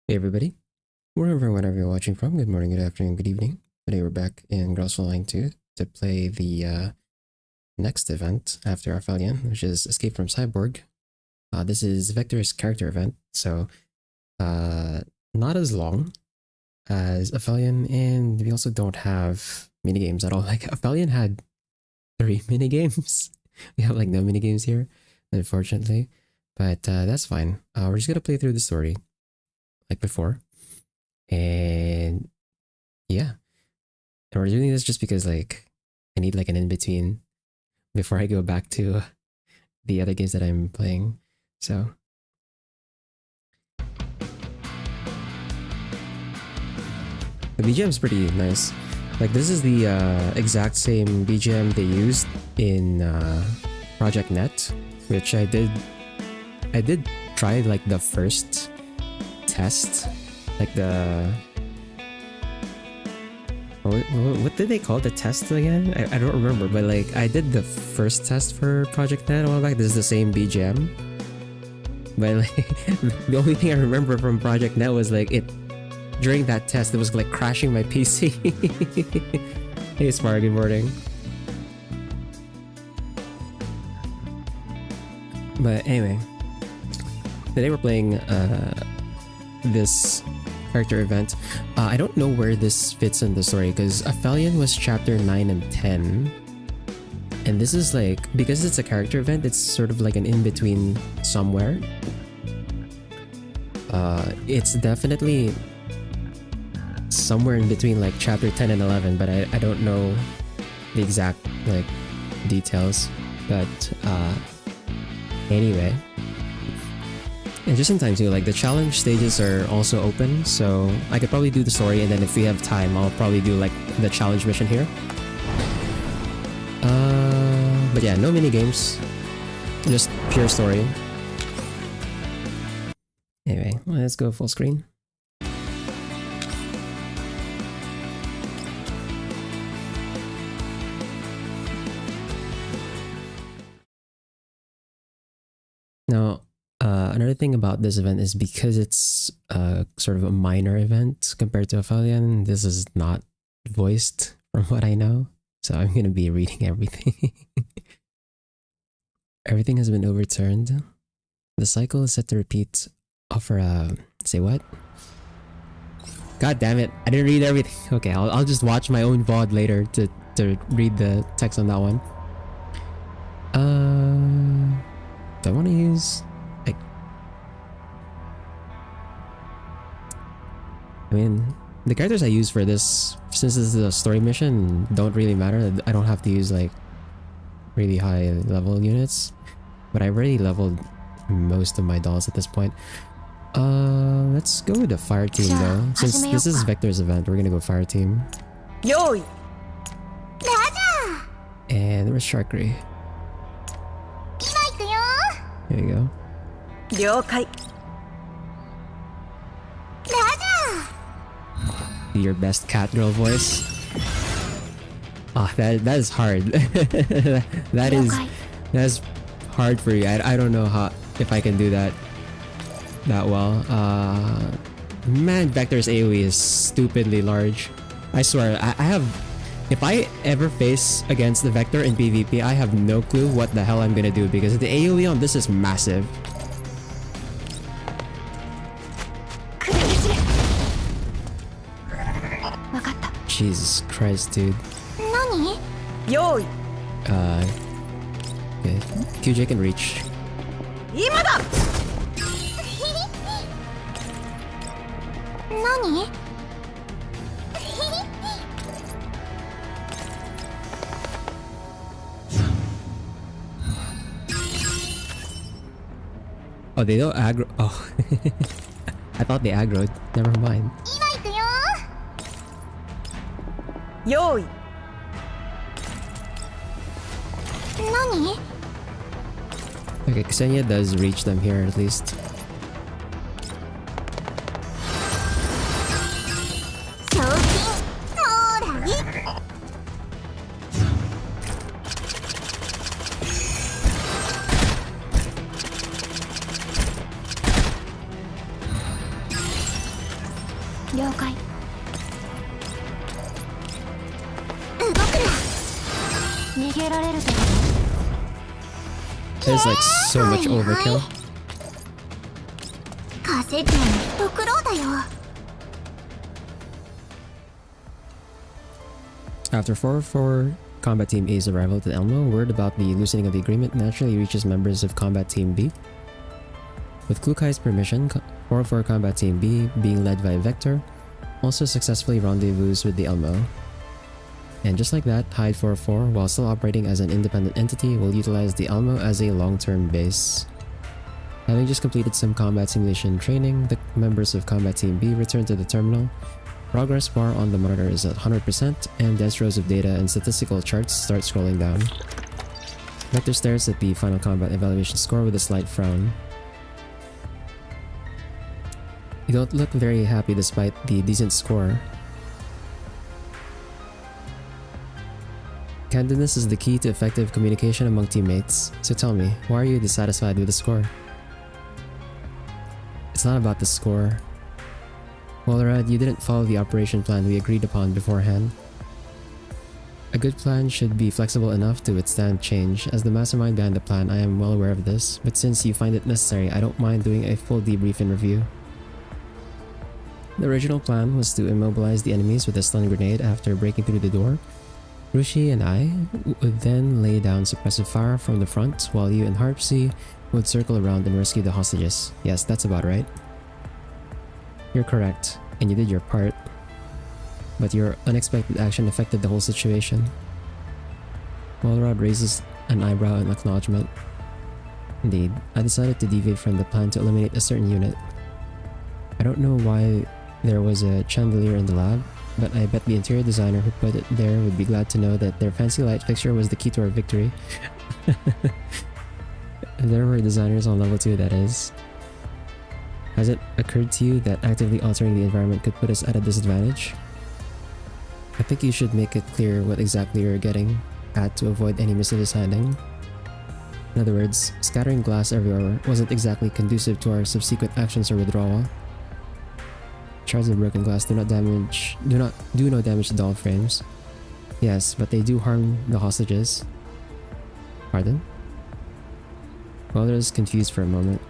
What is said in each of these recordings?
Hey everybody, wherever and whenever you're watching from, good morning, good afternoon, good evening. Today we're back in Girls Frontline 2 to play the next event after Aphelion, which is Escape from Cyborg. This is Vector's character event, so not as long as Aphelion, and we also don't have minigames at all. Like, Aphelion had 3 minigames. We have like no minigames here, unfortunately, but that's fine. We're just gonna play through the story like before, and yeah, and we're doing this just because like I need like an in-between before I go back to the other games that I'm playing. So the BGM is pretty nice. Like, this is the exact same BGM they used in Project Net, which I did try like the first test, like the what did they call the test again? I don't remember, but like I did the first test for Project Net a while back. This is the same BGM, but like the only thing I remember from Project Net was like it during that test it was like crashing my PC. Hey Smart, good morning. But anyway, today we're playing this character event. I don't know where this fits in the story because Aphelion was chapter 9 and 10, and this is like, because it's a character event, it's sort of like an in-between somewhere. It's definitely somewhere in between like chapter 10 and 11, but I don't know the exact like details. But anyway, and just in time too, like the challenge stages are also open, so I could probably do the story, and then if we have time I'll probably do like the challenge mission here. But yeah, no mini games, just pure story. Anyway, let's go full screen. Now, another thing about this event is because it's sort of a minor event compared to Aphelion, this is not voiced from what I know, so I'm going to be reading everything. Everything has been overturned. The cycle is set to repeat. Offer a... Say what? God damn it, I didn't read everything. Okay, I'll just watch my own VOD later to read the text on that one. Do I want to use... like... I mean, the characters I use for this, since this is a story mission, don't really matter. I don't have to use like really high level units, but I already leveled most of my dolls at this point. Let's go with the fire team though. Since this is Vector's event, we're gonna go fire team. Yo! And where's Sharkery? Here we go. 了解 Your best cat girl voice. Ah, that is hard. that is hard for you. I don't know how, if I can do that well. Man, Vector's AoE is stupidly large. I swear, I have... If I ever face against the Vector in PvP, I have no clue what the hell I'm gonna do because the AoE on this is massive. Jesus Christ, dude. Yo! Okay. QJ can reach. 今だ Oh, they don't aggro. Oh. I thought they aggroed. Never mind. よい Okay, Ksenia does reach them here at least. 了解。動くな。逃げられるとか。 There's like so much overkill. 稼ぐのに一苦労だよ。 After 404 Combat Team A's arrival to Elmo, word about the loosening of the agreement naturally reaches members of Combat Team B. With Klukai's permission, 404 Combat Team B, being led by Vector, also successfully rendezvoused with the Elmo. And just like that, Hyde 404, while still operating as an independent entity, will utilize the Elmo as a long-term base. Having just completed some combat simulation training, the members of Combat Team B return to the terminal. Progress bar on the monitor is at 100%, and dense rows of data and statistical charts start scrolling down. Vector stares at the final combat evaluation score with a slight frown. You don't look very happy despite the decent score. Candidness is the key to effective communication among teammates, so tell me, why are you dissatisfied with the score? It's not about the score. Walrad, you didn't follow the operation plan we agreed upon beforehand. A good plan should be flexible enough to withstand change. As the mastermind behind the plan, I am well aware of this, but since you find it necessary, I don't mind doing a full debrief and review. The original plan was to immobilize the enemies with a stun grenade after breaking through the door. Rushi and I would then lay down suppressive fire from the front, while you and Harpsy would circle around and rescue the hostages. Yes, that's about right. You're correct, and you did your part. But your unexpected action affected the whole situation. Walrod raises an eyebrow in acknowledgement. Indeed, I decided to deviate from the plan to eliminate a certain unit. I don't know why there was a chandelier in the lab, but I bet the interior designer who put it there would be glad to know that their fancy light fixture was the key to our victory. There were designers on level 2, that is. Has it occurred to you that actively altering the environment could put us at a disadvantage? I think you should make it clear what exactly you're getting at to avoid any misunderstanding. In other words, scattering glass everywhere wasn't exactly conducive to our subsequent actions or withdrawal. Shards of broken glass do no damage to doll frames. Yes, but they do harm the hostages. Pardon? Weller is confused for a moment.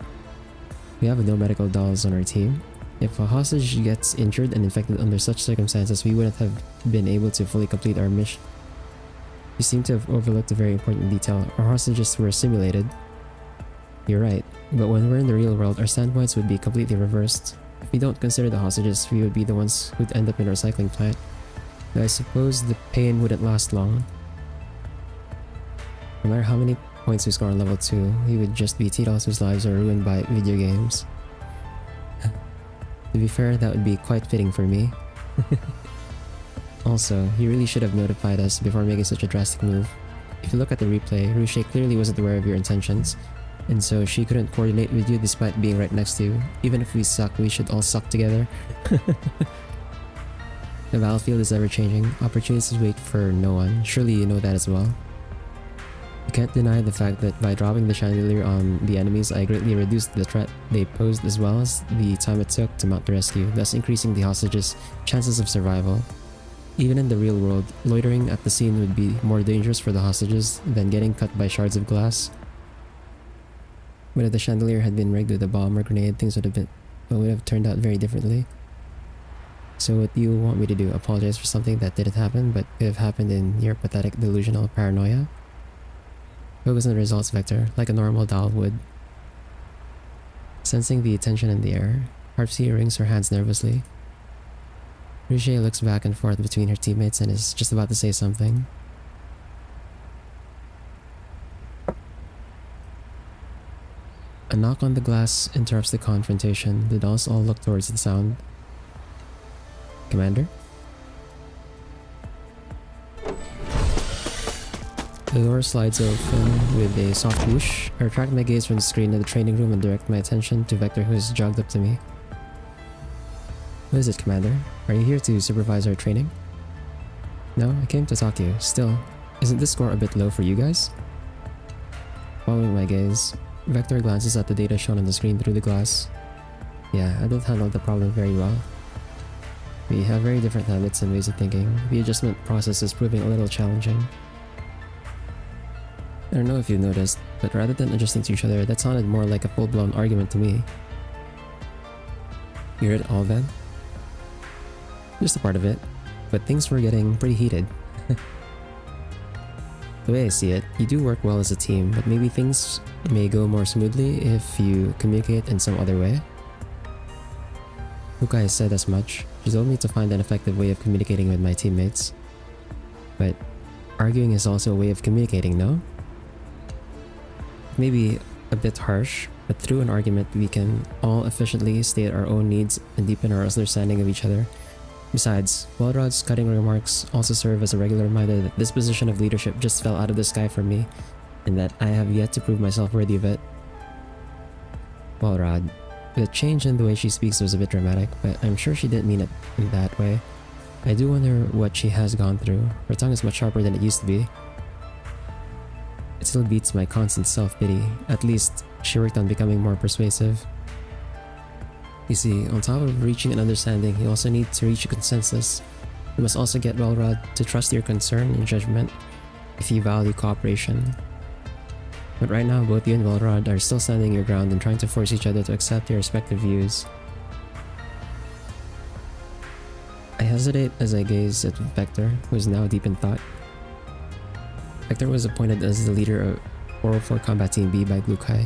We have no medical dolls on our team. If a hostage gets injured and infected under such circumstances, we wouldn't have been able to fully complete our mission. You seem to have overlooked a very important detail. Our hostages were simulated. You're right, but when we're in the real world, our standpoints would be completely reversed. If we don't consider the hostages, we would be the ones who'd end up in a recycling plant. But I suppose the pain wouldn't last long. No matter how many points we score on level 2, we would just be T-dolls whose lives are ruined by video games. To be fair, that would be quite fitting for me. Also, you really should have notified us before making such a drastic move. If you look at the replay, Ruche clearly wasn't aware of your intentions, and so she couldn't coordinate with you despite being right next to you. Even if we suck, we should all suck together. The battlefield is ever-changing. Opportunities wait for no one. Surely you know that as well. You can't deny the fact that by dropping the chandelier on the enemies, I greatly reduced the threat they posed as well as the time it took to mount the rescue, thus increasing the hostages' chances of survival. Even in the real world, loitering at the scene would be more dangerous for the hostages than getting cut by shards of glass. But if the chandelier had been rigged with a bomb or grenade, things would have turned out very differently. So what do you want me to do? Apologize for something that didn't happen but could have happened in your pathetic delusional paranoia? Focus on the results, Vector, like a normal doll would. Sensing the tension in the air, Harpsy wrings her hands nervously. Ruche looks back and forth between her teammates and is just about to say something. A knock on the glass interrupts the confrontation. The dolls all look towards the sound. Commander? The door slides open with a soft whoosh. I retract my gaze from the screen of the training room and direct my attention to Vector, who has jogged up to me. What is it, Commander? Are you here to supervise our training? No, I came to talk to you. Still, isn't this score a bit low for you guys? Following my gaze, Vector glances at the data shown on the screen through the glass. Yeah, I didn't handle the problem very well. We have very different habits and ways of thinking. The adjustment process is proving a little challenging. I don't know if you've noticed, but rather than adjusting to each other, that sounded more like a full-blown argument to me. You heard it all then? Just a part of it, but things were getting pretty heated. The way I see it, you do work well as a team, but maybe things may go more smoothly if you communicate in some other way. Luka has said as much. She told me to find an effective way of communicating with my teammates. But arguing is also a way of communicating, no? Maybe a bit harsh, but through an argument we can all efficiently state our own needs and deepen our understanding of each other. Besides, Walrod's cutting remarks also serve as a regular reminder that this position of leadership just fell out of the sky for me, and that I have yet to prove myself worthy of it. Walrod, the change in the way she speaks was a bit dramatic, but I'm sure she didn't mean it in that way. I do wonder what she has gone through. Her tongue is much sharper than it used to be. It still beats my constant self-pity. At least, she worked on becoming more persuasive. You see, on top of reaching an understanding, you also need to reach a consensus. You must also get Walrod to trust your concern and judgment if you value cooperation. But right now, both you and Walrod are still standing your ground and trying to force each other to accept your respective views. I hesitate as I gaze at Vector, who is now deep in thought. Vector was appointed as the leader of 404 Combat Team B by Glukai.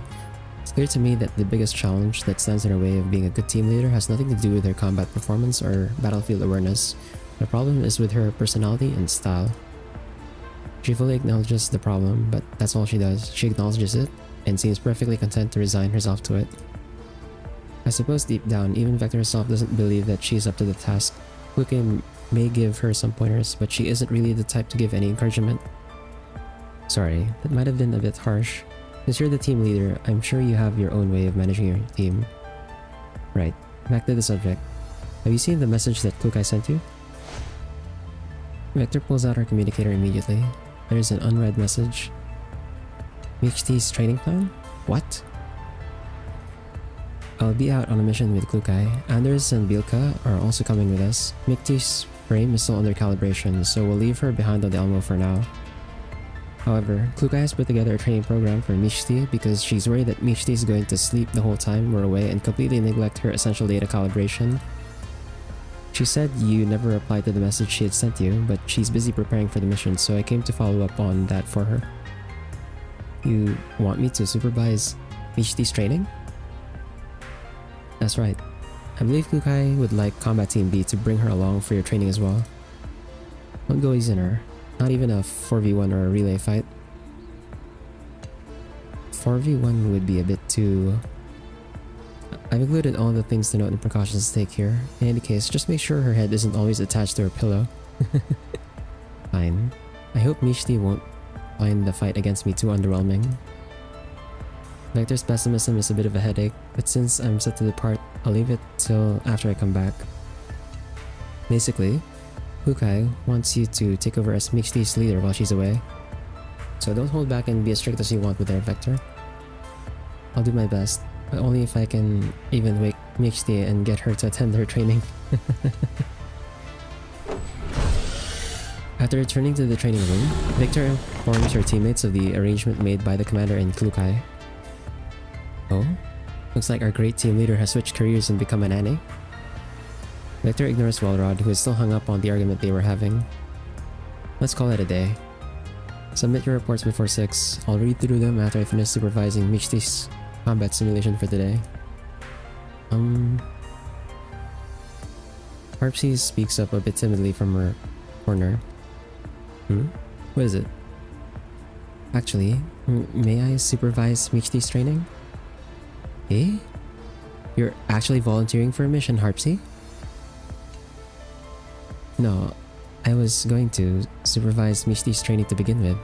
It's clear to me that the biggest challenge that stands in her way of being a good team leader has nothing to do with her combat performance or battlefield awareness. The problem is with her personality and style. She fully acknowledges the problem, but that's all she does. She acknowledges it, and seems perfectly content to resign herself to it. I suppose deep down, even Vector herself doesn't believe that she's up to the task. Glukai may give her some pointers, but she isn't really the type to give any encouragement. Sorry, that might have been a bit harsh. Since you're the team leader, I'm sure you have your own way of managing your team. Right, back to the subject. Have you seen the message that Glukai sent you? Vector pulls out her communicator immediately. There's an unread message. MHT's training plan? What? I'll be out on a mission with Glukai. Anders and Bilka are also coming with us. MHT's frame is still under calibration, so we'll leave her behind on the Elmo for now. However, Glukai has put together a training program for MHT because she's worried that MHT is going to sleep the whole time we're away and completely neglect her essential data calibration. She said you never replied to the message she had sent you, but she's busy preparing for the mission, so I came to follow up on that for her. You want me to supervise MHT's training? That's right. I believe Glukai would like Combat Team B to bring her along for your training as well. Don't go easy on her. Not even a 4v1 or a relay fight. 4v1 would be a bit too... I've included all the things to note and precautions to take here. In any case, just make sure her head isn't always attached to her pillow. Fine. I hope MHT won't find the fight against me too underwhelming. Vector's pessimism is a bit of a headache, but since I'm set to depart, I'll leave it till after I come back. Basically, Glukai wants you to take over as MHT's leader while she's away. So don't hold back and be as strict as you want with her, Vector. I'll do my best, but only if I can even wake MHT and get her to attend her training. After returning to the training room, Victor informs her teammates of the arrangement made by the commander and Glukai. Oh? Looks like our great team leader has switched careers and become a nanny. Vector ignores Walrod, who is still hung up on the argument they were having. Let's call it a day. Submit your reports before 6. I'll read through them after I finish supervising MHT's combat simulation for today. Harpsy speaks up a bit timidly from her corner. What is it? Actually, may I supervise MHT's training? Eh? You're actually volunteering for a mission, Harpsy? No, I was going to supervise MHT's training to begin with,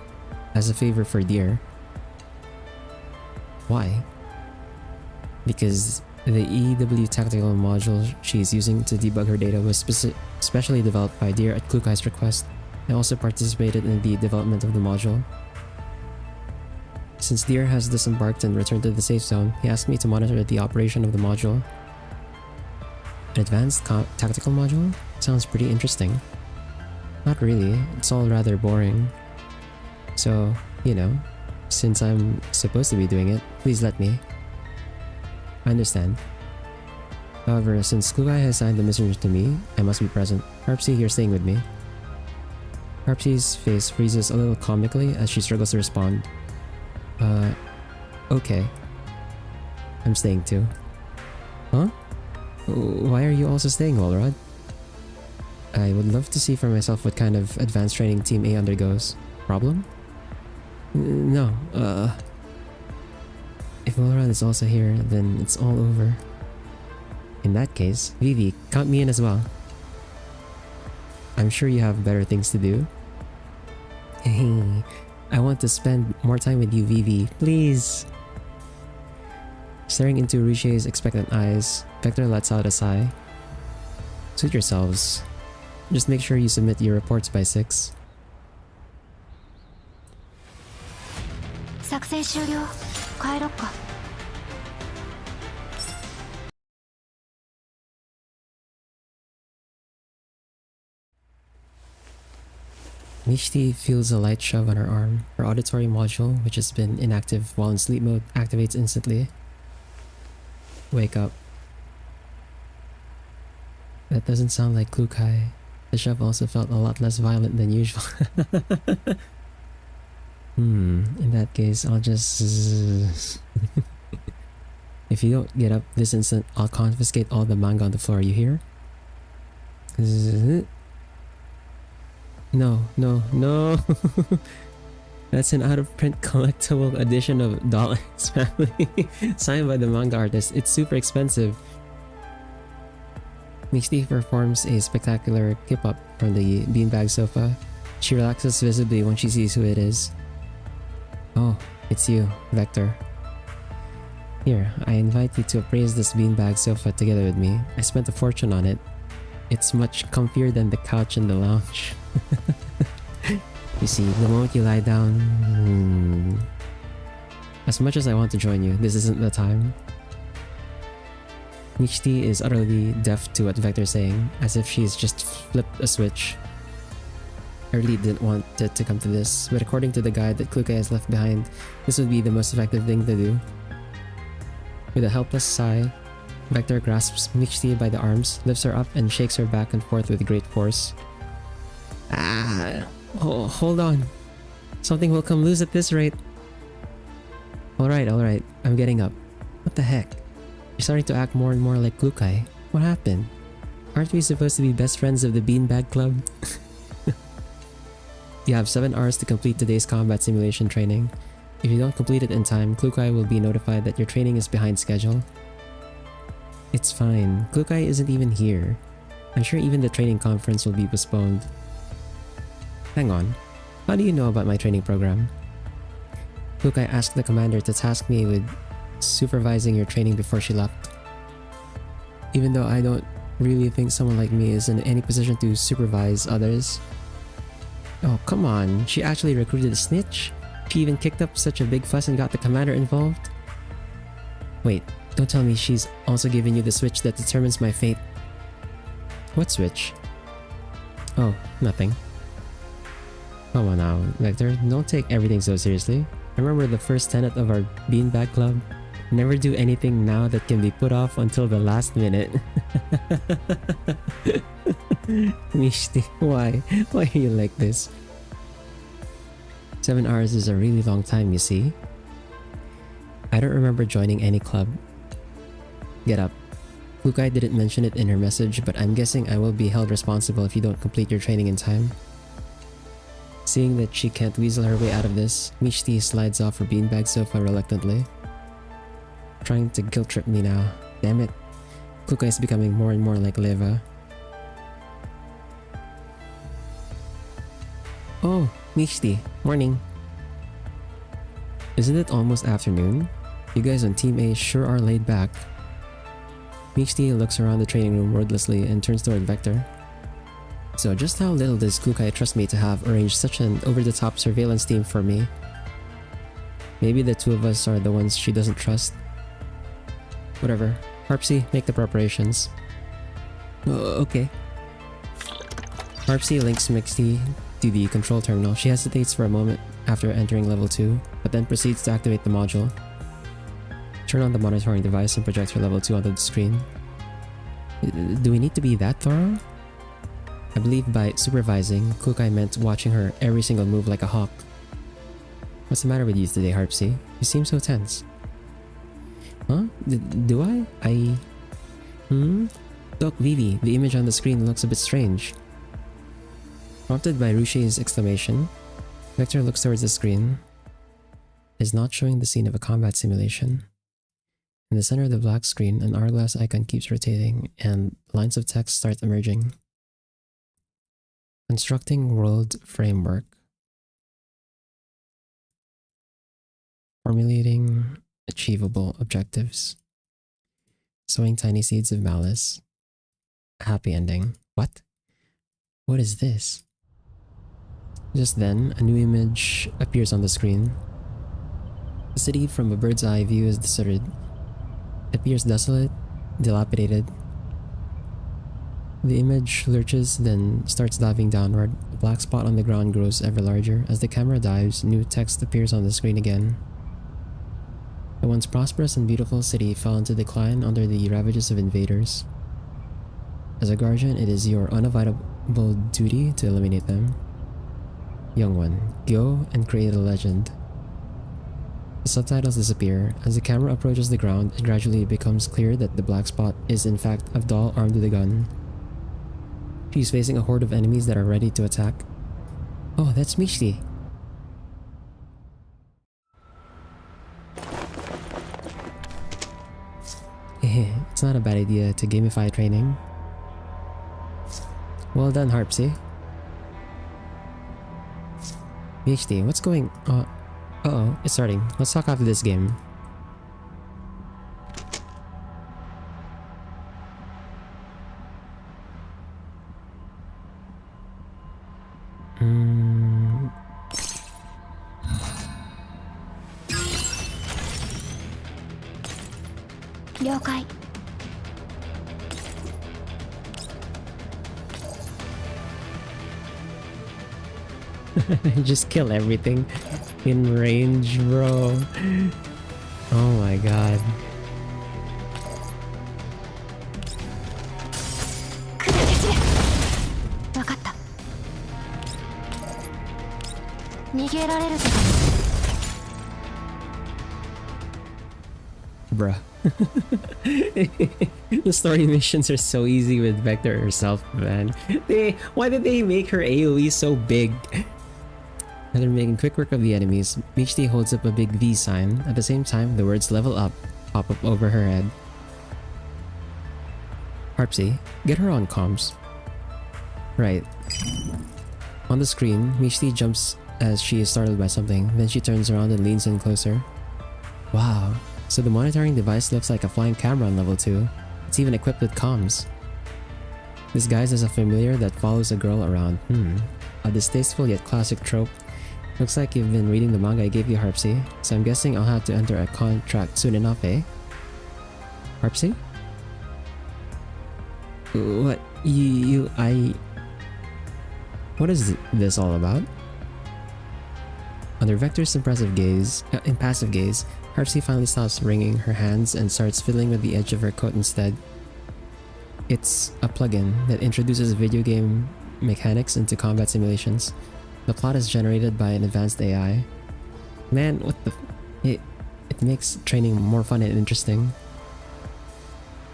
as a favor for Deer. Why? Because the EW tactical module she's using to debug her data was specially developed by Deer at Glukai's request. I also participated in the development of the module. Since Deer has disembarked and returned to the safe zone, he asked me to monitor the operation of the module. An advanced tactical module? Sounds pretty interesting. Not really, it's all rather boring. So, you know, since I'm supposed to be doing it, please let me. I understand. However, since Klukai has assigned the mission to me, I must be present. Harpsy, you're staying with me. Harpsy's face freezes a little comically as she struggles to respond. Okay. I'm staying too. Huh? Why are you also staying, Walrod? I would love to see for myself what kind of advanced training Team A undergoes. Problem? No, if Walrod is also here, then it's all over. In that case, Vivi, count me in as well. I'm sure you have better things to do. Hey, I want to spend more time with you, Vivi. Please! Staring into Richie's expectant eyes, Vector lets out a sigh. Suit yourselves. Just make sure you submit your reports by 6. 作戦終了。帰ろっか。Mishti feels a light shove on her arm. Her auditory module, which has been inactive while in sleep mode, activates instantly. Wake up. That doesn't sound like Klukai. The shove also felt a lot less violent than usual. In that case, I'll just... If you don't get up this instant, I'll confiscate all the manga on the floor, you hear? No. That's an out-of-print collectible edition of Dollars Family, signed by the manga artist. It's super expensive. Mishti performs a spectacular kip-up from the beanbag sofa. She relaxes visibly when she sees who it is. Oh, it's you, Vector. Here, I invite you to appraise this beanbag sofa together with me. I spent a fortune on it. It's much comfier than the couch in the lounge. You see, the moment you lie down... As much as I want to join you, this isn't the time. Mishti is utterly deaf to what Vector's saying, as if she's just flipped a switch. I really didn't want it to come to this, but according to the guide that Klukai has left behind, this would be the most effective thing to do. With a helpless sigh, Vector grasps Mishti by the arms, lifts her up, and shakes her back and forth with great force. Oh, hold on. Something will come loose at this rate. Alright, I'm getting up. What the heck? You're starting to act more and more like Klukai. What happened? Aren't we supposed to be best friends of the Beanbag Club? You have 7 hours to complete today's combat simulation training. If you don't complete it in time, Klukai will be notified that your training is behind schedule. It's fine. Klukai isn't even here. I'm sure even the training conference will be postponed. Hang on. How do you know about my training program? Klukai asked the commander to task me with supervising your training before she left. Even though I don't really think someone like me is in any position to supervise others. Oh, come on. She actually recruited a snitch? She even kicked up such a big fuss and got the commander involved? Wait, don't tell me she's also giving you the switch that determines my fate. What switch? Oh, nothing. Come on now, Vector, don't take everything so seriously. Remember the first tenet of our Beanbag Club? Never do anything now that can be put off until the last minute. Mishti, why? Why are you like this? 7 hours is a really long time, you see? I don't remember joining any club. Get up. Klukai didn't mention it in her message, but I'm guessing I will be held responsible if you don't complete your training in time. Seeing that she can't weasel her way out of this, Mishti slides off her beanbag sofa reluctantly. Trying to guilt trip me now. Damn it. Klukai is becoming more and more like Leva. Oh, Mishti. Morning. Isn't it almost afternoon? You guys on Team A sure are laid back. Mishti looks around the training room wordlessly and turns toward Vector. So just how little does Klukai trust me to have arranged such an over-the-top surveillance team for me? Maybe the two of us are the ones she doesn't trust. Whatever. Harpsy, make the preparations. Okay. Harpsy links Mixty to the control terminal. She hesitates for a moment after entering level 2, but then proceeds to activate the module. Turn on the monitoring device and project her level 2 onto the screen. Do we need to be that thorough? I believe by supervising, Kukai meant watching her every single move like a hawk. What's the matter with you today, Harpsy? You seem so tense. Huh? Do I? Look, Vivi, the image on the screen looks a bit strange. Prompted by Rushi's exclamation, Victor looks towards the screen. It is not showing the scene of a combat simulation. In the center of the black screen, an hourglass icon keeps rotating and lines of text start emerging. Constructing world framework. Formulating achievable objectives. Sowing tiny seeds of malice. Happy ending. What? What is this? Just then, a new image appears on the screen. The city from a bird's eye view is deserted. It appears desolate, dilapidated. The image lurches, then starts diving downward. A black spot on the ground grows ever larger. As the camera dives, new text appears on the screen again. The once prosperous and beautiful city fell into decline under the ravages of invaders. As a guardian, it is your unavoidable duty to eliminate them. Young one, go and create a legend. The subtitles disappear. As the camera approaches the ground, it gradually becomes clear that the black spot is in fact a doll armed with a gun. She's facing a horde of enemies that are ready to attack. Oh, that's Mishi. It's not a bad idea to gamify training. Well done, Harpsy. PhD, what's going on? Uh-oh, it's starting. Let's talk after this game. Yokai. Just kill everything in range, bro. Oh my god. Bruh. The story missions are so easy with Vector herself, man. Why did they make her AoE so big? And they're making quick work of the enemies. Michi holds up a big V sign. At the same time, the words level up pop up over her head. Harpsy, get her on comms. Right. On the screen, Michi jumps as she is startled by something. Then she turns around and leans in closer. Wow. So the monitoring device looks like a flying camera on level 2. It's even equipped with comms. Disguised as a familiar that follows a girl around. A distasteful yet classic trope. Looks like you've been reading the manga I gave you, Harpsy. So I'm guessing I'll have to enter a contract soon enough, eh? Harpsy? What? What is this all about? Under Vector's impassive gaze, Harpsy finally stops wringing her hands and starts fiddling with the edge of her coat instead. It's a plugin that introduces video game mechanics into combat simulations. The plot is generated by an advanced AI. Man, what the... It makes training more fun and interesting.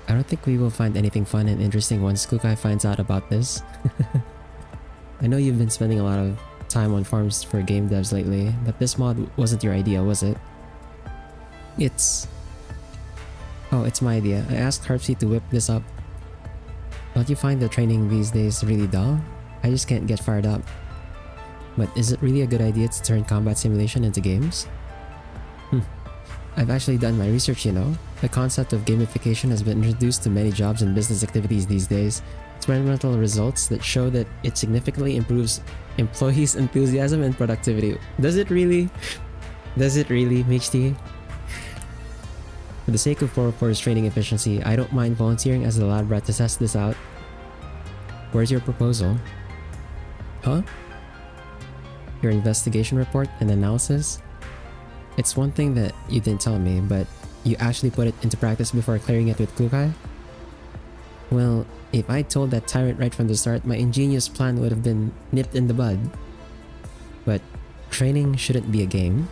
I don't think we will find anything fun and interesting once Kukai finds out about this. I know you've been spending a lot of time on farms for game devs lately, but this mod wasn't your idea, was it? It's my idea. I asked Harpsy to whip this up. Don't you find the training these days really dull? I just can't get fired up. But is it really a good idea to turn combat simulation into games? I've actually done my research, you know. The concept of gamification has been introduced to many jobs and business activities these days. Experimental results that show that it significantly improves employees' enthusiasm and productivity. Does it really? Does it really, Michi? For the sake of 404's training efficiency, I don't mind volunteering as a lab rat to test this out. Where's your proposal? Huh? Your investigation report and analysis? It's one thing that you didn't tell me, but you actually put it into practice before clearing it with Kukai? Well, if I told that tyrant right from the start, my ingenious plan would have been nipped in the bud. But training shouldn't be a game.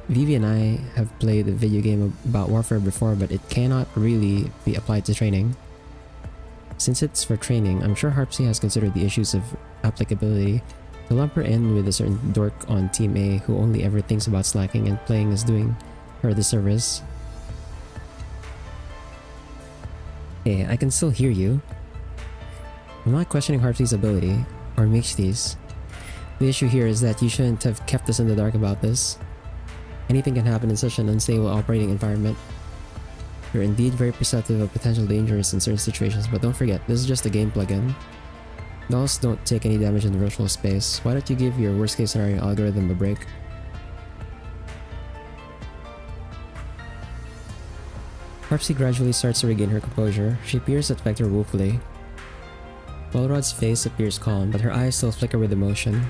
Vivi and I have played a video game about warfare before, but it cannot really be applied to training. Since it's for training, I'm sure Harpsy has considered the issues of applicability. To lump her in with a certain dork on Team A who only ever thinks about slacking and playing is doing her the service. Hey, I can still hear you. I'm not questioning Harpsy's ability, or Mikshi's. The issue here is that you shouldn't have kept us in the dark about this. Anything can happen in such an unstable operating environment. You're indeed very perceptive of potential dangers in certain situations, but don't forget, this is just a game plugin. Dolls don't take any damage in the virtual space. Why don't you give your worst case scenario algorithm a break? Harpsy gradually starts to regain her composure. She peers at Vector woefully. Walrod's face appears calm, but her eyes still flicker with emotion.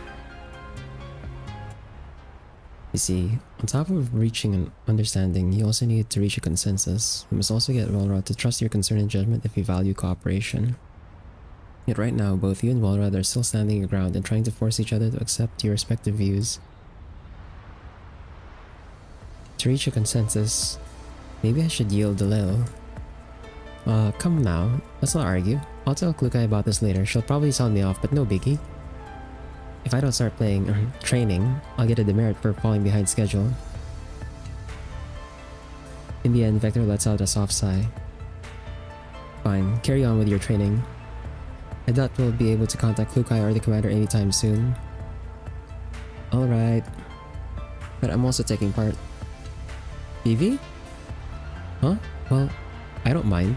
You see, on top of reaching an understanding, you also need to reach a consensus. You must also get Walrod to trust your concern and judgment if you value cooperation. Yet right now, both you and Walrod are still standing your ground and trying to force each other to accept your respective views. To reach a consensus, maybe I should yield a little. Come now, let's not argue. I'll tell Klukai about this later. She'll probably tell me off, but no biggie. If I don't start playing training, I'll get a demerit for falling behind schedule. In the end, Vector lets out a soft sigh. Fine, carry on with your training. I doubt we'll be able to contact Klukai or the commander anytime soon. Alright. But I'm also taking part. Vivi? Huh? Well, I don't mind.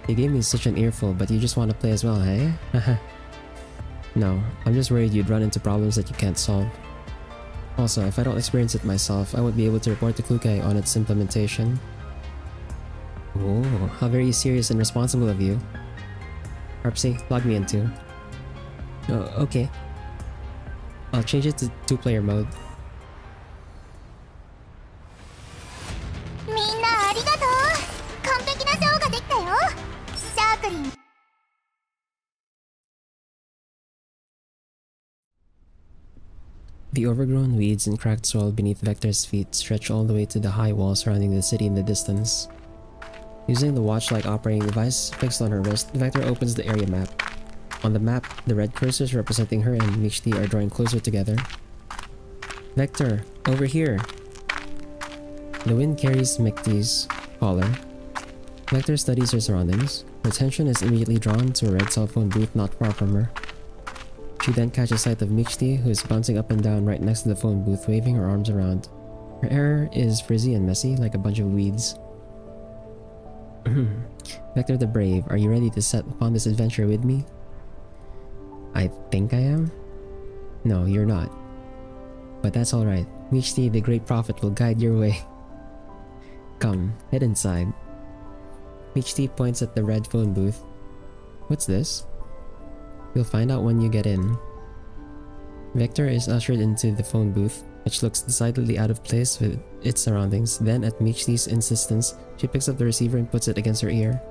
You gave me such an earful, but you just want to play as well, hey? No, I'm just worried you'd run into problems that you can't solve. Also, if I don't experience it myself, I won't be able to report to Klukai on its implementation. Oh, how very serious and responsible of you. Harpsy, log me in too. Oh, okay. I'll change it to 2-player mode. みんなありがとう。完璧なショーができたよ。シャークリン。 The overgrown weeds and cracked soil beneath Vector's feet stretch all the way to the high wall surrounding the city in the distance. Using the watch-like operating device fixed on her wrist, Vector opens the area map. On the map, the red cursors representing her and Mikshti are drawing closer together. Vector, over here! The wind carries Mikshti's collar. Vector studies her surroundings. Her attention is immediately drawn to a red cell phone booth not far from her. She then catches sight of Mikshti, who is bouncing up and down right next to the phone booth, waving her arms around. Her hair is frizzy and messy, like a bunch of weeds. Vector the Brave, are you ready to set upon this adventure with me? I think I am? No, you're not. But that's alright. Mikshti the Great Prophet will guide your way. Come, head inside. Mikshti points at the red phone booth. What's this? You'll find out when you get in. Vector is ushered into the phone booth, which looks decidedly out of place with its surroundings. Then, at Mikshti's insistence, she picks up the receiver and puts it against her ear.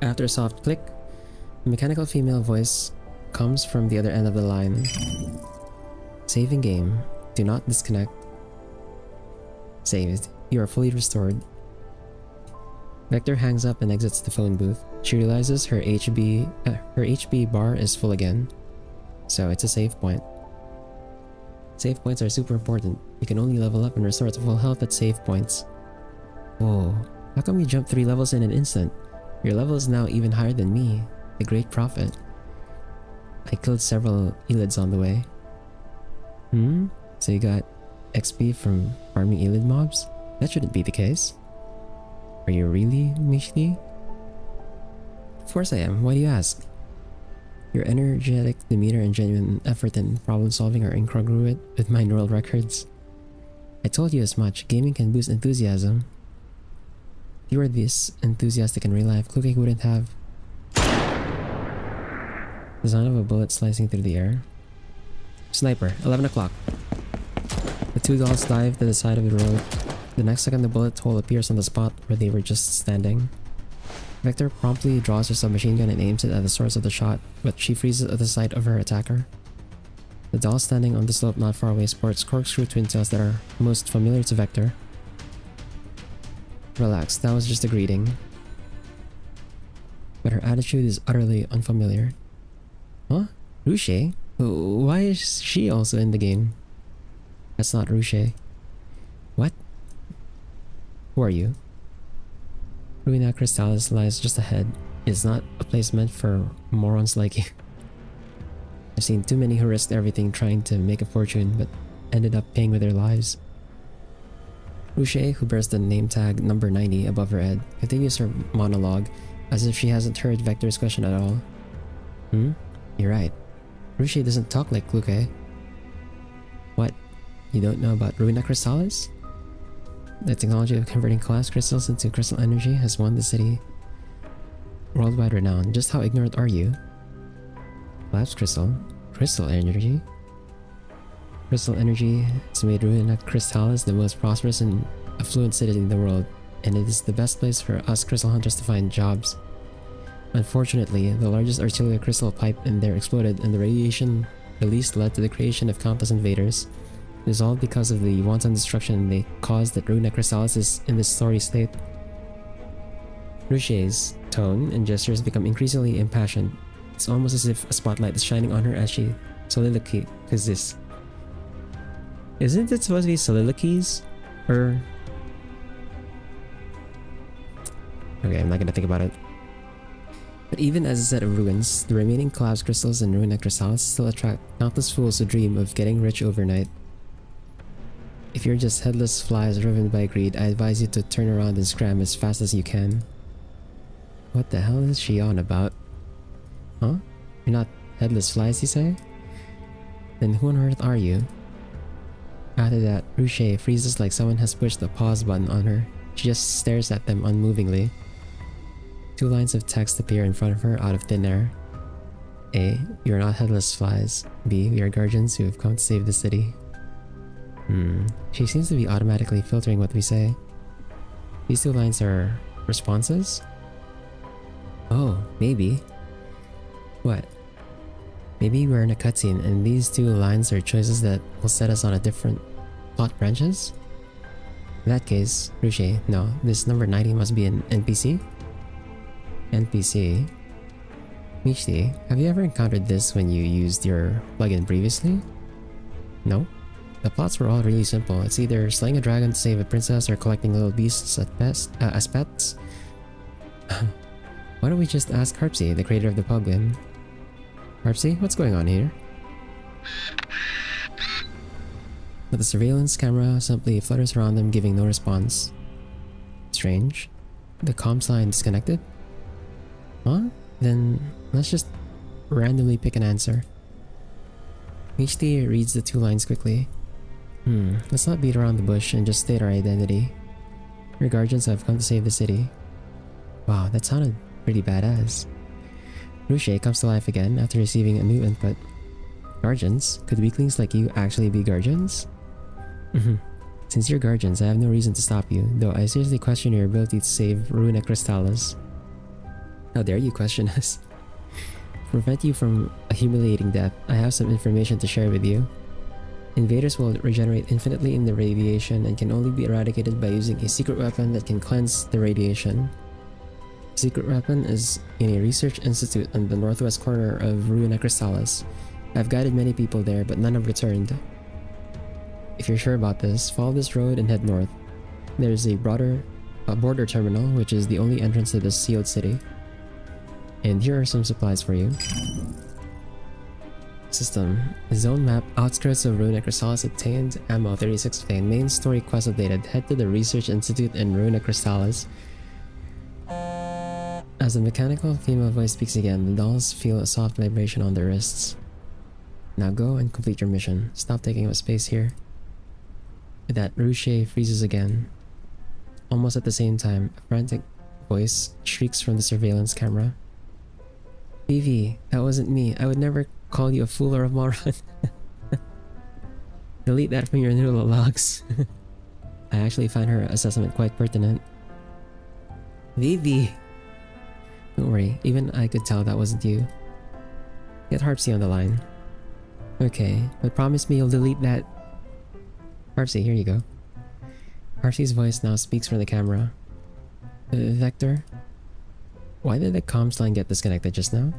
After a soft click, a mechanical female voice comes from the other end of the line. Saving game. Do not disconnect. Saved. You are fully restored. Vector hangs up and exits the phone booth. She realizes her HB bar is full again. So it's a save point. Save points are super important. You can only level up and restore to full health at save points. Whoa, how come you jumped 3 levels in an instant? Your level is now even higher than me, the Great Prophet. I killed several Elids on the way. So you got XP from farming Elid mobs? That shouldn't be the case. Are you really, Mikshti? Of course I am, why do you ask? Your energetic demeanor and genuine effort in problem solving are incongruent with my neural records. I told you as much, gaming can boost enthusiasm. If you were this enthusiastic in real life, Klukai wouldn't have... The sound of a bullet slicing through the air. Sniper, 11 o'clock. The two dolls dive to the side of the road. The next second, the bullet hole appears on the spot where they were just standing. Vector promptly draws her submachine gun and aims it at the source of the shot, but she freezes at the sight of her attacker. The doll standing on the slope not far away sports corkscrew twin tails that are most familiar to Vector. Relax, that was just a greeting. But her attitude is utterly unfamiliar. Huh? Ruche? Why is she also in the game? That's not Ruche. What? Who are you? Ruina Crystallis lies just ahead. It's not a place meant for morons like you. I've seen too many who risked everything trying to make a fortune, but ended up paying with their lives. Ruche, who bears the name tag number 90 above her head, continues her monologue as if she hasn't heard Vector's question at all. You're right. Ruche doesn't talk like Kluke. What? You don't know about Ruina Crystallis? The technology of converting collapsed crystals into crystal energy has won the city worldwide renown. Just how ignorant are you? Collapsed crystal? Crystal energy? Crystal energy has made Ruina Crystallis the most prosperous and affluent city in the world, and it is the best place for us crystal hunters to find jobs. Unfortunately, the largest arterial crystal pipe in there exploded, and the radiation released led to the creation of countless invaders. It is all because of the wanton destruction they caused that Ruina Crystallis is in this sorry state. Ruche's tone and gestures become increasingly impassioned. It's almost as if a spotlight is shining on her as she soliloquies. Isn't it supposed to be soliloquies? Or... okay, I'm not gonna think about it. But even as a set of ruins, the remaining collapsed crystals in Ruina Crystallis still attract countless fools who dream of getting rich overnight. If you're just headless flies driven by greed, I advise you to turn around and scram as fast as you can. What the hell is she on about? Huh? You're not headless flies, you say? Then who on earth are you? After that, Ruche freezes like someone has pushed the pause button on her. She just stares at them unmovingly. Two lines of text appear in front of her out of thin air. A. You are not headless flies. B. We are guardians who have come to save the city. She seems to be automatically filtering what we say. These two lines are responses? Oh, maybe. What? Maybe we're in a cutscene and these two lines are choices that will set us on a different plot branches? In that case, Ruche, no, this number 90 must be an NPC? NPC? Michti, have you ever encountered this when you used your plugin previously? No? The plots were all really simple. It's either slaying a dragon to save a princess or collecting little beasts as pets. Why don't we just ask Harpsy, the creator of the plugin? Harpsy, what's going on here? But the surveillance camera simply flutters around them, giving no response. Strange. The comms line disconnected? Huh? Then let's just randomly pick an answer. Michti reads the two lines quickly. Let's not beat around the bush and just state our identity. Your guardians have come to save the city. Wow, that sounded pretty badass. Ruche comes to life again after receiving a new input. Guardians? Could weaklings like you actually be guardians? Since you're guardians, I have no reason to stop you, though I seriously question your ability to save Ruina Crystallis. How dare you question us? To prevent you from a humiliating death, I have some information to share with you. Invaders will regenerate infinitely in the radiation and can only be eradicated by using a secret weapon that can cleanse the radiation. The secret weapon is in a research institute on the northwest corner of Ruina Crystallis. I've guided many people there, but none have returned. If you're sure about this, follow this road and head north. There's a border terminal, which is the only entrance to this sealed city. And here are some supplies for you. System. Zone map. Outskirts of Ruina Crystallis obtained. Ammo 36 obtained. Main story quest updated. Head to the Research Institute in Ruina Crystallis. As the mechanical female voice speaks again, the dolls feel a soft vibration on their wrists. Now go and complete your mission. Stop taking up space here. With that, Ruche freezes again. Almost at the same time, a frantic voice shrieks from the surveillance camera. Vivi, that wasn't me. I would never call you a fool or a moron. Delete that from your neural logs. I actually find her assessment quite pertinent. Vivi! Don't worry, even I could tell that wasn't you. Get Harpsy on the line. Okay, but promise me you'll delete that. Harpsy, here you go. Harpsy's voice now speaks from the camera. Vector? Why did the comms line get disconnected just now?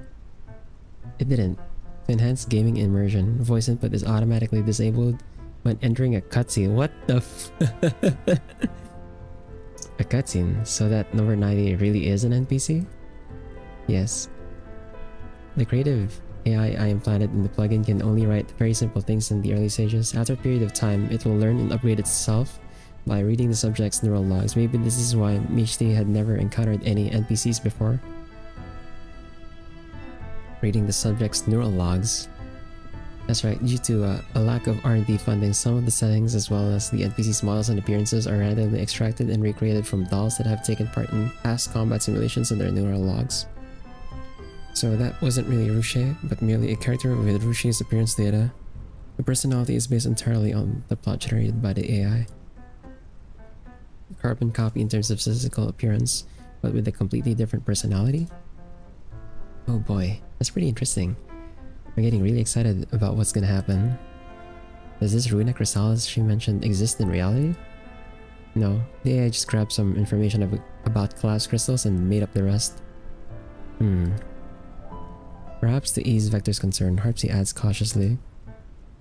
It didn't. To enhance gaming immersion, voice input is automatically disabled when entering a cutscene. What the f- A cutscene? So that number 90 really is an NPC? Yes. The creative AI I implanted in the plugin can only write very simple things in the early stages. After a period of time, it will learn and upgrade itself by reading the subject's neural logs. Maybe this is why Mishti had never encountered any NPCs before. Reading the subject's neural logs. That's right, due to a lack of R&D funding, some of the settings as well as the NPC's models and appearances are randomly extracted and recreated from dolls that have taken part in past combat simulations in their neural logs. So that wasn't really Ruche, but merely a character with Ruche's appearance data. The personality is based entirely on the plot generated by the AI. Carbon copy in terms of physical appearance, but with a completely different personality? Oh boy, that's pretty interesting. I'm getting really excited about what's gonna happen. Does this Runa Chrysalis she mentioned exist in reality? No, the AI just grabbed some information about collapsed crystals and made up the rest. Perhaps to ease Vector's concern, Harpsy adds cautiously.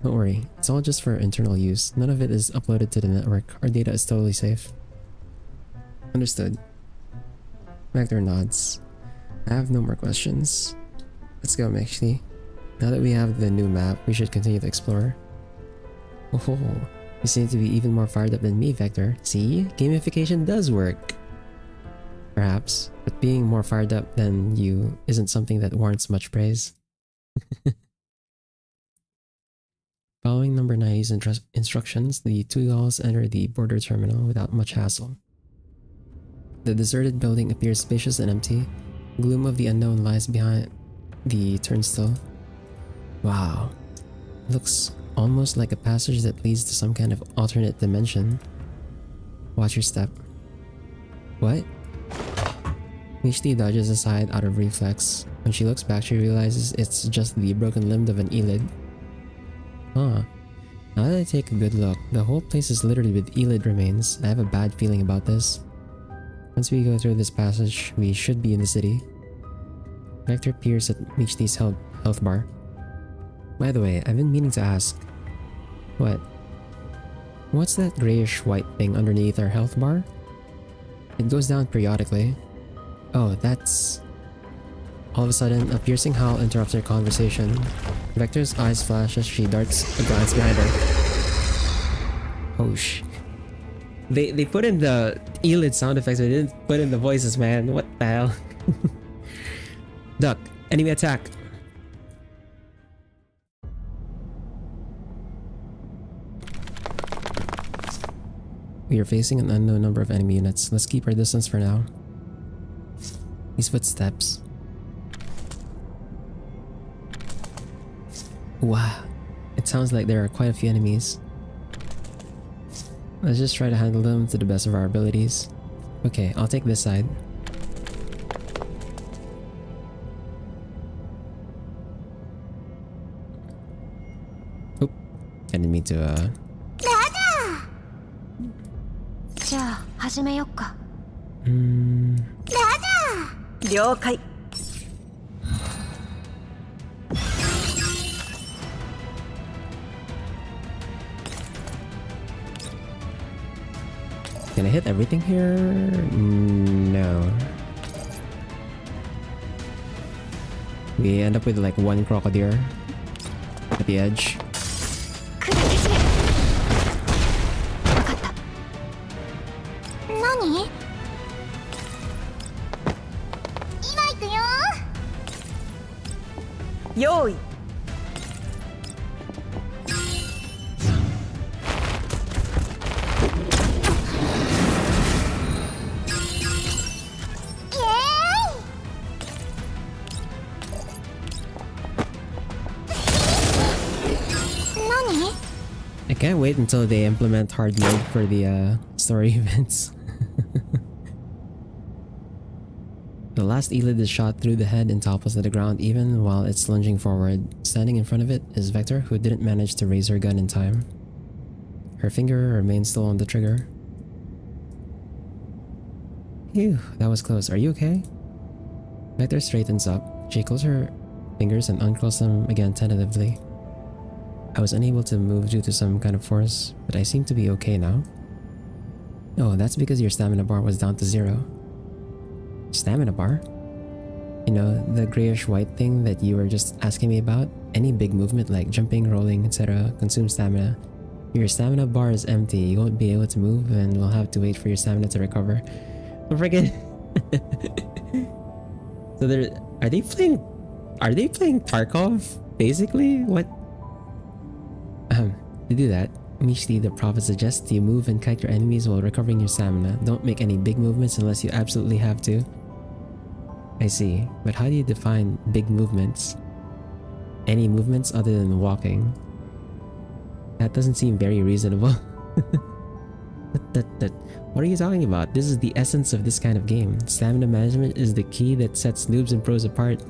Don't worry, it's all just for internal use. None of it is uploaded to the network. Our data is totally safe. Understood. Vector nods. I have no more questions. Let's go, Mexi. Now that we have the new map, we should continue to explore. Oh, you seem to be even more fired up than me, Vector. See? Gamification does work. Perhaps, but being more fired up than you isn't something that warrants much praise. Following number 90's instructions, the two dolls enter the border terminal without much hassle. The deserted building appears spacious and empty. Gloom of the unknown lies behind the turnstile. Wow. Looks almost like a passage that leads to some kind of alternate dimension. Watch your step. What? Mishti dodges aside out of reflex. When she looks back, she realizes it's just the broken limb of an eyelid. Huh. Now that I take a good look, the whole place is littered with eyelid remains. I have a bad feeling about this. Once we go through this passage, we should be in the city. Vector peers at Mishti's health bar. By the way, I've been meaning to ask. What? What's that grayish-white thing underneath our health bar? It goes down periodically. Oh, that's... All of a sudden, a piercing howl interrupts their conversation. Vector's eyes flash as she darts a glance behind her. Oh sh... They put in the eyelid sound effects, but they didn't put in the voices, man. What the hell? Duck. Enemy attack. We are facing an unknown number of enemy units. Let's keep our distance for now. These footsteps. Wow. It sounds like there are quite a few enemies. Let's just try to handle them to the best of our abilities. Okay, I'll take this side. Oop. I didn't mean to, じゃあ始めよっか。了解。 Can I hit everything here? No. We end up with like one crocodile at the edge. 来る走れ。わかった。何？今行くよ。用意。 イエーイ。何？ I can't wait until they implement hard mode for the story events. The last Elid is shot through the head and topples to the ground even while it's lunging forward. Standing in front of it is Vector, who didn't manage to raise her gun in time. Her finger remains still on the trigger. Phew, that was close. Are you okay? Vector straightens up. She closes her fingers and uncurls them again tentatively. I was unable to move due to some kind of force, but I seem to be okay now. Oh, that's because your stamina bar was down to 0. Stamina bar? You know, the grayish white thing that you were just asking me about? Any big movement like jumping, rolling, etc. consumes stamina. Your stamina bar is empty, you won't be able to move and will have to wait for your stamina to recover. Oh, friggin'. So are they playing Tarkov? Basically? What? To do that, Mishti, the prophet, suggests you move and kite your enemies while recovering your stamina. Don't make any big movements unless you absolutely have to. I see, but how do you define big movements? Any movements other than walking? That doesn't seem very reasonable. What are you talking about? This is the essence of this kind of game. Stamina management is the key that sets noobs and pros apart.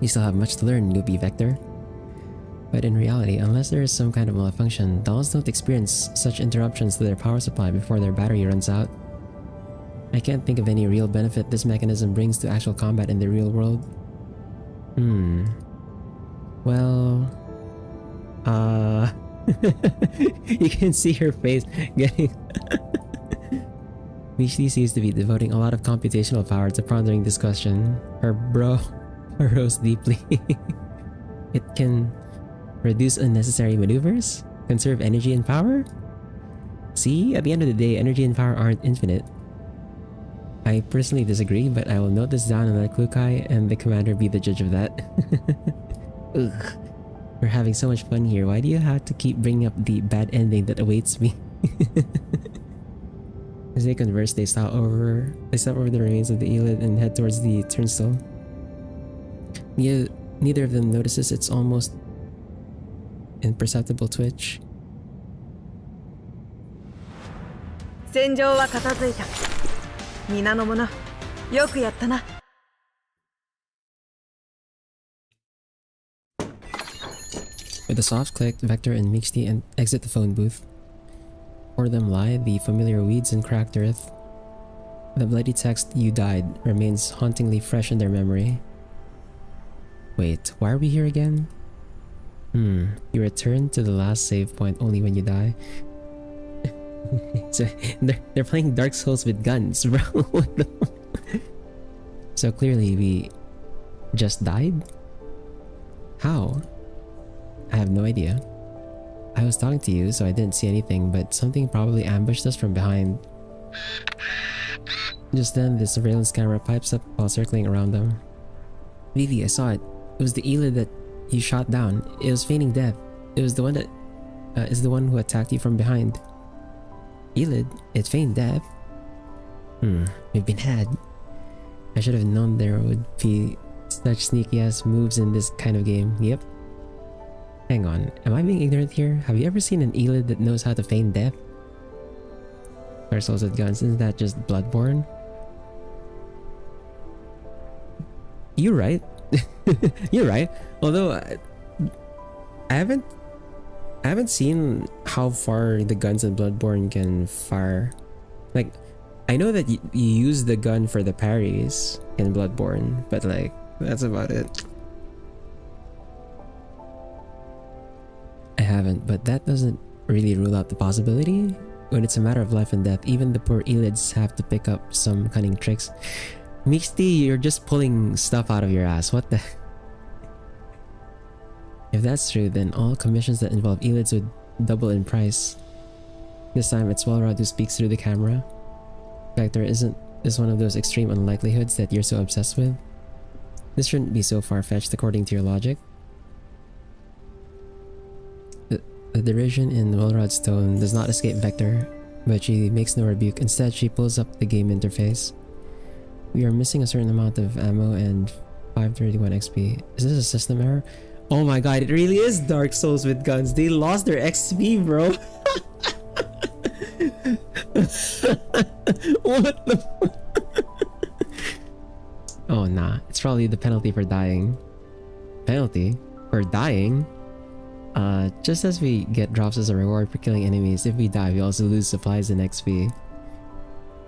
You still have much to learn, newbie Vector. But in reality, unless there is some kind of malfunction, dolls don't experience such interruptions to their power supply before their battery runs out. I can't think of any real benefit this mechanism brings to actual combat in the real world. Well... You can see her face getting... Mishti seems to be devoting a lot of computational power to pondering this question. Her brow furrows deeply. It can reduce unnecessary maneuvers? Conserve energy and power? See, at the end of the day, energy and power aren't infinite. I personally disagree, but I will note this down and let Klukai and the commander be the judge of that. Ugh. We're having so much fun here. Why do you have to keep bringing up the bad ending that awaits me? As they converse, they step over the remains of the Elid and head towards the turnstile. Neither of them notices its almost imperceptible twitch. 戦場は片付いた。皆の者、よくやったな。With a soft click, Vector and Mixti exit the phone booth. Before them lie the familiar weeds and cracked earth. The bloody text, "You died," remains hauntingly fresh in their memory. Wait, why are we here again? You return to the last save point only when you die. So they're playing Dark Souls with guns, bro. What the... So clearly we just died? How? I have no idea. I was talking to you, so I didn't see anything, but something probably ambushed us from behind. Just then, the surveillance camera pipes up while circling around them. Vivi, I saw it. It was the Elid that you shot down. It was feigning death. It was the one that is the one who attacked you from behind. Elid? It feigned death? We've been had. I should have known there would be such sneaky ass moves in this kind of game. Yep. Hang on, am I being ignorant here? Have you ever seen an Elid that knows how to feign death? Dark Souls with guns, isn't that just Bloodborne? You're right. You're right. Although I haven't seen how far the guns in Bloodborne can fire. Like, I know that you use the gun for the parries in Bloodborne, but like, that's about it. I haven't, but that doesn't really rule out the possibility. When it's a matter of life and death, even the poor Elids have to pick up some cunning tricks. Mixti, you're just pulling stuff out of your ass. What the... If that's true, then all commissions that involve Elids would double in price. This time it's Walrod who speaks through the camera. Vector, isn't this one of those extreme unlikelihoods that you're so obsessed with? This shouldn't be so far-fetched according to your logic. The derision in Walrod's tone does not escape Vector, but she makes no rebuke. Instead, she pulls up the game interface. We are missing a certain amount of ammo and 531 XP. Is this a system error? Oh my god, it really is Dark Souls with guns. They lost their XP, bro. What the Oh nah, it's probably the penalty for dying. Penalty for dying? Just as we get drops as a reward for killing enemies, if we die we also lose supplies and XP.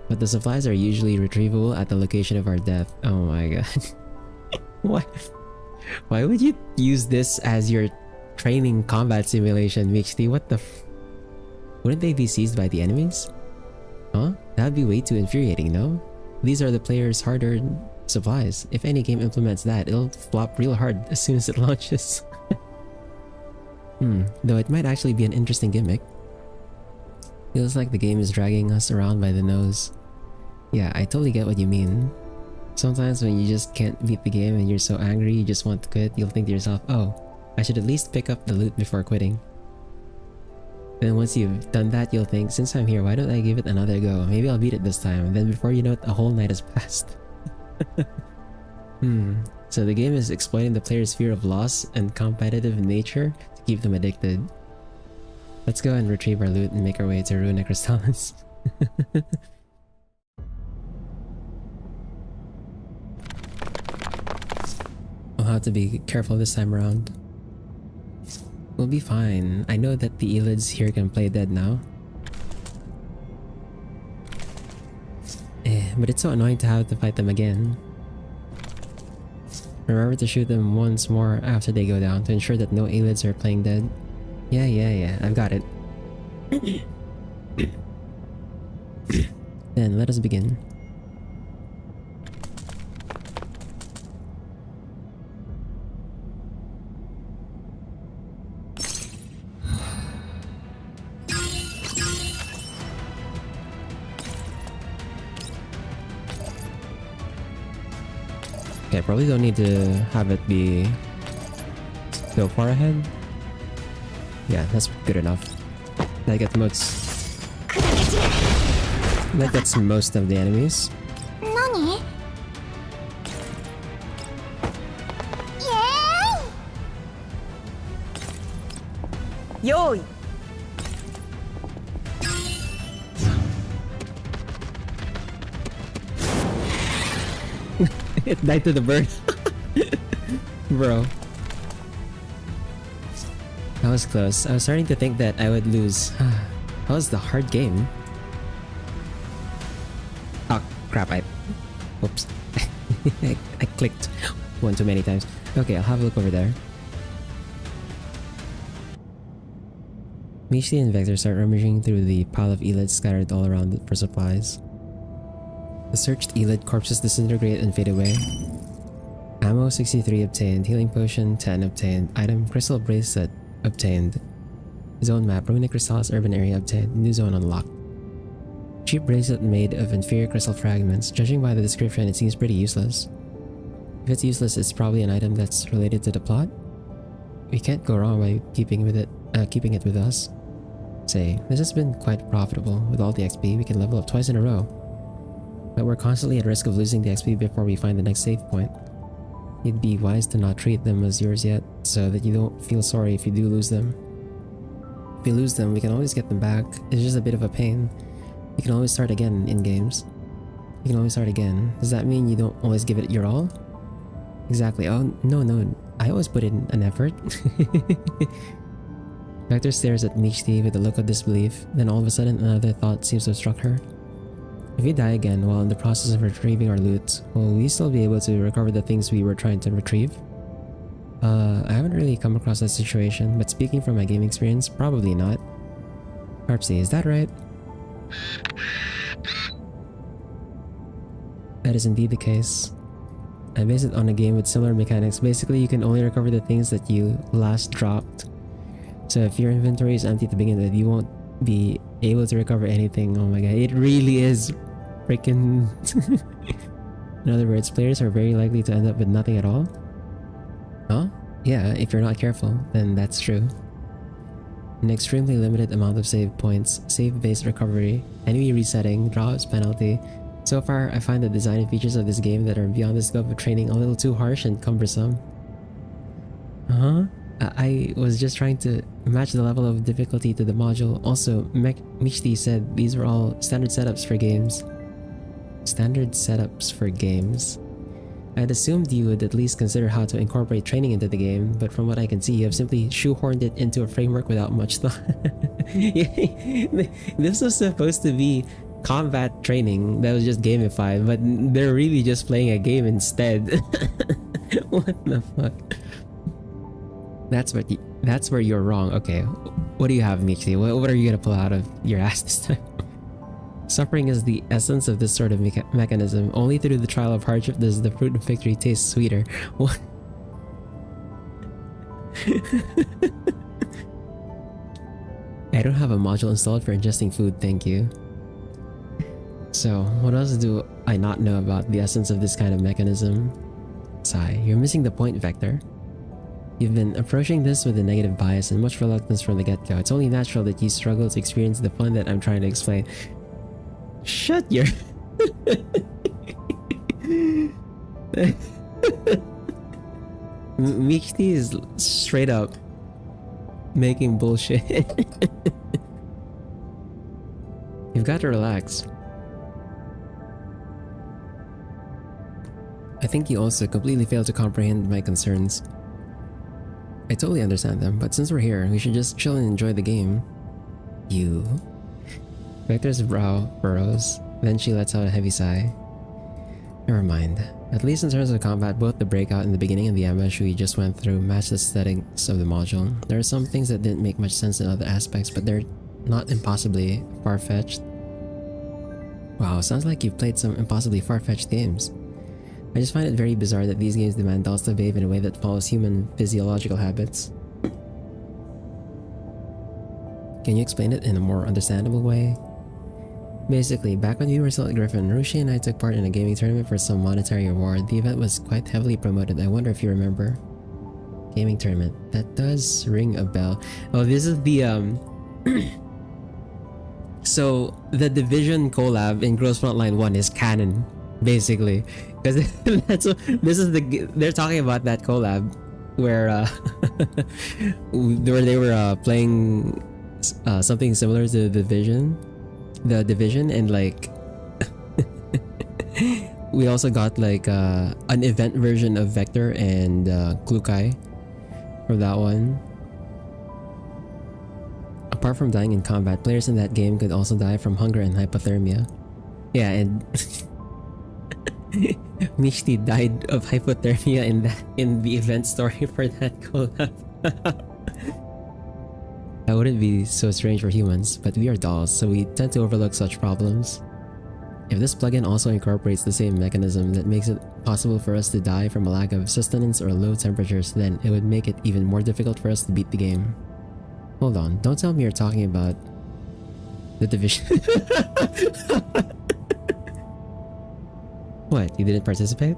But the supplies are usually retrievable at the location of our death. Oh my god. What? Why would you use this as your training combat simulation, Mixty? What the Wouldn't they be seized by the enemies? Huh? That'd be way too infuriating, no? These are the player's hard-earned supplies. If any game implements that, it'll flop real hard as soon as it launches. Though it might actually be an interesting gimmick. Feels like the game is dragging us around by the nose. Yeah, I totally get what you mean. Sometimes when you just can't beat the game and you're so angry you just want to quit, you'll think to yourself, oh, I should at least pick up the loot before quitting. Then once you've done that, you'll think, since I'm here, why don't I give it another go? Maybe I'll beat it this time. And then before you know it, a whole night has passed. So the game is exploiting the player's fear of loss and competitive nature to keep them addicted. Let's go and retrieve our loot and make our way to Runa Crystallis. I'll have to be careful this time around. We'll be fine. I know that the elids here can play dead now. But it's so annoying to have to fight them again. Remember to shoot them once more after they go down to ensure that no elids are playing dead. Yeah, I've got it. Then let us begin. Okay, I probably don't need to have it be so far ahead. Yeah, that's good enough. That gets most of the enemies. NANI? Yay! Yoi! It died to the bird. Bro. That was close. I was starting to think that I would lose. That was the hard game. Oh crap, Whoops. I clicked one too many times. Okay, I'll have a look over there. Michi and Vector start rummaging through the pile of elids scattered all around for supplies. The searched elid corpses disintegrate and fade away. Ammo 63 obtained, healing potion 10 obtained, item crystal bracelet obtained. Zone map, Runic Crystallis urban area obtained, new zone unlocked. Cheap bracelet made of inferior crystal fragments. Judging by the description, it seems pretty useless. If it's useless, it's probably an item that's related to the plot. We can't go wrong by keeping it with us. Say, this has been quite profitable. With all the XP, we can level up twice in a row. But we're constantly at risk of losing the XP before we find the next save point. It'd be wise to not treat them as yours yet, so that you don't feel sorry if you do lose them. If we lose them, we can always get them back. It's just a bit of a pain. You can always start again in games. You can always start again. Does that mean you don't always give it your all? Exactly. Oh, no. I always put in an effort. Vector stares at Michi with a look of disbelief. Then all of a sudden, another thought seems to have struck her. If we die again while in the process of retrieving our loot, will we still be able to recover the things we were trying to retrieve? I haven't really come across that situation, but speaking from my game experience, probably not. Harpsy, is that right? That is indeed the case. I base it on a game with similar mechanics. Basically, you can only recover the things that you last dropped. So if your inventory is empty to begin with, you won't be able to recover anything. Oh my god, it really is freaking... In other words, players are very likely to end up with nothing at all. Huh? Yeah, if you're not careful, then that's true. An extremely limited amount of save points, save-based recovery, enemy resetting, drops, penalty. So far, I find the design and features of this game that are beyond the scope of training a little too harsh and cumbersome. Huh? I was just trying to match the level of difficulty to the module. Also, Mishti said these were all standard setups for games. Standard setups for games. I'd assumed you would at least consider how to incorporate training into the game, but from what I can see, you have simply shoehorned it into a framework without much thought. This was supposed to be combat training that was just gamified, but they're really just playing a game instead. What the fuck? That's where you're wrong. Okay, what do you have, Michi? What are you gonna pull out of your ass this time? Suffering is the essence of this sort of mechanism. Only through the trial of hardship does the fruit of victory taste sweeter. What? I don't have a module installed for ingesting food, thank you. So, what else do I not know about the essence of this kind of mechanism? Sigh, you're missing the point, Vector. You've been approaching this with a negative bias and much reluctance from the get-go. It's only natural that you struggle to experience the fun that I'm trying to explain. Shut your... Michti is straight up making bullshit. You've got to relax. I think you also completely failed to comprehend my concerns. I totally understand them, but since we're here, we should just chill and enjoy the game. You... Vector's brow furrows, then she lets out a heavy sigh. Never mind. At least in terms of combat, both the breakout in the beginning and the ambush we just went through match the aesthetics of the module. There are some things that didn't make much sense in other aspects, but they're not impossibly far-fetched. Wow, sounds like you've played some impossibly far-fetched games. I just find it very bizarre that these games demand dolls to behave in a way that follows human physiological habits. Can you explain it in a more understandable way? Basically, back when we were still at Griffin, Rushi and I took part in a gaming tournament for some monetary reward. The event was quite heavily promoted. I wonder if you remember. Gaming tournament. That does ring a bell. Oh, this is the So, the Division collab in Girls Frontline 1 is canon, basically. Because they're talking about that collab where where they were playing something similar to the Division, and like we also got like an event version of Vector and Klukai for that one. Apart from dying in combat, players in that game could also die from hunger and hypothermia. Yeah, and Mishti died of hypothermia in the event story for that collab. That wouldn't be so strange for humans, but we are dolls, so we tend to overlook such problems. If this plugin also incorporates the same mechanism that makes it possible for us to die from a lack of sustenance or low temperatures, then it would make it even more difficult for us to beat the game. Hold on, don't tell me you're talking about the Division. What, you didn't participate?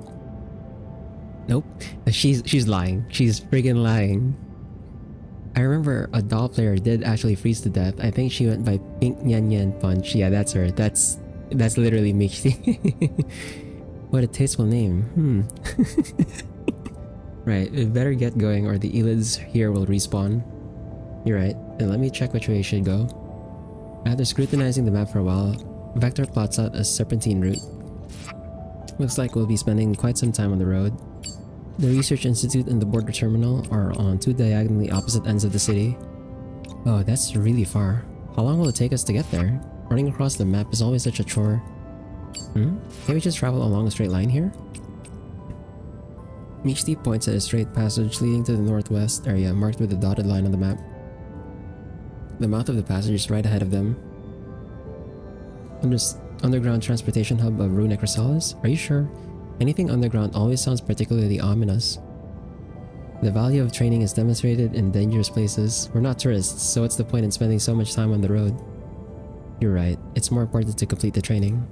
Nope. She's lying. She's friggin' lying. I remember a doll player did actually freeze to death. I think she went by Pink Nyan Nyan Punch. Yeah, that's her. That's literally Mixi. What a tasteful name. Right, we better get going or the elids here will respawn. You're right, and let me check which way you should go. After scrutinizing the map for a while, Vector plots out a serpentine route. Looks like we'll be spending quite some time on the road. The Research Institute and the border terminal are on two diagonally opposite ends of the city. Oh, that's really far. How long will it take us to get there? Running across the map is always such a chore. Can we just travel along a straight line here? Michti points at a straight passage leading to the northwest area marked with a dotted line on the map. The mouth of the passage is right ahead of them. Underground transportation hub of Rue Necrosalis? Are you sure? Anything underground always sounds particularly ominous. The value of training is demonstrated in dangerous places. We're not tourists, so what's the point in spending so much time on the road? You're right. It's more important to complete the training.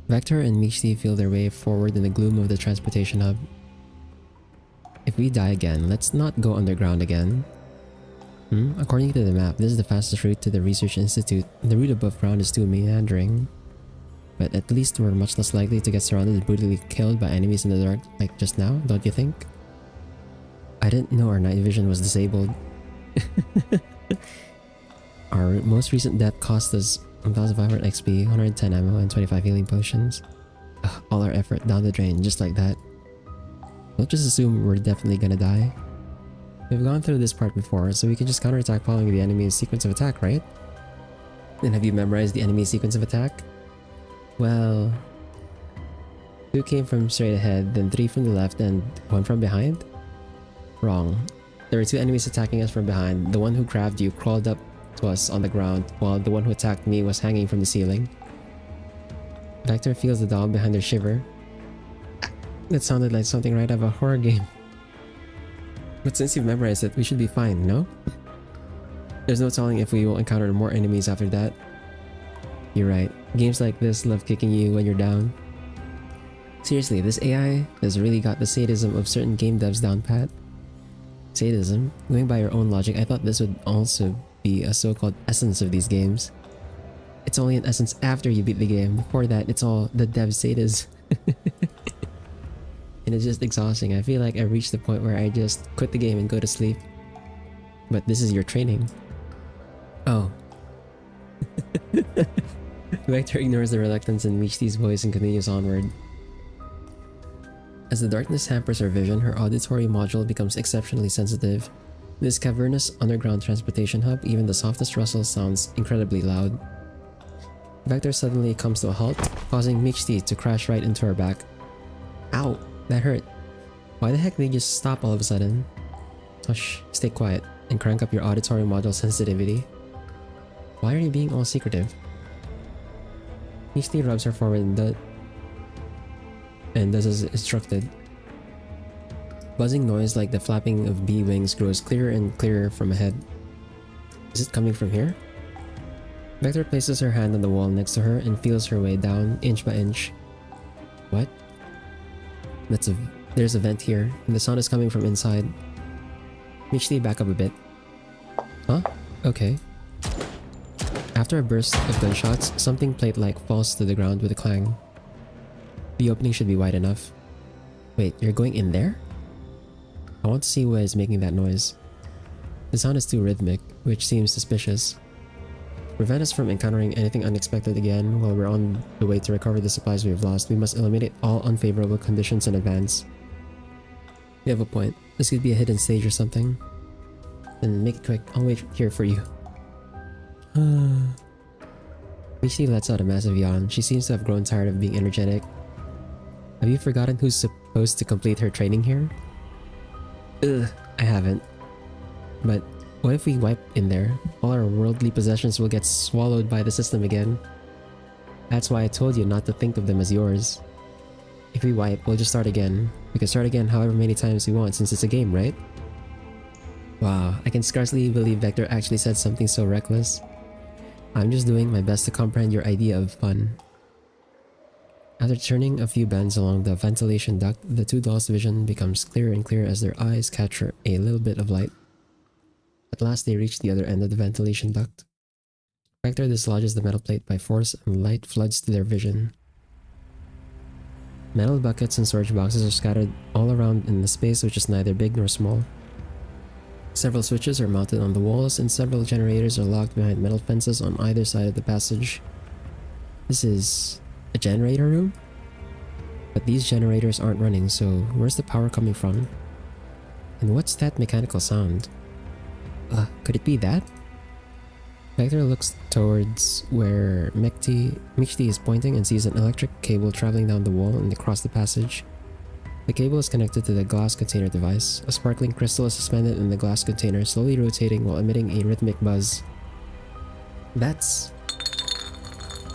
Vector and Mishti feel their way forward in the gloom of the transportation hub. If we die again, let's not go underground again. According to the map, this is the fastest route to the research institute. The route above ground is too meandering. But at least we're much less likely to get surrounded and brutally killed by enemies in the dark like just now, don't you think? I didn't know our night vision was disabled. Our most recent death cost us 1,500 XP, 110 ammo, and 25 healing potions. Ugh, all our effort down the drain, just like that. Don't just assume we're definitely gonna die. We've gone through this part before, so we can just counterattack following the enemy's sequence of attack, right? And have you memorized the enemy's sequence of attack? Well... 2 came from straight ahead, then 3 from the left, and 1 from behind? Wrong. There were 2 enemies attacking us from behind. The one who grabbed you crawled up to us on the ground, while the one who attacked me was hanging from the ceiling. Vector feels the doll behind her shiver. That sounded like something right out of a horror game. But since you've memorized it, we should be fine, no? There's no telling if we will encounter more enemies after that. You're right. Games like this love kicking you when you're down. Seriously, this AI has really got the sadism of certain game devs down pat. Sadism? Going by your own logic, I thought this would also be a so-called essence of these games. It's only an essence after you beat the game. Before that, it's all the dev sadism. And it's just exhausting. I feel like I've reached the point where I just quit the game and go to sleep. But this is your training. Oh. Vector ignores the reluctance in Michti's voice and continues onward. As the darkness hampers her vision, her auditory module becomes exceptionally sensitive. In this cavernous underground transportation hub, even the softest rustle sounds incredibly loud. Vector suddenly comes to a halt, causing Michti to crash right into her back. Ow! That hurt. Why the heck did you just stop all of a sudden? Hush, stay quiet, and crank up your auditory module sensitivity. Why are you being all secretive? Michti rubs her forehead and does as instructed. Buzzing noise like the flapping of bee wings grows clearer and clearer from ahead. Is it coming from here? Vector places her hand on the wall next to her and feels her way down, inch by inch. What? There's a vent here, and the sound is coming from inside. Michti, back up a bit. Huh? Okay. After a burst of gunshots, something plate-like falls to the ground with a clang. The opening should be wide enough. Wait, you're going in there? I want to see what is making that noise. The sound is too rhythmic, which seems suspicious. To prevent us from encountering anything unexpected again while we're on the way to recover the supplies we have lost, we must eliminate all unfavorable conditions in advance. You have a point. This could be a hidden stage or something. Then make it quick. I'll wait here for you. Michti lets out a massive yawn. She seems to have grown tired of being energetic. Have you forgotten who's supposed to complete her training here? Ugh, I haven't. But what if we wipe in there? All our worldly possessions will get swallowed by the system again. That's why I told you not to think of them as yours. If we wipe, we'll just start again. We can start again however many times we want since it's a game, right? Wow, I can scarcely believe Vector actually said something so reckless. I'm just doing my best to comprehend your idea of fun. After turning a few bends along the ventilation duct, the 2 dolls' vision becomes clearer and clearer as their eyes capture a little bit of light. At last they reach the other end of the ventilation duct. Vector dislodges the metal plate by force and light floods to their vision. Metal buckets and storage boxes are scattered all around in the space which is neither big nor small. Several switches are mounted on the walls and several generators are locked behind metal fences on either side of the passage. This is a generator room? But these generators aren't running, so where's the power coming from? And what's that mechanical sound? Could it be that? Vector looks towards where Michti is pointing and sees an electric cable traveling down the wall and across the passage. The cable is connected to the glass container device. A sparkling crystal is suspended in the glass container, slowly rotating while emitting a rhythmic buzz. That's...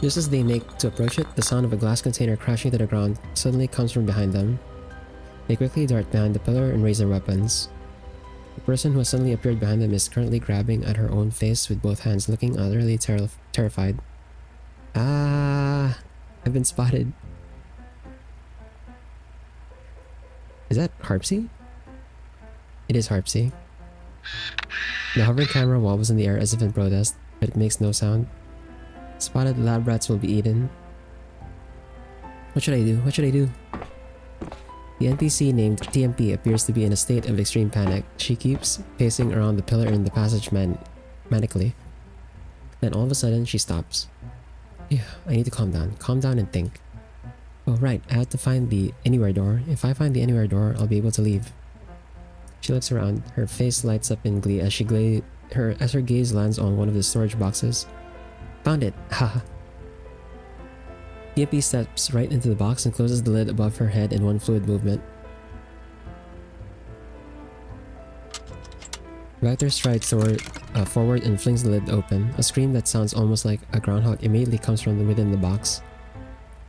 Just as they make to approach it, the sound of a glass container crashing to the ground suddenly comes from behind them. They quickly dart behind the pillar and raise their weapons. The person who has suddenly appeared behind them is currently grabbing at her own face with both hands, looking utterly terrified. Ah, I've been spotted. Is that Harpsy? It is Harpsy. The hovering camera wobbles in the air as if in protest, but it makes no sound. Spotted lab rats will be eaten. What should I do? What should I do? The NPC named TMP appears to be in a state of extreme panic. She keeps pacing around the pillar in the passage manically. Then all of a sudden, she stops. Yeah, I need to calm down. Calm down and think. Oh right, I have to find the anywhere door. If I find the anywhere door, I'll be able to leave. She looks around. Her face lights up in glee as her gaze lands on one of the storage boxes. Found it! Haha. TMP steps right into the box and closes the lid above her head in one fluid movement. Vector strides forward and flings the lid open. A scream that sounds almost like a groundhog immediately comes from within the box.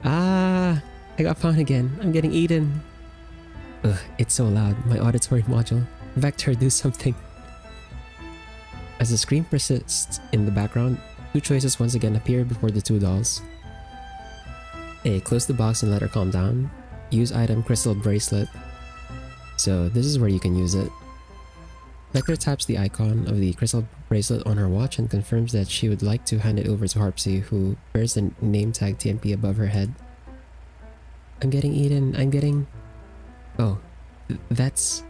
Ah! I got found again. I'm getting eaten. Ugh, it's so loud. My auditory module. Vector, do something. As the scream persists in the background, two choices once again appear before the two dolls. A. Close the box and let her calm down. Use item crystal bracelet. So this is where you can use it. Vector taps the icon of the crystal bracelet on her watch and confirms that she would like to hand it over to Harpsy, who bears the name tag TMP above her head. I'm getting eaten. I'm getting... Oh, that's...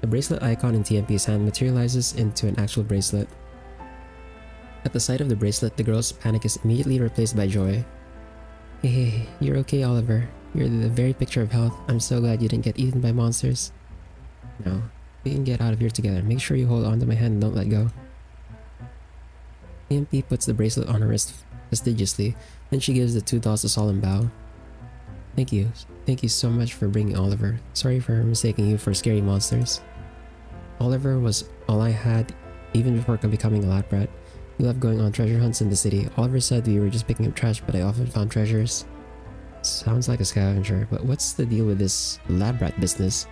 The bracelet icon in TMP's hand materializes into an actual bracelet. At the sight of the bracelet, the girl's panic is immediately replaced by joy. Hey, you're okay, Oliver. You're the very picture of health. I'm so glad you didn't get eaten by monsters. Now, we can get out of here together. Make sure you hold on to my hand and don't let go. TMP puts the bracelet on her wrist fastidiously, then she gives the two dolls a solemn bow. Thank you. Thank you so much for bringing Oliver. Sorry for mistaking you for scary monsters. Oliver was all I had even before becoming a lab rat. We loved going on treasure hunts in the city. Oliver said we were just picking up trash, but I often found treasures. Sounds like a scavenger, but what's the deal with this lab rat business?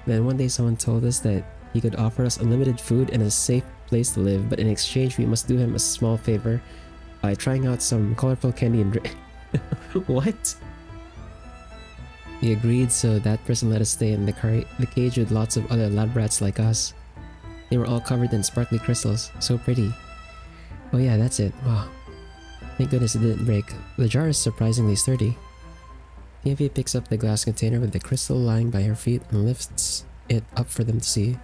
Then one day someone told us that he could offer us unlimited food and a safe place to live, but in exchange we must do him a small favor by trying out some colorful candy and drink. What? We agreed, so that person let us stay in the cage with lots of other lab rats like us. They were all covered in sparkly crystals. So pretty. Oh yeah, that's it. Wow. Thank goodness it didn't break. The jar is surprisingly sturdy. TMP picks up the glass container with the crystal lying by her feet and lifts it up for them to see.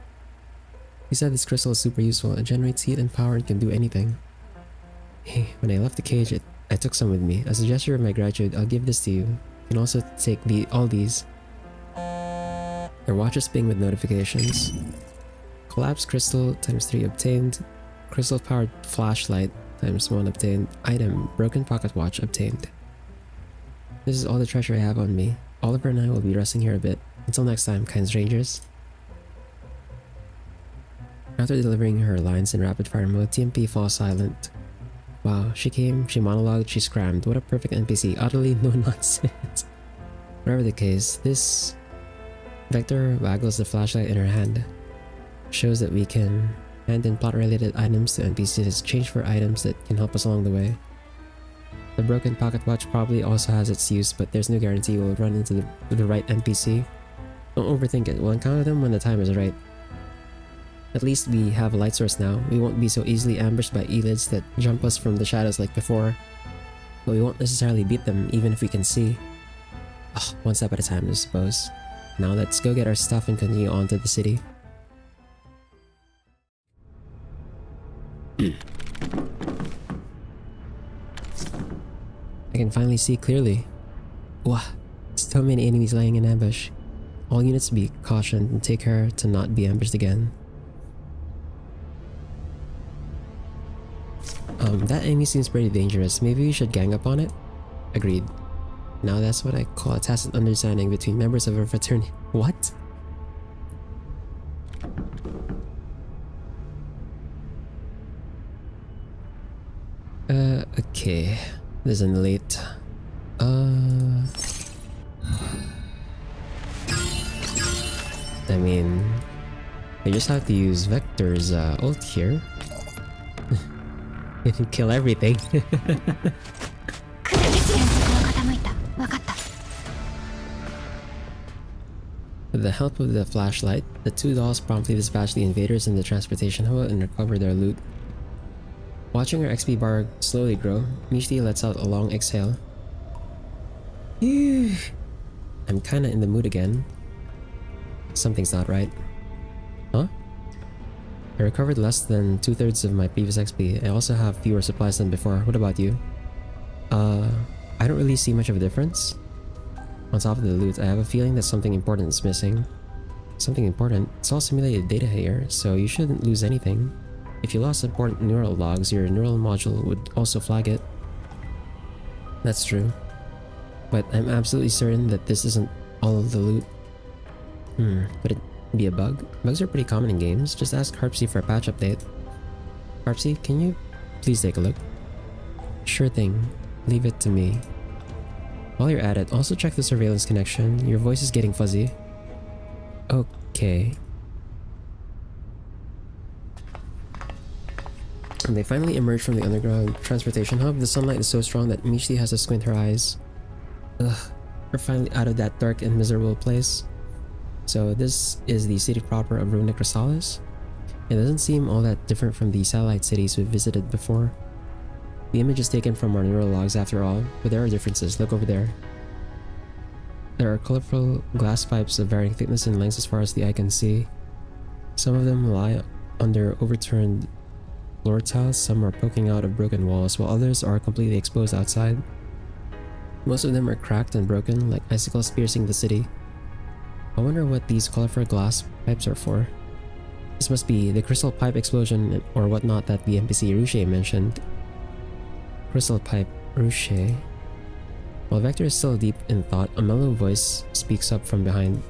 He said this crystal is super useful. It generates heat and power and can do anything. Hey, when I left the cage, I took some with me. As a gesture of my gratitude, I'll give this to you. You can also take all these. Their watches ping with notifications. Collapsed crystal ×3 obtained. Crystal powered flashlight ×1 obtained. Item broken pocket watch obtained. This is all the treasure I have on me. Oliver and I will be resting here a bit. Until next time, kind strangers. After delivering her lines in rapid fire mode, TMP falls silent. Wow, she came, she monologued, she scrammed. What a perfect NPC, utterly no nonsense. Whatever the case, this Vector waggles the flashlight in her hand. Shows that we can hand in plot related items to NPCs in exchange for items that can help us along the way. The broken pocket watch probably also has its use, but there's no guarantee we'll run into the right NPC. Don't overthink it, we'll encounter them when the time is right. At least we have a light source now. We won't be so easily ambushed by elids that jump us from the shadows like before. But we won't necessarily beat them even if we can see. Oh, one step at a time, I suppose. Now let's go get our stuff and continue on to the city. I can finally see clearly. Wow, so many enemies lying in ambush. All units be cautioned and take care to not be ambushed again. That enemy seems pretty dangerous. Maybe we should gang up on it? Agreed. Now that's what I call a tacit understanding between members of a fraternity. What? Okay. This isn't late. I mean, I just have to use Vector's ult here. It can kill everything. With the help of the flashlight, the two dolls promptly dispatch the invaders in the transportation hall and recover their loot. Watching her XP bar slowly grow, Mishti lets out a long exhale. Phew. I'm kinda in the mood again. Something's not right. Huh? I recovered less than 2/3 of my previous XP. I also have fewer supplies than before. What about you? I don't really see much of a difference. On top of the loot, I have a feeling that something important is missing. Something important? It's all simulated data here, so you shouldn't lose anything. If you lost important neural logs, your neural module would also flag it. That's true. But I'm absolutely certain that this isn't all of the loot. Could it be a bug? Bugs are pretty common in games. Just ask Harpsy for a patch update. Harpsy, can you please take a look? Sure thing. Leave it to me. While you're at it, also check the surveillance connection. Your voice is getting fuzzy. Okay. When they finally emerge from the underground transportation hub, the sunlight is so strong that Mishti has to squint her eyes. Ugh, we're finally out of that dark and miserable place. So this is the city proper of Runa Chrysalis. It doesn't seem all that different from the satellite cities we've visited before. The image is taken from our neural logs after all, but there are differences. Look over there. There are colorful glass pipes of varying thickness and lengths as far as the eye can see. Some of them lie under overturned floor tiles, some are poking out of broken walls, while others are completely exposed outside. Most of them are cracked and broken, like icicles piercing the city. I wonder what these colorful glass pipes are for. This must be the crystal pipe explosion or whatnot that the NPC Ruche mentioned. Crystal pipe Ruche. While Vector is still deep in thought, a mellow voice speaks up from behind.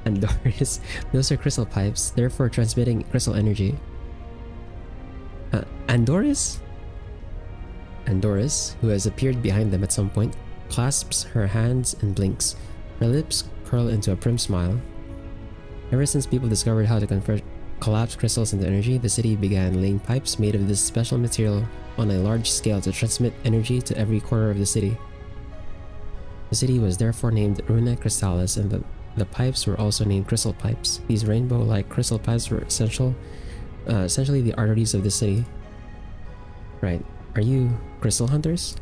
And Doris, those are crystal pipes, therefore transmitting crystal energy. Andoris? Andoris, who has appeared behind them at some point, clasps her hands and blinks. Her lips curl into a prim smile. Ever since people discovered how to convert collapsed crystals into energy, the city began laying pipes made of this special material on a large scale to transmit energy to every corner of the city. The city was therefore named Runa Chrysalis, and the pipes were also named crystal pipes. These rainbow-like crystal pipes were essentially the arteries of the city. Right. Are you crystal hunters?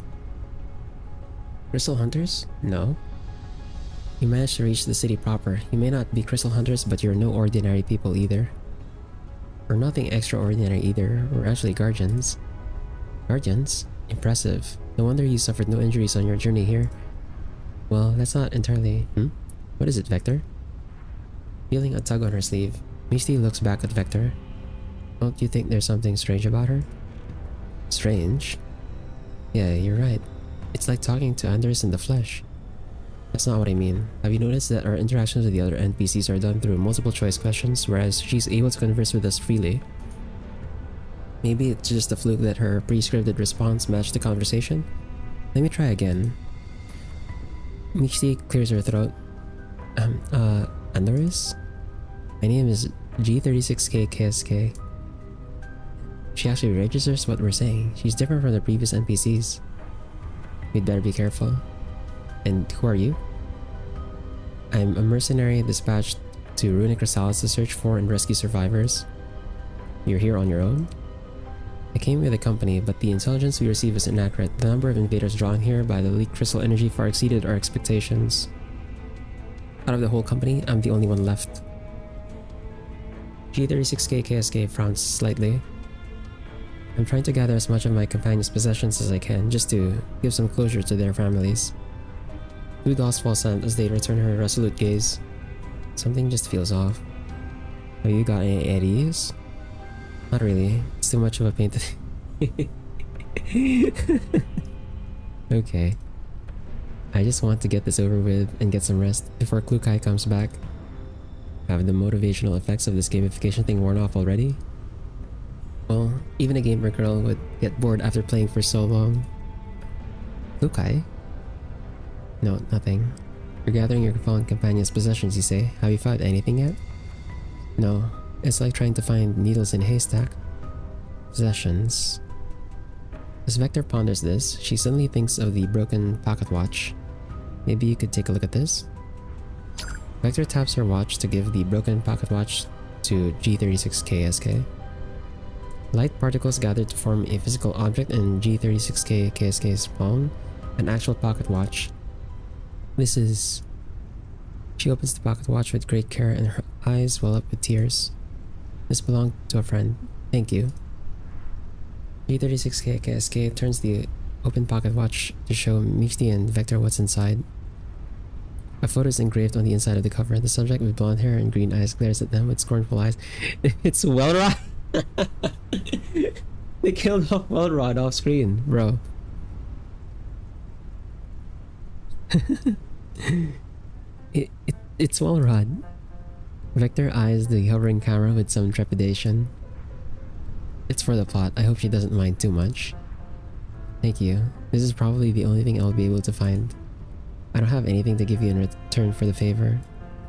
Crystal hunters? No. You managed to reach the city proper. You may not be crystal hunters, but you're no ordinary people either. We're nothing extraordinary either. We're actually guardians. Guardians? Impressive. No wonder you suffered no injuries on your journey here. Well, that's not entirely... What is it, Vector? Feeling a tug on her sleeve, Misty looks back at Vector. Don't you think there's something strange about her? Strange? Yeah, you're right. It's like talking to Anders in the flesh. That's not what I mean. Have you noticed that our interactions with the other NPCs are done through multiple choice questions, whereas she's able to converse with us freely? Maybe it's just a fluke that her pre-scripted response matched the conversation? Let me try again. Mishti clears her throat. Andoris? My name is G36KKSK. She actually registers what we're saying. She's different from the previous NPCs. We'd better be careful. And who are you? I'm a mercenary dispatched to Runa Chrysalis to search for and rescue survivors. You're here on your own? I came with a company, but the intelligence we receive is inaccurate. The number of invaders drawn here by the leaked crystal energy far exceeded our expectations. Out of the whole company, I'm the only one left. G36KKSK frowns slightly. I'm trying to gather as much of my companions' possessions as I can, just to give some closure to their families. Two dolls fall silent as they return her resolute gaze. Something just feels off. Have you got any ideas? Not really. It's too much of a pain to... Okay. I just want to get this over with and get some rest before Klukai comes back. Have the motivational effects of this gamification thing worn off already? Well, even a gamer girl would get bored after playing for so long. Klukai? No, nothing. You're gathering your fallen companion's possessions, you say? Have you found anything yet? No. It's like trying to find needles in a haystack. Possessions. As Vector ponders this, she suddenly thinks of the broken pocket watch. Maybe you could take a look at this. Vector taps her watch to give the broken pocket watch to G36KSK. Light particles gather to form a physical object in G36KSK's palm, an actual pocket watch. This is... She opens the pocket watch with great care and her eyes well up with tears. This belonged to a friend. Thank you. G36KSK turns the open pocket watch to show Mishti and Vector what's inside. A photo is engraved on the inside of the cover. The subject with blonde hair and green eyes glares at them with scornful eyes. It's Welrod! They killed off Welrod off screen, bro. It's Welrod. Vector eyes the hovering camera with some trepidation. It's for the plot. I hope she doesn't mind too much. Thank you. This is probably the only thing I'll be able to find. I don't have anything to give you in return for the favor.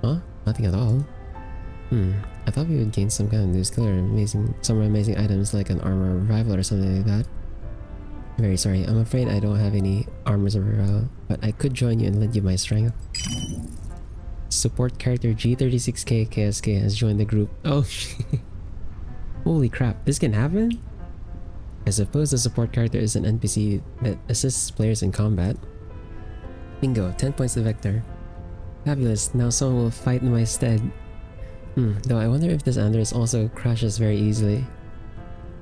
Huh? Nothing at all? I thought we would gain some kind of new skill or some amazing items like an armor revival or something like that. Very sorry, I'm afraid I don't have any armors of revival, but I could join you and lend you my strength. Support character G36KSK has joined the group. Oh holy crap, this can happen? I suppose the support character is an NPC that assists players in combat. Bingo, 10 points to Vector. Fabulous, now someone will fight in my stead. Though I wonder if this Andres also crashes very easily.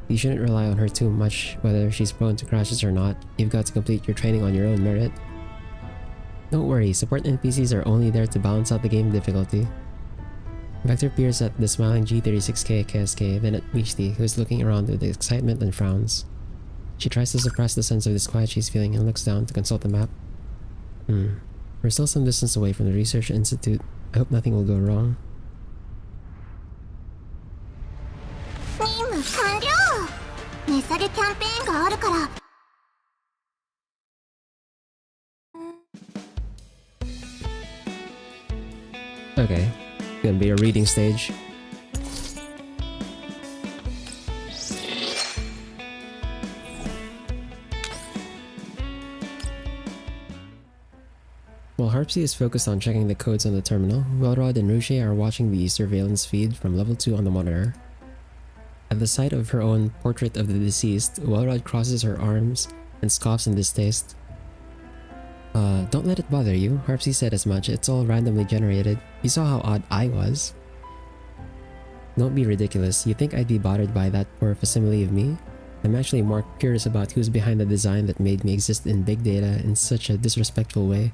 You shouldn't rely on her too much, whether she's prone to crashes or not. You've got to complete your training on your own merit. Don't worry, support NPCs are only there to balance out the game difficulty. Vector peers at the smiling G36KSK, then at Mishti, who is looking around with excitement and frowns. She tries to suppress the sense of disquiet she's feeling and looks down to consult the map. We're still some distance away from the research institute. I hope nothing will go wrong. Okay, gonna be a reading stage. While Harpsy is focused on checking the codes on the terminal, Welrod and Rouge are watching the surveillance feed from level 2 on the monitor. At the sight of her own portrait of the deceased, Welrod crosses her arms and scoffs in distaste. Don't let it bother you. Harpsy said as much. It's all randomly generated. You saw how odd I was. Don't be ridiculous. You think I'd be bothered by that poor facsimile of me? I'm actually more curious about who's behind the design that made me exist in big data in such a disrespectful way.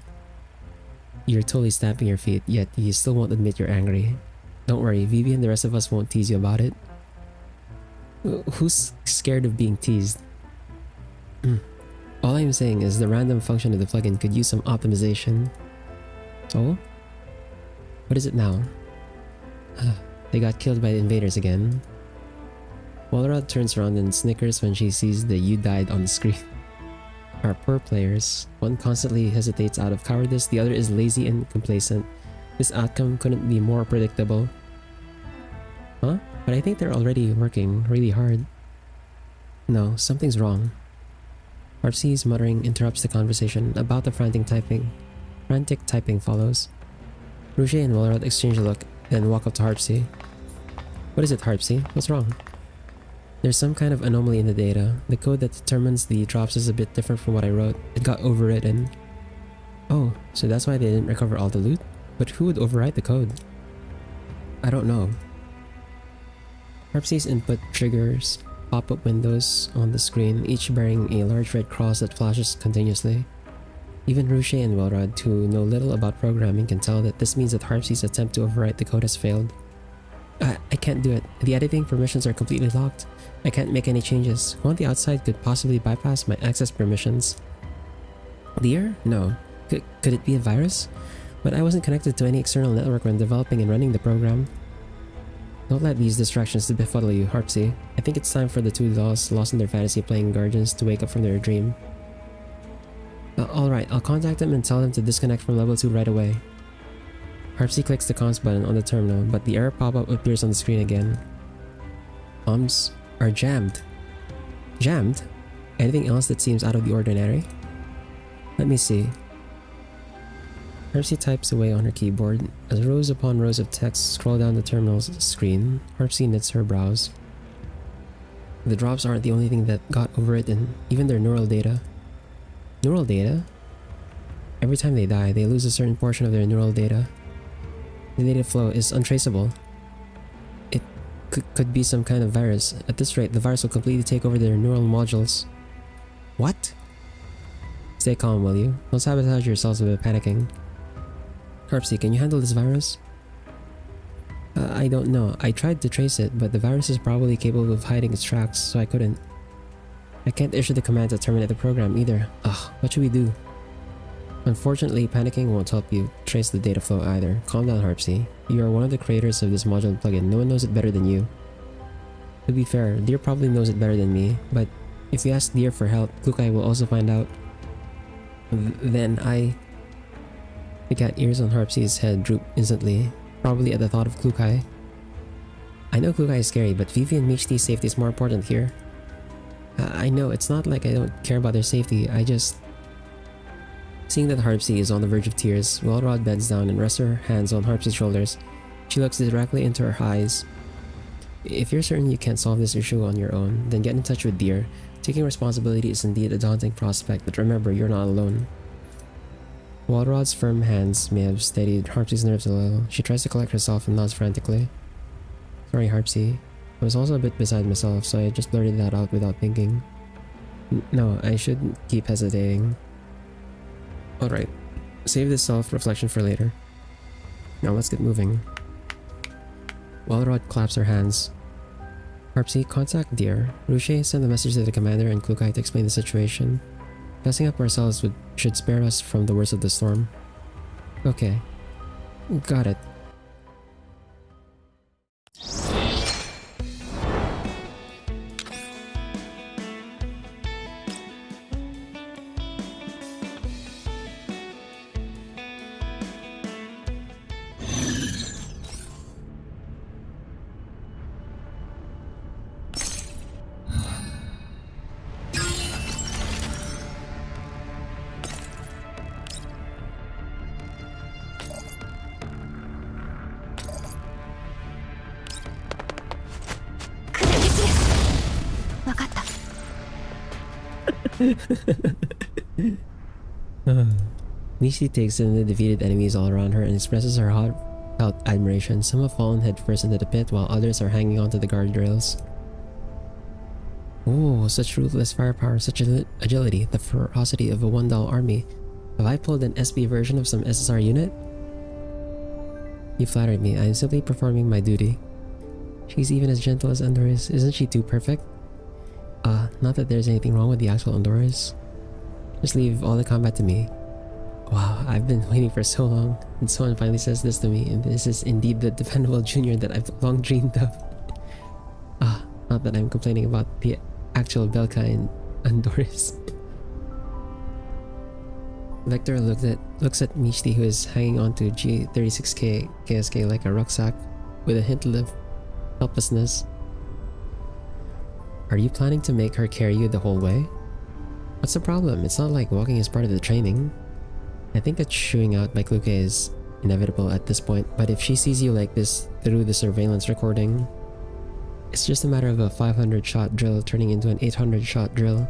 You're totally stamping your feet, yet you still won't admit you're angry. Don't worry, Vivi and the rest of us won't tease you about it. Who's scared of being teased? All I'm saying is the random function of the plugin could use some optimization. Oh? What is it now? They got killed by the invaders again. Welrod turns around and snickers when she sees the "you died" on the screen. Our poor players. One constantly hesitates out of cowardice, the other is lazy and complacent. This outcome couldn't be more predictable. Huh? But I think they're already working really hard. No, something's wrong. Harpsy's muttering interrupts the conversation about the frantic typing. Frantic typing follows. Rouge and Welrod exchange a look, then walk up to Harpsy. What is it, Harpsy? What's wrong? There's some kind of anomaly in the data. The code that determines the drops is a bit different from what I wrote. It got overwritten. Oh, so that's why they didn't recover all the loot? But who would overwrite the code? I don't know. Harpsy's input triggers pop-up windows on the screen, each bearing a large red cross that flashes continuously. Even Rouge and Welrod, who know little about programming, can tell that this means that Harpsy's attempt to overwrite the code has failed. I can't do it. The editing permissions are completely locked. I can't make any changes. Who on the outside could possibly bypass my access permissions? Lear? No. Could it be a virus? But I wasn't connected to any external network when developing and running the program. Don't let these distractions befuddle you, Harpsy. I think it's time for the two dolls lost in their fantasy playing Guardians to wake up from their dream. Alright, I'll contact them and tell them to disconnect from level 2 right away. Harpsy clicks the comms button on the terminal, but the error pop-up appears on the screen again. Comms are jammed. Jammed? Anything else that seems out of the ordinary? Let me see. Harpsy types away on her keyboard. As rows upon rows of text scroll down the terminal's screen, Harpsy knits her brows. The drops aren't the only thing that got overwritten, even their neural data. Neural data? Every time they die, they lose a certain portion of their neural data. The data flow is untraceable. It could be some kind of virus. At this rate, the virus will completely take over their neural modules. What? Stay calm, will you? Don't sabotage yourselves with panicking. Harpsy, can you handle this virus? I don't know. I tried to trace it, but the virus is probably capable of hiding its tracks, so I couldn't. I can't issue the command to terminate the program either. Ugh, what should we do? Unfortunately, panicking won't help you trace the data flow either. Calm down, Harpsy. You are one of the creators of this module plugin. No one knows it better than you. To be fair, Deer probably knows it better than me, but if you ask Deer for help, Kukai will also find out. Then The cat ears on Harpsy's head droop instantly, probably at the thought of Kukai. I know Kukai is scary, but Vivi and Michiti's safety is more important here. I know, it's not like I don't care about their safety, I just... Seeing that Harpsy is on the verge of tears, Wellrod bends down and rests her hands on Harpsy's shoulders. She looks directly into her eyes. If you're certain you can't solve this issue on your own, then get in touch with Deer. Taking responsibility is indeed a daunting prospect, but remember, you're not alone. Wellrod's firm hands may have steadied Harpsy's nerves a little. She tries to collect herself and nods frantically. Sorry, Harpsy. I was also a bit beside myself, so I just blurted that out without thinking. No, I shouldn't keep hesitating. Alright, save this self-reflection for later. Now let's get moving. Wellrod claps her hands. Harpsy, contact Deer. Ruche, send a message to the commander and Kukai to explain the situation. Messing up ourselves should spare us from the worst of the storm. Okay. Got it. Michi takes in the defeated enemies all around her and expresses her heartfelt admiration. Some have fallen headfirst into the pit, while others are hanging onto the guardrails. Oh, such ruthless firepower, such agility, the ferocity of a one-doll army. Have I pulled an SB version of some SSR unit? You flattered me. I am simply performing my duty. She's even as gentle as Andorus. Isn't she too perfect? Not that there's anything wrong with the actual Andorus. Just leave all the combat to me. Wow, I've been waiting for so long, and someone finally says this to me, and this is indeed the dependable junior that I've long dreamed of. Not that I'm complaining about the actual Belka and Andorus. Vector looks at Michiti, who is hanging onto G36K KSK like a rucksack, with a hint of helplessness. Are you planning to make her carry you the whole way? What's the problem? It's not like walking is part of the training. I think that chewing out by Kluke is inevitable at this point, but if she sees you like this through the surveillance recording, it's just a matter of a 500-shot drill turning into an 800-shot drill.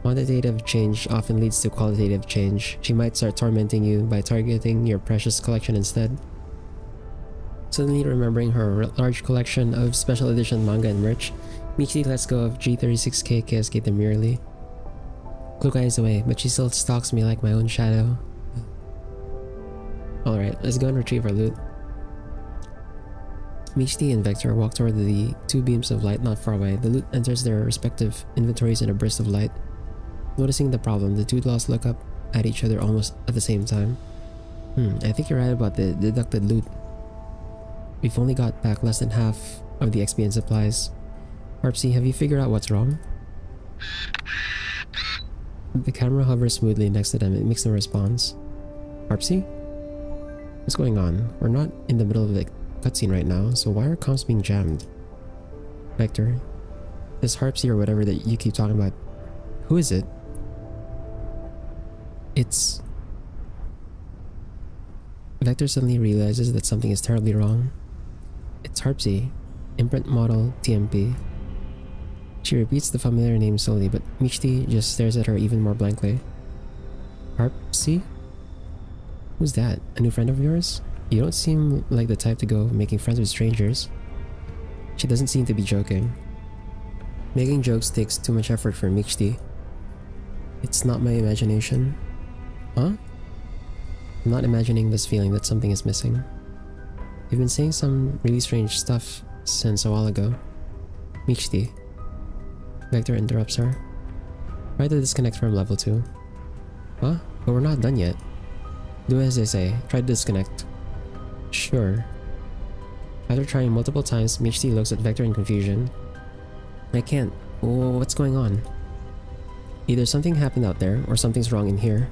Quantitative change often leads to qualitative change. She might start tormenting you by targeting your precious collection instead. Suddenly remembering her large collection of special edition manga and merch, Michi lets go of G36K KSK demurely. Klukai is away, but she still stalks me like my own shadow. Alright, let's go and retrieve our loot. Michiti and Vector walk toward the two beams of light not far away. The loot enters their respective inventories in a burst of light. Noticing the problem, the two dolls look up at each other almost at the same time. I think you're right about the deducted loot. We've only got back less than half of the XP and supplies. Harpsy, have you figured out what's wrong? The camera hovers smoothly next to them. It makes no response. Harpsy? What's going on? We're not in the middle of the cutscene right now, so why are comms being jammed? Vector, this Harpsy or whatever that you keep talking about, who is it? It's... Vector suddenly realizes that something is terribly wrong. It's Harpsy, imprint model TMP. She repeats the familiar name slowly, but Michti just stares at her even more blankly. Harpsy? Who's that? A new friend of yours? You don't seem like the type to go making friends with strangers. She doesn't seem to be joking. Making jokes takes too much effort for Michti. It's not my imagination. Huh? I'm not imagining this feeling that something is missing. You've been saying some really strange stuff since a while ago. Michti. Vector interrupts her. Try to disconnect from level 2. Huh? But we're not done yet. Do as I say. Try to disconnect. Sure. After trying multiple times, Michti looks at Vector in confusion. I can't. What's going on? Either something happened out there, or something's wrong in here.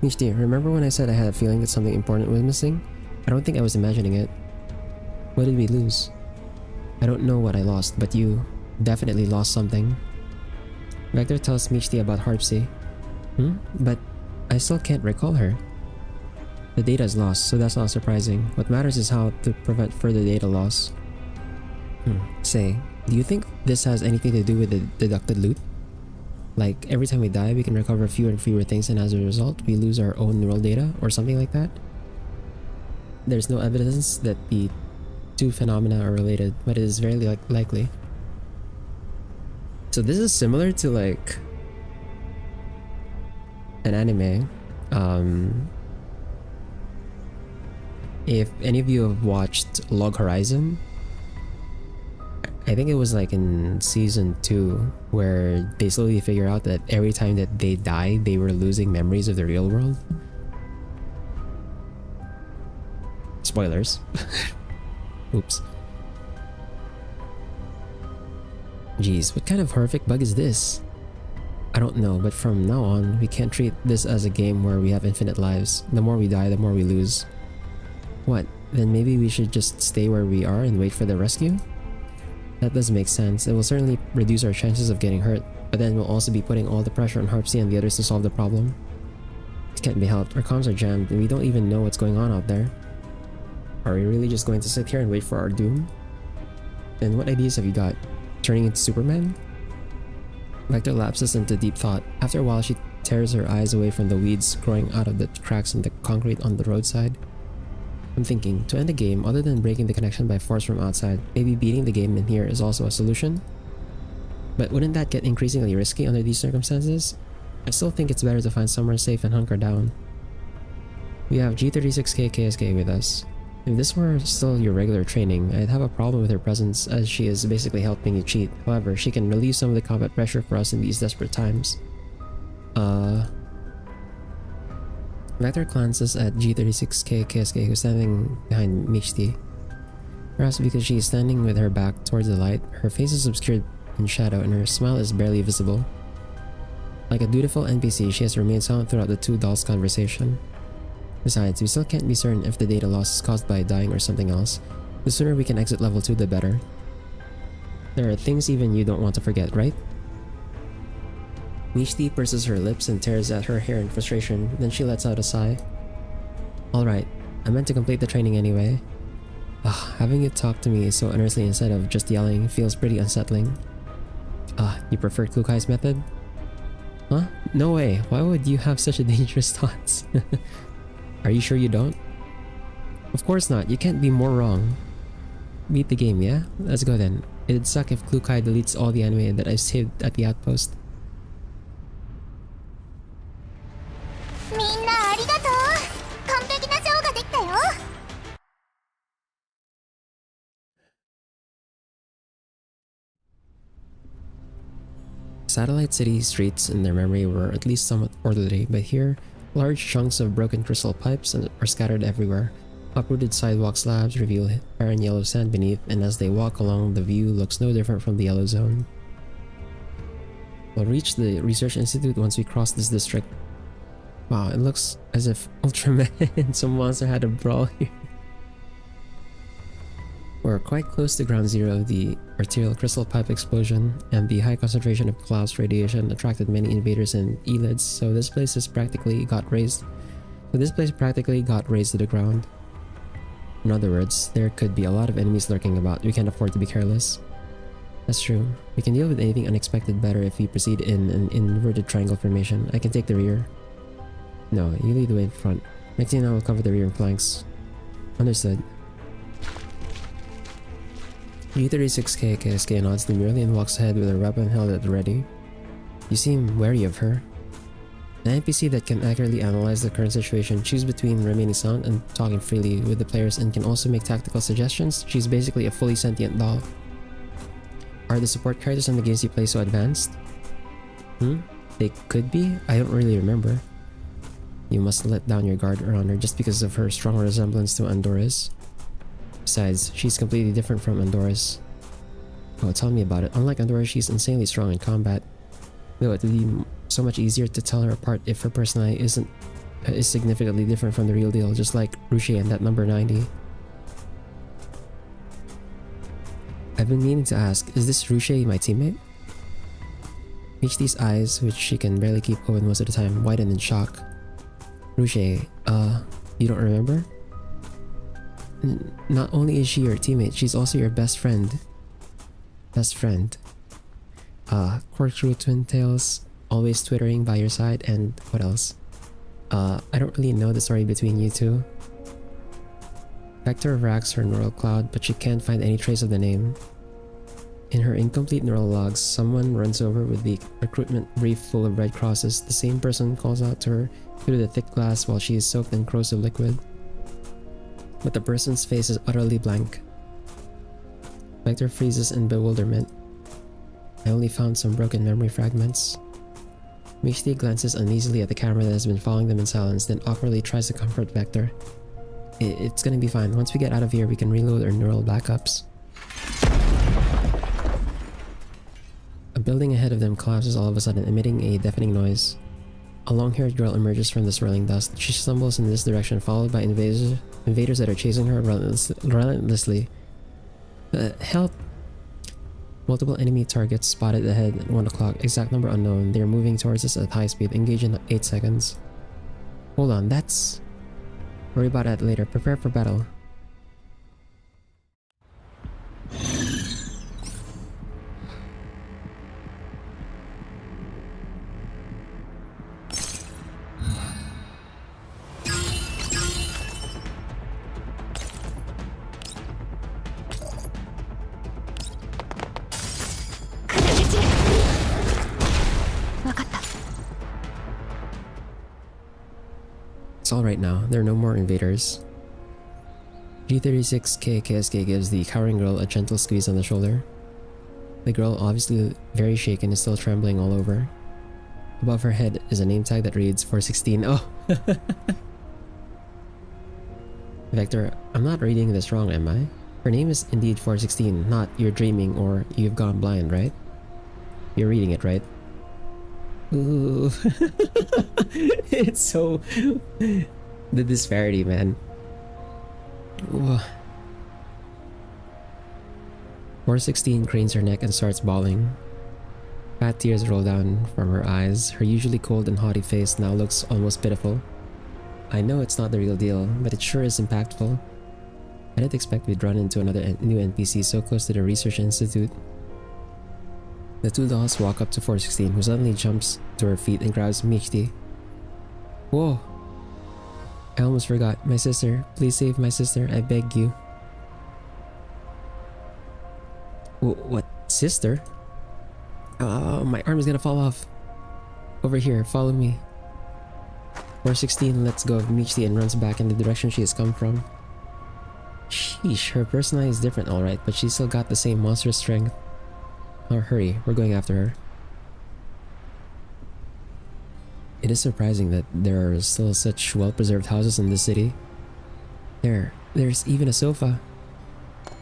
Michti, remember when I said I had a feeling that something important was missing? I don't think I was imagining it. What did we lose? I don't know what I lost, but you definitely lost something. Vector tells Michti about Harpsy. But I still can't recall her. The data is lost, so that's not surprising. What matters is how to prevent further data loss. Say, do you think this has anything to do with the deducted loot? Like, every time we die, we can recover fewer and fewer things, and as a result, we lose our own neural data, or something like that? There's no evidence that the two phenomena are related, but it is very likely. So this is similar to, like, an anime. If any of you have watched Log Horizon, I think it was like in season 2 where they slowly figure out that every time that they died, they were losing memories of the real world. Spoilers. Oops. Jeez, what kind of horrific bug is this? I don't know, but from now on, we can't treat this as a game where we have infinite lives. The more we die, the more we lose. What? Then maybe we should just stay where we are and wait for the rescue? That does make sense. It will certainly reduce our chances of getting hurt, but then we'll also be putting all the pressure on Harpsy and the others to solve the problem. It can't be helped. Our comms are jammed and we don't even know what's going on out there. Are we really just going to sit here and wait for our doom? Then what ideas have you got? Turning into Superman? Vector lapses into deep thought. After a while, she tears her eyes away from the weeds growing out of the cracks in the concrete on the roadside. I'm thinking, to end the game, other than breaking the connection by force from outside, maybe beating the game in here is also a solution? But wouldn't that get increasingly risky under these circumstances? I still think it's better to find somewhere safe and hunker down. We have G36K KSK with us. If this were still your regular training, I'd have a problem with her presence as she is basically helping you cheat. However, she can relieve some of the combat pressure for us in these desperate times. Vector glances at G36K KSK who's standing behind Michti. Perhaps because she is standing with her back towards the light, her face is obscured in shadow and her smile is barely visible. Like a dutiful NPC, she has remained silent throughout the two dolls' conversation. Besides, we still can't be certain if the data loss is caused by dying or something else. The sooner we can exit level 2, the better. There are things even you don't want to forget, right? Michti purses her lips and tears at her hair in frustration, then she lets out a sigh. Alright, I meant to complete the training anyway. Having you talk to me so earnestly instead of just yelling feels pretty unsettling. You prefer Klukai's method? Huh? No way, why would you have such a dangerous thoughts? Are you sure you don't? Of course not, you can't be more wrong. Beat the game, yeah? Let's go then. It'd suck if Klukai deletes all the anime that I've saved at the outpost. Satellite City streets in their memory were at least somewhat orderly, but here, large chunks of broken crystal pipes are scattered everywhere. Uprooted sidewalk slabs reveal barren yellow sand beneath, and as they walk along, the view looks no different from the yellow zone. We'll reach the Research Institute once we cross this district. Wow, it looks as if Ultraman and some monster had a brawl here. We're quite close to ground zero of the arterial crystal pipe explosion, and the high concentration of Klaus radiation attracted many invaders and elids, so this place has practically got razed. So this place practically got razed to the ground. In other words, there could be a lot of enemies lurking about. We can't afford to be careless. That's true. We can deal with anything unexpected better if we proceed in an inverted triangle formation. I can take the rear. No, you lead the way in front. Next thing I will cover the rear and flanks. Understood. G36K KSK nods demurely and walks ahead with her weapon held at the ready. You seem wary of her. An NPC that can accurately analyze the current situation, choose between remaining silent and talking freely with the players, and can also make tactical suggestions. She's basically a fully sentient doll. Are the support characters in the games you play so advanced? They could be? I don't really remember. You must let down your guard around her just because of her strong resemblance to Andora's. Besides, she's completely different from Andora's. Oh, tell me about it. Unlike Andorra, she's insanely strong in combat. Though it would be so much easier to tell her apart if her personality is significantly different from the real deal, just like Ruche and that number 90. I've been meaning to ask, is this Ruche my teammate? HD's eyes, which she can barely keep open most of the time, widen in shock. Ruche, you don't remember? Not only is she your teammate, she's also your best friend. Best friend. Corkscrew twin tails, always twittering by your side, and what else? I don't really know the story between you two. Vector racks her neural cloud, but she can't find any trace of the name. In her incomplete neural logs, someone runs over with the recruitment brief full of red crosses. The same person calls out to her through the thick glass while she is soaked in corrosive liquid. But the person's face is utterly blank. Vector freezes in bewilderment. I only found some broken memory fragments. Mishti glances uneasily at the camera that has been following them in silence, then awkwardly tries to comfort Vector. It's gonna be fine. Once we get out of here, we can reload our neural backups. A building ahead of them collapses all of a sudden, emitting a deafening noise. A long-haired girl emerges from the swirling dust. She stumbles in this direction, followed by invaders that are chasing her relentlessly. Help! Multiple enemy targets spotted ahead at 1 o'clock. Exact number unknown. They are moving towards us at high speed. Engage in 8 seconds. Hold on, that's... Worry about that later. Prepare for battle. It's alright now, there are no more invaders. G36K KSK gives the cowering girl a gentle squeeze on the shoulder. The girl, obviously very shaken, is still trembling all over. Above her head is a name tag that reads 416. Oh! Vector, I'm not reading this wrong, am I? Her name is indeed 416, not you're dreaming or you've gone blind, right? You're reading it, right? Ooh. It's so... the disparity, man. Ooh. 416 cranes her neck and starts bawling. Fat tears roll down from her eyes. Her usually cold and haughty face now looks almost pitiful. I know it's not the real deal, but it sure is impactful. I didn't expect we'd run into another new NPC so close to the research institute. The two dolls walk up to 416, who suddenly jumps to her feet and grabs Mishti. Whoa! I almost forgot. My sister. Please save my sister. I beg you. What? Sister? My arm is gonna fall off. Over here, follow me. 416 lets go of Mishti and runs back in the direction she has come from. Sheesh, her personality is different alright, but she's still got the same monstrous strength. Oh, hurry, we're going after her. It is surprising that there are still such well-preserved houses in this city. There's even a sofa.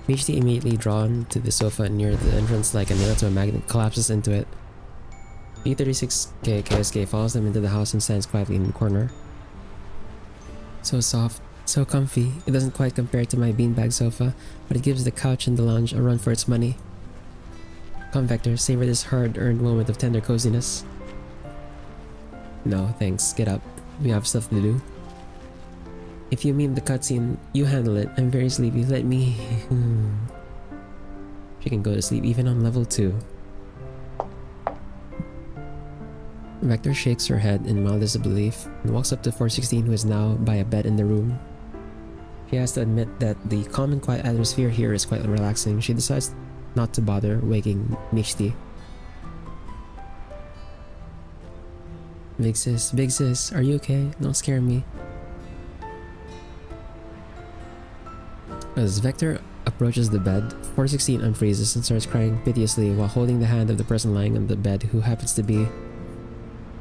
Mishti, immediately drawn to the sofa near the entrance like a nail to a magnet, collapses into it. G36K KSK follows them into the house and stands quietly in the corner. So soft, so comfy. It doesn't quite compare to my beanbag sofa, but it gives the couch and the lounge a run for its money. Come, Vector, savor this hard-earned moment of tender coziness. No, thanks. Get up. We have stuff to do. If you mean the cutscene, you handle it. I'm very sleepy. Let me... She can go to sleep even on level 2. Vector shakes her head in mild disbelief and walks up to 416, who is now by a bed in the room. She has to admit that the calm and quiet atmosphere here is quite relaxing. She decides not to bother waking Mishti. Big sis, are you okay? Don't scare me. As Vector approaches the bed, 416 unfreezes and starts crying piteously while holding the hand of the person lying on the bed, who happens to be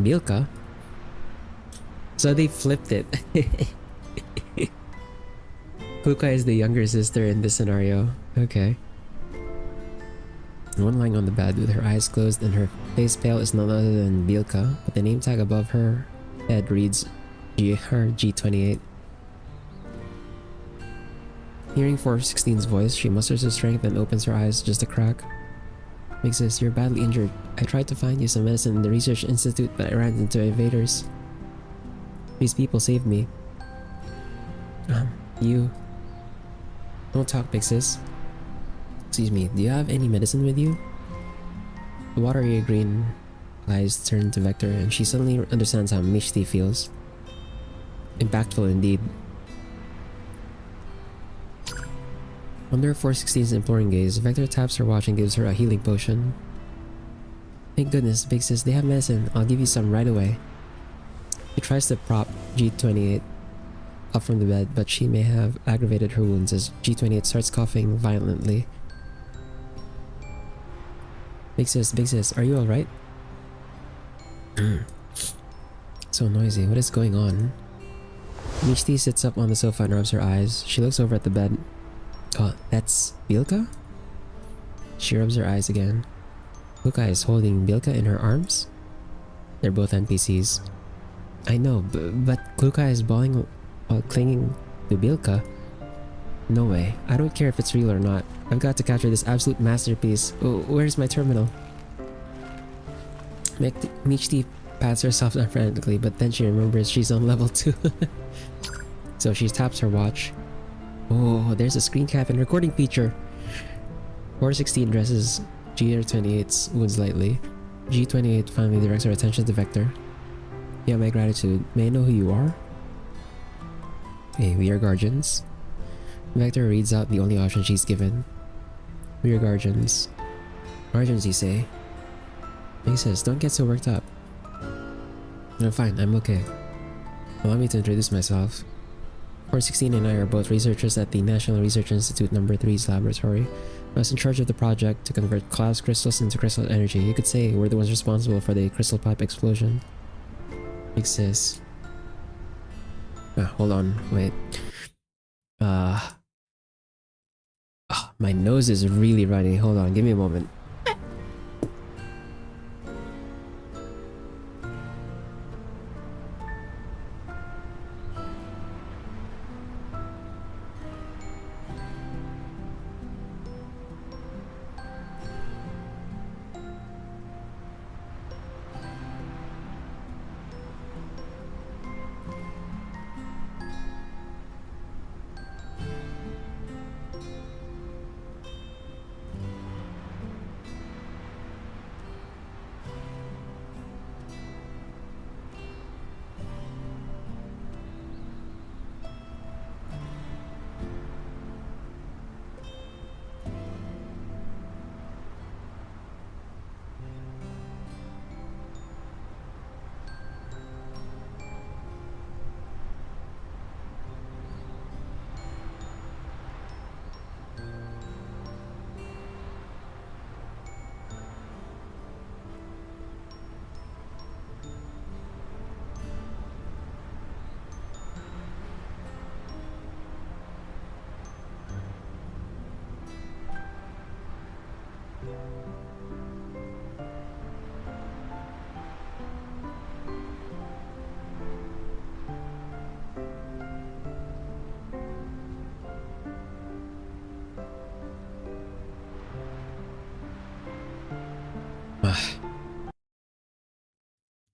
Bilka. So they flipped it. Kuka is the younger sister in this scenario. Okay. The one lying on the bed with her eyes closed and her face pale is none other than Bilka, but the name tag above her head reads G28. Hearing 416's voice, she musters her strength and opens her eyes just a crack. Big sis, you're badly injured. I tried to find you some medicine in the research institute, but I ran into invaders. These people saved me. You... Don't talk, big sis. Excuse me, do you have any medicine with you? The watery green eyes turn to Vector, and she suddenly understands how Mishti feels. Impactful indeed. Under 416's imploring gaze, Vector taps her watch and gives her a healing potion. Thank goodness, big sis, they have medicine. I'll give you some right away. She tries to prop G28 up from the bed, but she may have aggravated her wounds as G28 starts coughing violently. Big sis, are you alright? So noisy, what is going on? Mishti sits up on the sofa and rubs her eyes. She looks over at the bed. Oh, that's Bilka? She rubs her eyes again. Kuka is holding Bilka in her arms? They're both NPCs. I know, but Kuka is bawling while clinging to Bilka. No way. I don't care if it's real or not. I've got to capture this absolute masterpiece. Oh, where's my terminal? Michti pats herself down frantically, but then she remembers she's on level 2. So she taps her watch. Oh, there's a screen cap and recording feature. 416 dresses G28's wounds lightly. G28 finally directs her attention to Vector. Yeah, my gratitude. May I know who you are? Hey, we are guardians. Vector reads out the only option she's given. We are guardians. Guardians, you say? He says, don't get so worked up. No, fine, I'm okay. Allow me to introduce myself. 416 and I are both researchers at the National Research Institute No. 3's laboratory. I was in charge of the project to convert Klaus crystals into crystal energy. You could say we're the ones responsible for the crystal pipe explosion. Big sis. Hold on, wait. My nose is really runny. Hold on, give me a moment.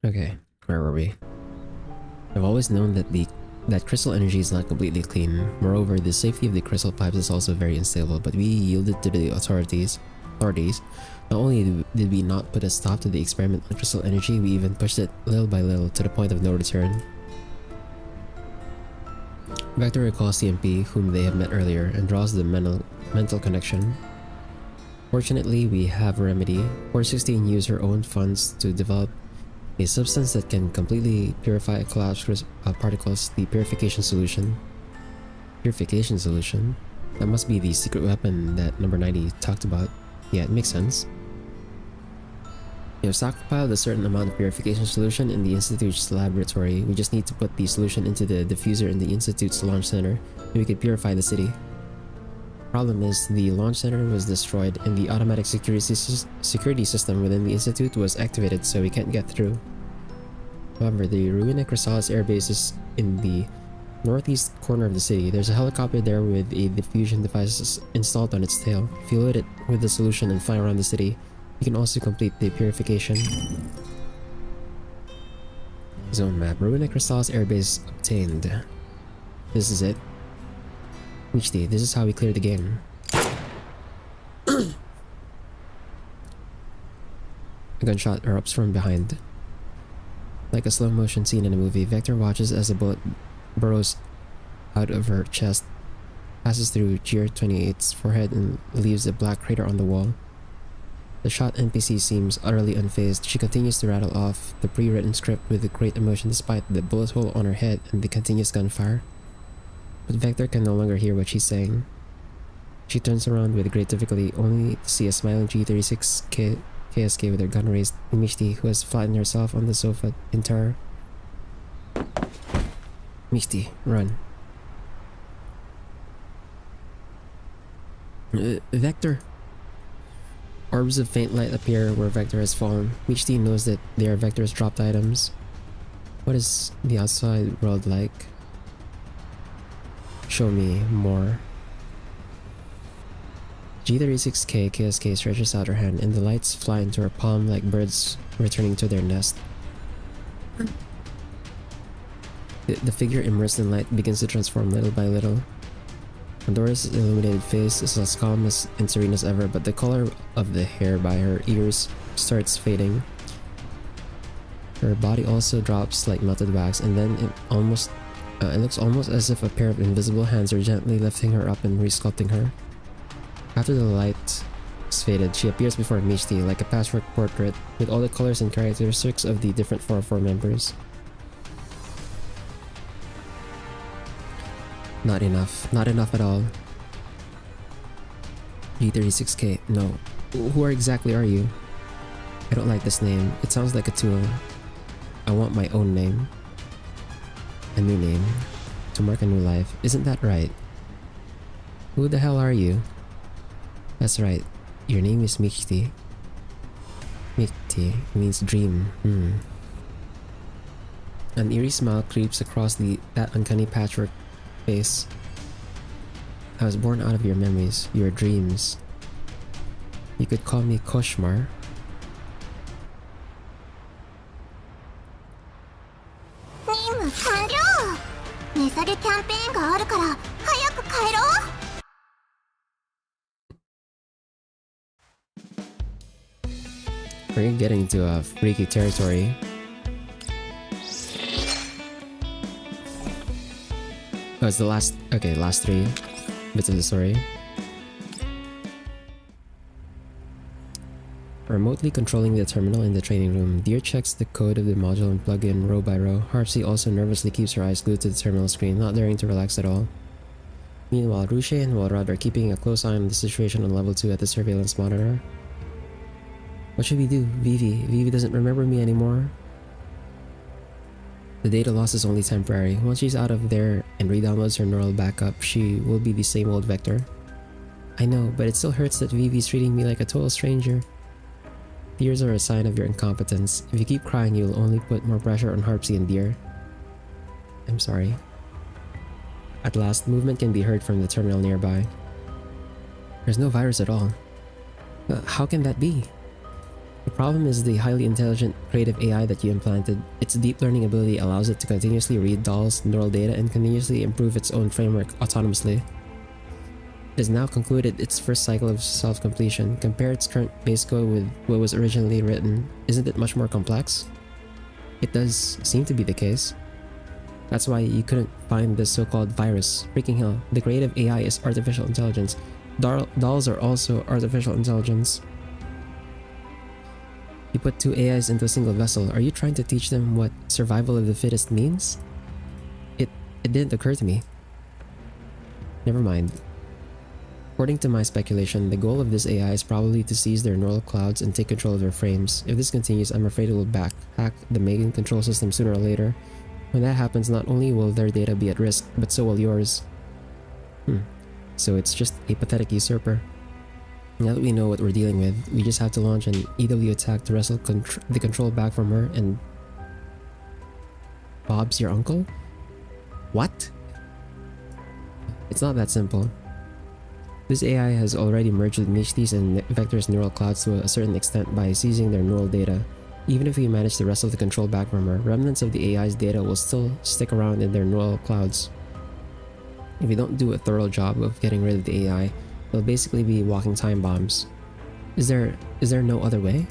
Okay, where were we? I've always known that the that crystal energy is not completely clean. Moreover, the safety of the crystal pipes is also very unstable, but we yielded to the authorities. Not only did we not put a stop to the experiment on crystal energy, we even pushed it little by little to the point of no return. Vector recalls the MP, whom they have met earlier, and draws the mental connection. Fortunately, we have a remedy. 416 used her own funds to develop a substance that can completely purify collapsed particles, the purification solution. Purification solution? That must be the secret weapon that number 90 talked about. Yeah, it makes sense. We have stockpiled a certain amount of purification solution in the Institute's laboratory. We just need to put the solution into the diffuser in the Institute's launch center, and we could purify the city. Problem is, the launch center was destroyed, and the automatic security system within the Institute was activated, so we can't get through. However, the Ruina Chrysalis airbase is in the northeast corner of the city. There's a helicopter there with a diffusion device installed on its tail. If you load it with the solution and fly around the city, you can also complete the purification. Zone map. Ruina Chrysalis airbase obtained. This is it. Michti, this is how we clear the game. A gunshot erupts from behind. Like a slow motion scene in a movie, Vector watches as a bullet burrows out of her chest, passes through GR28's forehead and leaves a black crater on the wall. The shot NPC seems utterly unfazed. She continues to rattle off the pre-written script with great emotion despite the bullet hole on her head and the continuous gunfire. But Vector can no longer hear what she's saying. She turns around with great difficulty, only to see a smiling G36 KSK with her gun raised, and Michti, who has flattened herself on the sofa in terror. Michti, run. Vector! Orbs of faint light appear where Vector has fallen. Michti knows that they are Vector's dropped items. What is the outside world like? Show me more. G36K KSK stretches out her hand and the lights fly into her palm like birds returning to their nest. The figure immersed in light begins to transform little by little. Pandora's illuminated face is as calm and serene as ever, but the color of the hair by her ears starts fading. Her body also drops like melted wax, and then it looks almost as if a pair of invisible hands are gently lifting her up and resculpting her. After the light is faded, she appears before Michti like a patchwork portrait with all the colors and characteristics of the different 404 members. Not enough. Not enough at all. G36K, no. Who exactly are you? I don't like this name. It sounds like a tool. I want my own name. A new name. To mark a new life. Isn't that right? Who the hell are you? That's right. Your name is Michti. Michti means dream. An eerie smile creeps across that uncanny patchwork face. I was born out of your memories, your dreams. You could call me Koshmar. We're getting into a freaky territory. Oh, it's the last 3 bits of the story. Remotely controlling the terminal in the training room, Deer checks the code of the module and plug in row by row. Harpsy also nervously keeps her eyes glued to the terminal screen, not daring to relax at all. Meanwhile, Ruche and Walrod are keeping a close eye on the situation on level 2 at the surveillance monitor. What should we do? Vivi doesn't remember me anymore. The data loss is only temporary. Once she's out of there and re-downloads her neural backup, she will be the same old Vector. I know, but it still hurts that Vivi's treating me like a total stranger. Tears are a sign of your incompetence. If you keep crying, you'll only put more pressure on Harpsy and Deer. I'm sorry. At last, movement can be heard from the terminal nearby. There's no virus at all. How can that be? The problem is the highly intelligent, creative AI that you implanted. Its deep learning ability allows it to continuously read dolls' neural data and continuously improve its own framework autonomously. It has now concluded its first cycle of self-completion. Compare its current base code with what was originally written. Isn't it much more complex? It does seem to be the case. That's why you couldn't find this so-called virus. Freaking hell, the creative AI is artificial intelligence. Dolls are also artificial intelligence. You put two AIs into a single vessel. Are you trying to teach them what survival of the fittest means? It didn't occur to me. Never mind. According to my speculation, the goal of this AI is probably to seize their neural clouds and take control of their frames. If this continues, I'm afraid it will hack the main control system sooner or later. When that happens, not only will their data be at risk, but so will yours. So it's just a pathetic usurper. Now that we know what we're dealing with, we just have to launch an EW attack to wrestle the control back from her and... Bob's your uncle? What? It's not that simple. This AI has already merged with Michti's and Vector's neural clouds to a certain extent by seizing their neural data. Even if we manage to wrestle the control back from her, remnants of the AI's data will still stick around in their neural clouds. If we don't do a thorough job of getting rid of the AI, they'll basically be walking time bombs. Is there no other way?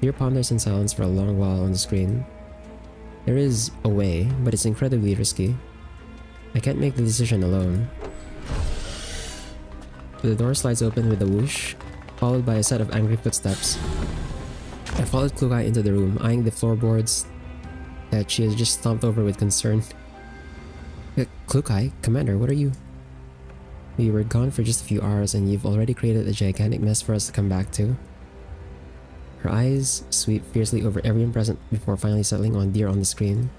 Deer ponders in silence for a long while on the screen. There is a way, but it's incredibly risky. I can't make the decision alone. The door slides open with a whoosh, followed by a set of angry footsteps. I followed Klukai into the room, eyeing the floorboards that she has just stomped over with concern. Klukai, Commander, what are you? We were gone for just a few hours and you've already created a gigantic mess for us to come back to. Her eyes sweep fiercely over everyone present before finally settling on Deer on the screen.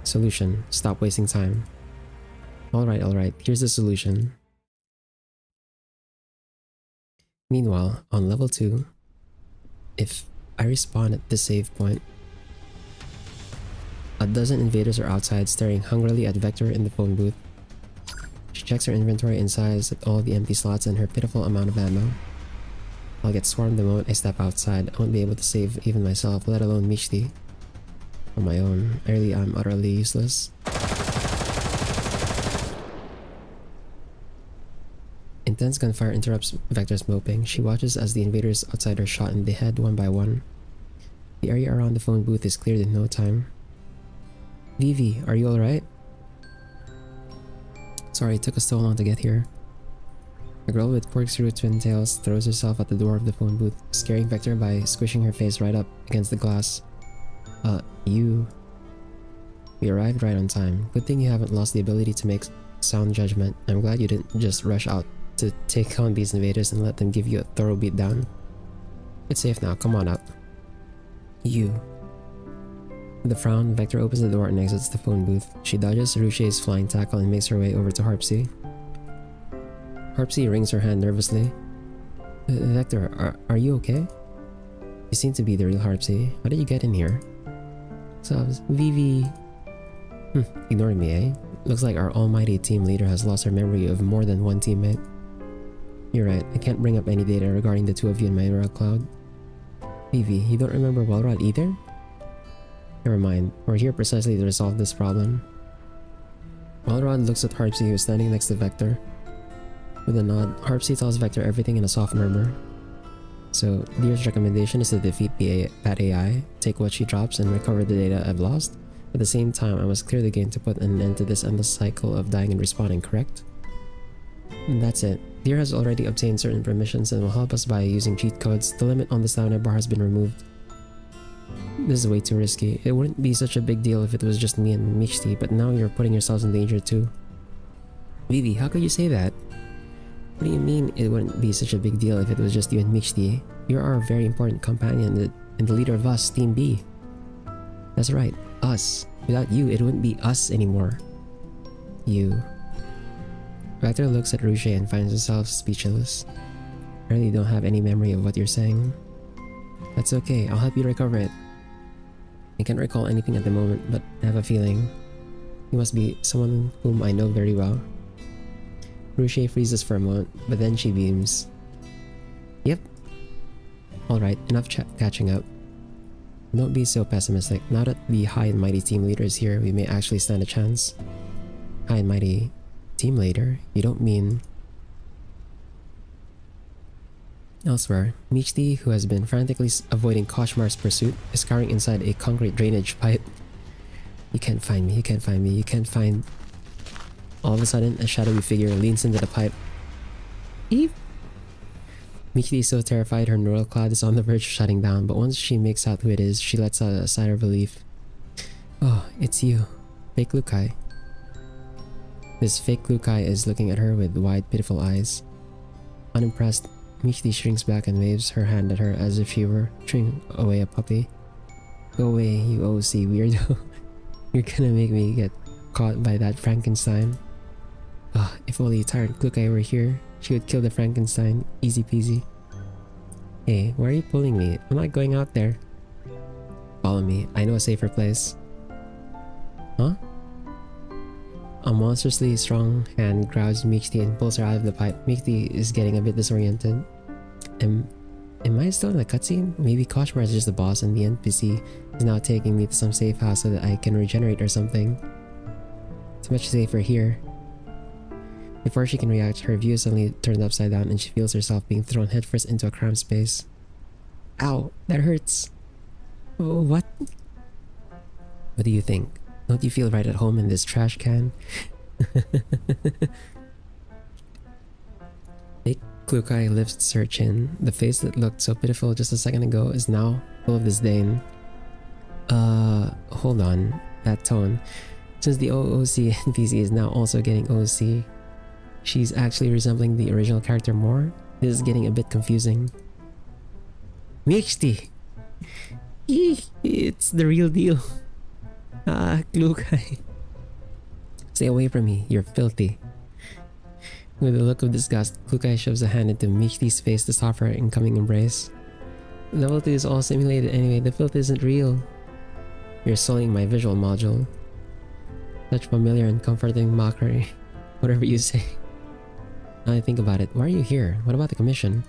Solution. Stop wasting time. Alright, here's the solution. Meanwhile, on level 2, if I respawn at this save point, a dozen invaders are outside staring hungrily at Vector in the phone booth. She checks her inventory and sighs at all the empty slots and her pitiful amount of ammo. I'll get swarmed the moment I step outside. I won't be able to save even myself, let alone Michti. On my own, I'm utterly useless. Intense gunfire interrupts Vector's moping. She watches as the invaders outside are shot in the head one by one. The area around the phone booth is cleared in no time. Vivi, are you alright? Sorry, it took us so long to get here. A girl with corkscrew twin tails throws herself at the door of the phone booth, scaring Vector by squishing her face right up against the glass. You... We arrived right on time. Good thing you haven't lost the ability to make sound judgment. I'm glad you didn't just rush out to take on these invaders and let them give you a thorough beatdown. It's safe now, come on out. You. With a frown, Vector opens the door and exits the phone booth. She dodges Ruche's flying tackle and makes her way over to Harpsy. Harpsy wrings her hand nervously. Vector, are you okay? You seem to be the real Harpsy. How did you get in here? Subs, Vivi... ignoring me, eh? Looks like our almighty team leader has lost her memory of more than one teammate. You're right, I can't bring up any data regarding the two of you in my neural cloud. Vivi, you don't remember Walrod either? Never mind, we're here precisely to resolve this problem. Walrod looks at Harpsy, who's standing next to Vector. With a nod, Harpsy tells Vector everything in a soft murmur. So, Deer's recommendation is to defeat that AI, take what she drops, and recover the data I've lost? At the same time, I must clear the game to put an end to this endless cycle of dying and respawning, correct? And that's it. Deer has already obtained certain permissions and will help us by using cheat codes. The limit on the stamina bar has been removed. This is way too risky. It wouldn't be such a big deal if it was just me and Michti, but now you're putting yourselves in danger too. Vivi, how could you say that? What do you mean it wouldn't be such a big deal if it was just you and Michti? You're our very important companion and the leader of us, Team B. That's right, us. Without you, it wouldn't be us anymore. You. Vector looks at Rouge and finds herself speechless. I really don't have any memory of what you're saying. That's okay, I'll help you recover it. I can't recall anything at the moment, but I have a feeling. You must be someone whom I know very well. Rouge freezes for a moment, but then she beams. Yep. Alright, enough catching up. Don't be so pessimistic. Now that the high and mighty team leader is here, we may actually stand a chance. High and mighty team leader? You don't mean... Elsewhere, Michti, who has been frantically avoiding Koshmar's pursuit, is cowering inside a concrete drainage pipe. You can't find me, you can't find me, you can't find... All of a sudden, a shadowy figure leans into the pipe. Eve? Michti is so terrified her neural cloud is on the verge of shutting down, but once she makes out who it is, she lets out a sigh of relief. Oh, it's you. Fake Lukai. This fake Lukai is looking at her with wide, pitiful eyes. Unimpressed, Michti shrinks back and waves her hand at her as if she were shooing away a puppy. Go away, you OC weirdo. You're gonna make me get caught by that Frankenstein. If only Tyrant Klukai were here, she would kill the Frankenstein. Easy peasy. Hey, why are you pulling me? I'm not going out there. Follow me, I know a safer place. Huh? A monstrously strong hand grabs Michti and pulls her out of the pipe. Michti is getting a bit disoriented. Am I still in the cutscene? Maybe Koshmar is just the boss and the NPC is now taking me to some safe house so that I can regenerate or something. It's much safer here. Before she can react, her view is suddenly turned upside down and she feels herself being thrown headfirst into a cramped space. Ow, that hurts. Oh, what? What do you think? Don't you feel right at home in this trash can? Fake Klukai lifts her chin. The face that looked so pitiful just a second ago is now full of disdain. Hold on. That tone. Since the OOC NPC is now also getting OC, she's actually resembling the original character more? This is getting a bit confusing. Michti! It's the real deal. Klukai. Stay away from me, you're filthy. With a look of disgust, Klukai shoves a hand into Michti's face to stop her incoming embrace. Level 2 is all simulated anyway, the filth isn't real. You're sullying my visual module. Such familiar and comforting mockery. Whatever you say. Now I think about it, why are you here? What about the commission?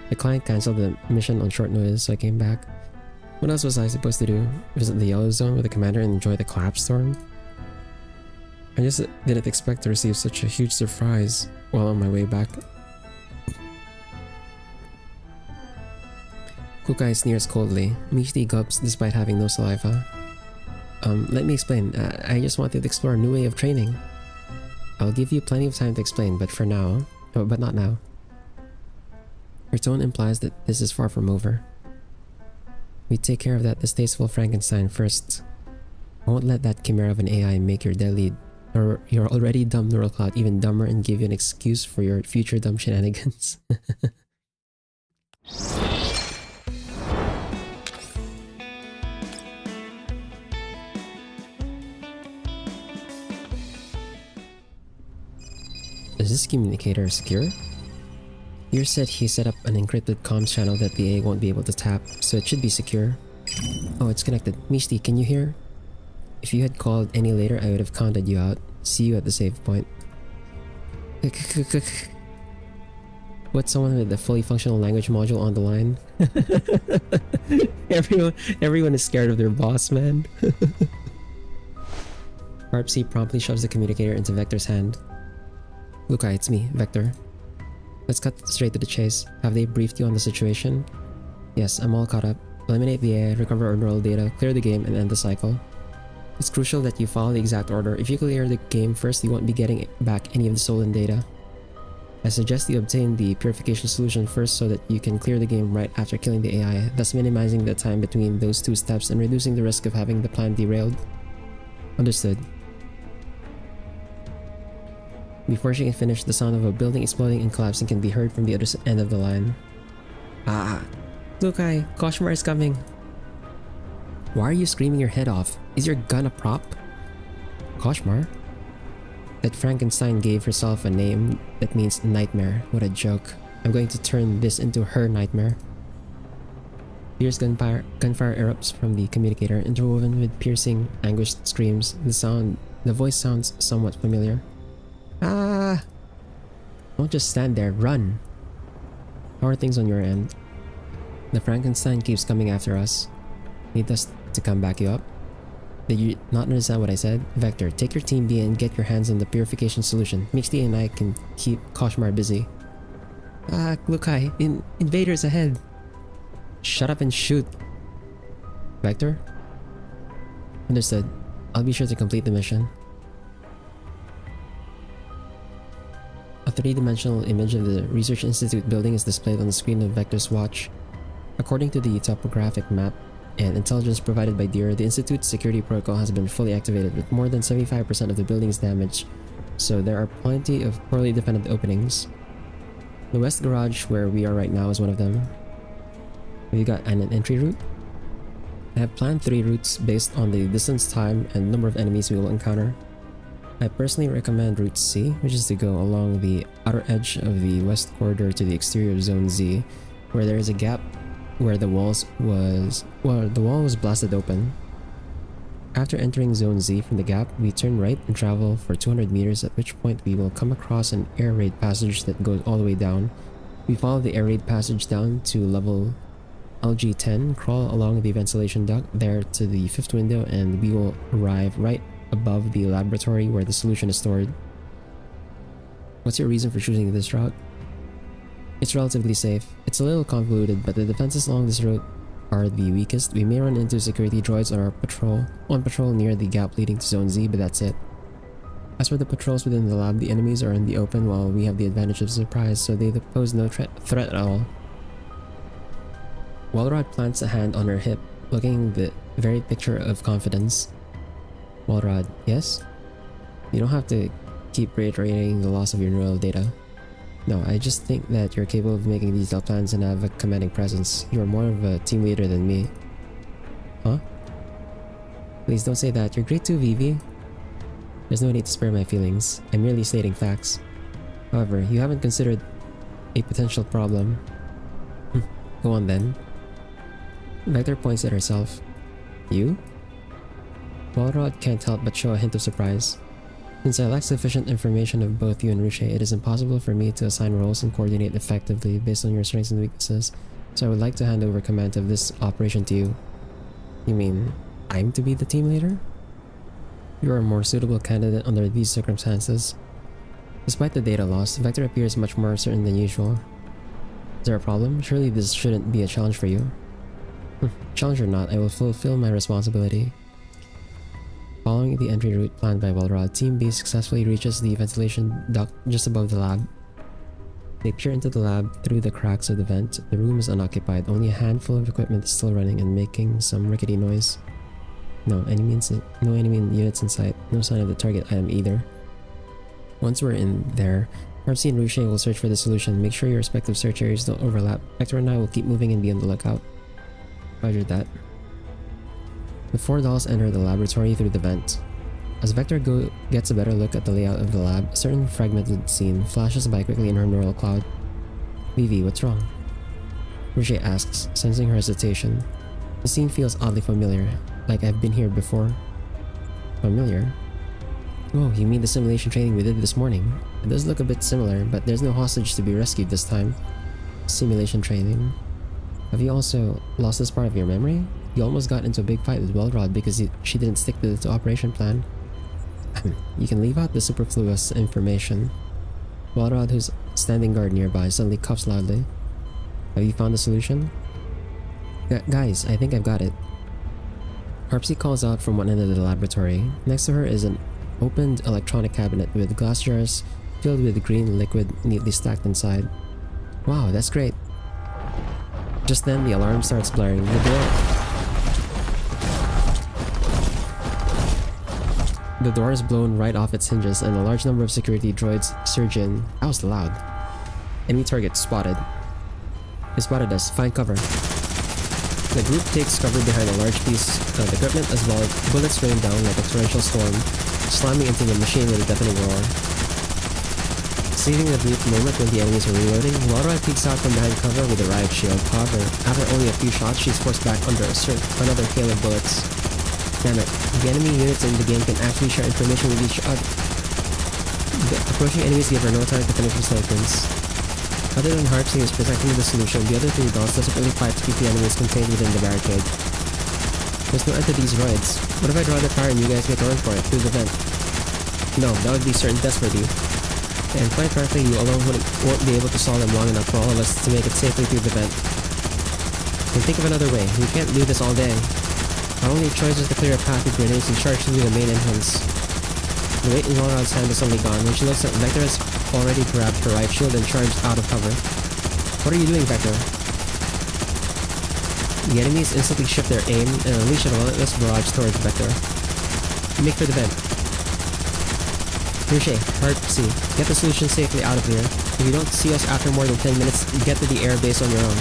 The client cancelled the mission on short notice, so I came back. What else was I supposed to do? Visit the Yellow Zone with the commander and enjoy the collapse storm? I just didn't expect to receive such a huge surprise while on my way back. Kukai sneers coldly. Michti gulps despite having no saliva. Let me explain. I just wanted to explore a new way of training. I'll give you plenty of time to explain, but for now... but not now. Her tone implies that this is far from over. We take care of that distasteful Frankenstein first. I won't let that chimera of an AI make your deadly or your already dumb neural cloud even dumber and give you an excuse for your future dumb shenanigans. Is this communicator secure? Here said he set up an encrypted comms channel that the AI won't be able to tap, so it should be secure. Oh, it's connected. Michti, can you hear? If you had called any later, I would have counted you out. See you at the save point. Put someone with a fully functional language module on the line. Everyone is scared of their boss, man. Harpsy promptly shoves the communicator into Vector's hand. Lukai, it's me, Vector. Let's cut straight to the chase. Have they briefed you on the situation? Yes, I'm all caught up. Eliminate the AI, recover our neural data, clear the game, and end the cycle. It's crucial that you follow the exact order. If you clear the game first, you won't be getting back any of the stolen data. I suggest you obtain the purification solution first so that you can clear the game right after killing the AI, thus minimizing the time between those two steps and reducing the risk of having the plan derailed. Understood. Before she can finish, the sound of a building exploding and collapsing can be heard from the other end of the line. Lukai, Koshmar is coming. Why are you screaming your head off? Is your gun a prop? Koshmar? That Frankenstein gave herself a name that means nightmare. What a joke. I'm going to turn this into her nightmare. Fierce gunfire erupts from the communicator, interwoven with piercing, anguished screams. The voice sounds somewhat familiar. Don't just stand there, run! How are things on your end? The Frankenstein keeps coming after us. Need us to come back you up? Did you not understand what I said? Vector, take your team B and get your hands on the purification solution. Mixty and I can keep Koshmar busy. Ah, Lukai, invaders ahead. Shut up and shoot. Vector? Understood. I'll be sure to complete the mission. A three-dimensional image of the Research Institute building is displayed on the screen of Vector's watch. According to the topographic map and intelligence provided by Deer, the Institute's security protocol has been fully activated with more than 75% of the buildings damaged, so there are plenty of poorly defended openings. The west garage where we are right now is one of them. Have you got an entry route? I have planned 3 routes based on the distance, time, and number of enemies we will encounter. I personally recommend Route C, which is to go along the outer edge of the west corridor to the exterior of Zone Z, where there is a gap where the wall was blasted open. After entering Zone Z from the gap, we turn right and travel for 200 meters, at which point we will come across an air raid passage that goes all the way down. We follow the air raid passage down to level LG10, crawl along the ventilation duct there to the 5th window, and we will arrive right above the laboratory where the solution is stored. What's your reason for choosing this route? It's relatively safe. It's a little convoluted, but the defenses along this route are the weakest. We may run into security droids on patrol near the gap leading to Zone Z, but that's it. As for the patrols within the lab, the enemies are in the open while we have the advantage of surprise, so they pose no threat at all. Walrod plants a hand on her hip, looking the very picture of confidence. Walrod, yes? You don't have to keep reiterating the loss of your neural data. No, I just think that you're capable of making detailed plans and have a commanding presence. You're more of a team leader than me. Huh? Please don't say that. You're great too, Vivi. There's no need to spare my feelings. I'm merely stating facts. However, you haven't considered a potential problem. Go on then. Vector points at herself. You? Walrod can't help but show a hint of surprise. Since I lack sufficient information of both you and Ruche, it is impossible for me to assign roles and coordinate effectively based on your strengths and weaknesses, so I would like to hand over command of this operation to you. You mean, I'm to be the team leader? You are a more suitable candidate under these circumstances. Despite the data loss, Vector appears much more certain than usual. Is there a problem? Surely this shouldn't be a challenge for you. Challenge or not, I will fulfill my responsibility. Following the entry route planned by Walrod, Team B successfully reaches the ventilation duct just above the lab. They peer into the lab through the cracks of the vent. The room is unoccupied, only a handful of equipment is still running and making some rickety noise. No enemy units in sight, no sign of the target item either. Once we're in there, Harpsy and Ruche will search for the solution. Make sure your respective search areas don't overlap. Vector and I will keep moving and be on the lookout. Roger that. The 4 dolls enter the laboratory through the vent. As Vector gets a better look at the layout of the lab, a certain fragmented scene flashes by quickly in her neural cloud. Vivi, what's wrong? Ruche asks, sensing her hesitation. The scene feels oddly familiar, like I've been here before. Familiar? Oh, you mean the simulation training we did this morning? It does look a bit similar, but there's no hostage to be rescued this time. Simulation training. Have you also lost this part of your memory? You almost got into a big fight with Walrod because she didn't stick to the operation plan. You can leave out the superfluous information. Walrod, who's standing guard nearby, suddenly coughs loudly. Have you found the solution? Guys, I think I've got it. Harpsy calls out from one end of the laboratory. Next to her is an opened electronic cabinet with glass jars filled with green liquid neatly stacked inside. Wow, that's great. Just then, the alarm starts blaring. The door is blown right off its hinges and a large number of security droids surge in. That was loud. Enemy target spotted. They spotted us. Find cover. The group takes cover behind a large piece of equipment as well. Bullets rain down like a torrential storm, slamming into the machine with a deafening roar. Seizing the brief moment when the enemies are reloading, Walrod peeks out from behind cover with a riot shield. However, after only a few shots, she's forced back under another hail of bullets. Damn it, the enemy units in the game can actually share information with each other. The approaching enemies give her no time to finish her sentence. Other than Harpsy who's protecting the solution, the other 3 dolls desperately fight to keep the enemies contained within the barricade. There's no end to these droids. What if I draw the fire and you guys get torn for it through the vent? No, that would be certain death for you. And quite frankly, you alone won't be able to stall them long enough for all of us to make it safely through the vent. And think of another way. We can't do this all day. Our only choice is to clear a path with grenades and charge through the main entrance. The weight in Walrod's hand is suddenly gone when she looks at Vector has already grabbed her right shield and charged out of cover. What are you doing, Vector? The enemies instantly shift their aim and unleash a relentless barrage towards Vector. Make for the vent. Ruche, Harpsy, get the solution safely out of here. If you don't see us after more than 10 minutes, get to the air base on your own.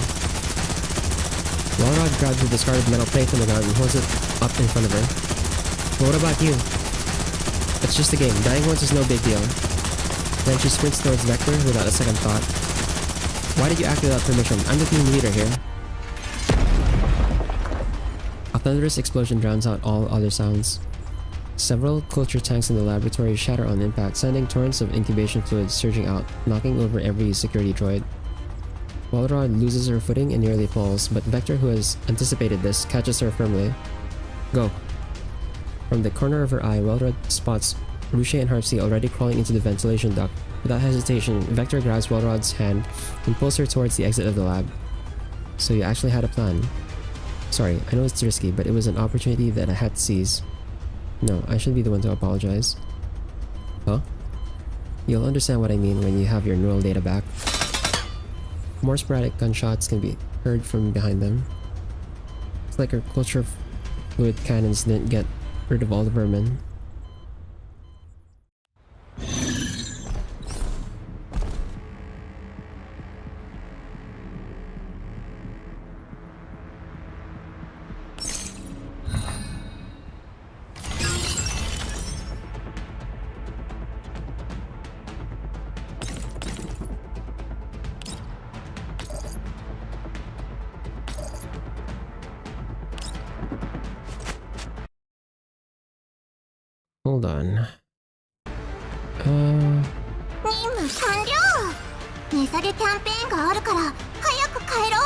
Walrod grabs the discarded metal plate from the ground and holds it up in front of her. But what about you? It's just a game. Dying once is no big deal. Then she sprints towards Vector without a second thought. Why did you act without permission? I'm the team leader here. A thunderous explosion drowns out all other sounds. Several culture tanks in the laboratory shatter on impact, sending torrents of incubation fluid surging out, knocking over every security droid. Walrod loses her footing and nearly falls, but Vector, who has anticipated this, catches her firmly. Go. From the corner of her eye, Walrod spots Ruche and Harpsy already crawling into the ventilation duct. Without hesitation, Vector grabs Walrod's hand and pulls her towards the exit of the lab. So you actually had a plan. Sorry, I know it's risky, but it was an opportunity that I had to seize. No, I should be the one to apologize. Huh? You'll understand what I mean when you have your neural data back. More sporadic gunshots can be heard from behind them. It's like our culture fluid cannons didn't get rid of all the vermin. Hold on. 任務完了。値下げキャンペーンがあるから早く帰ろ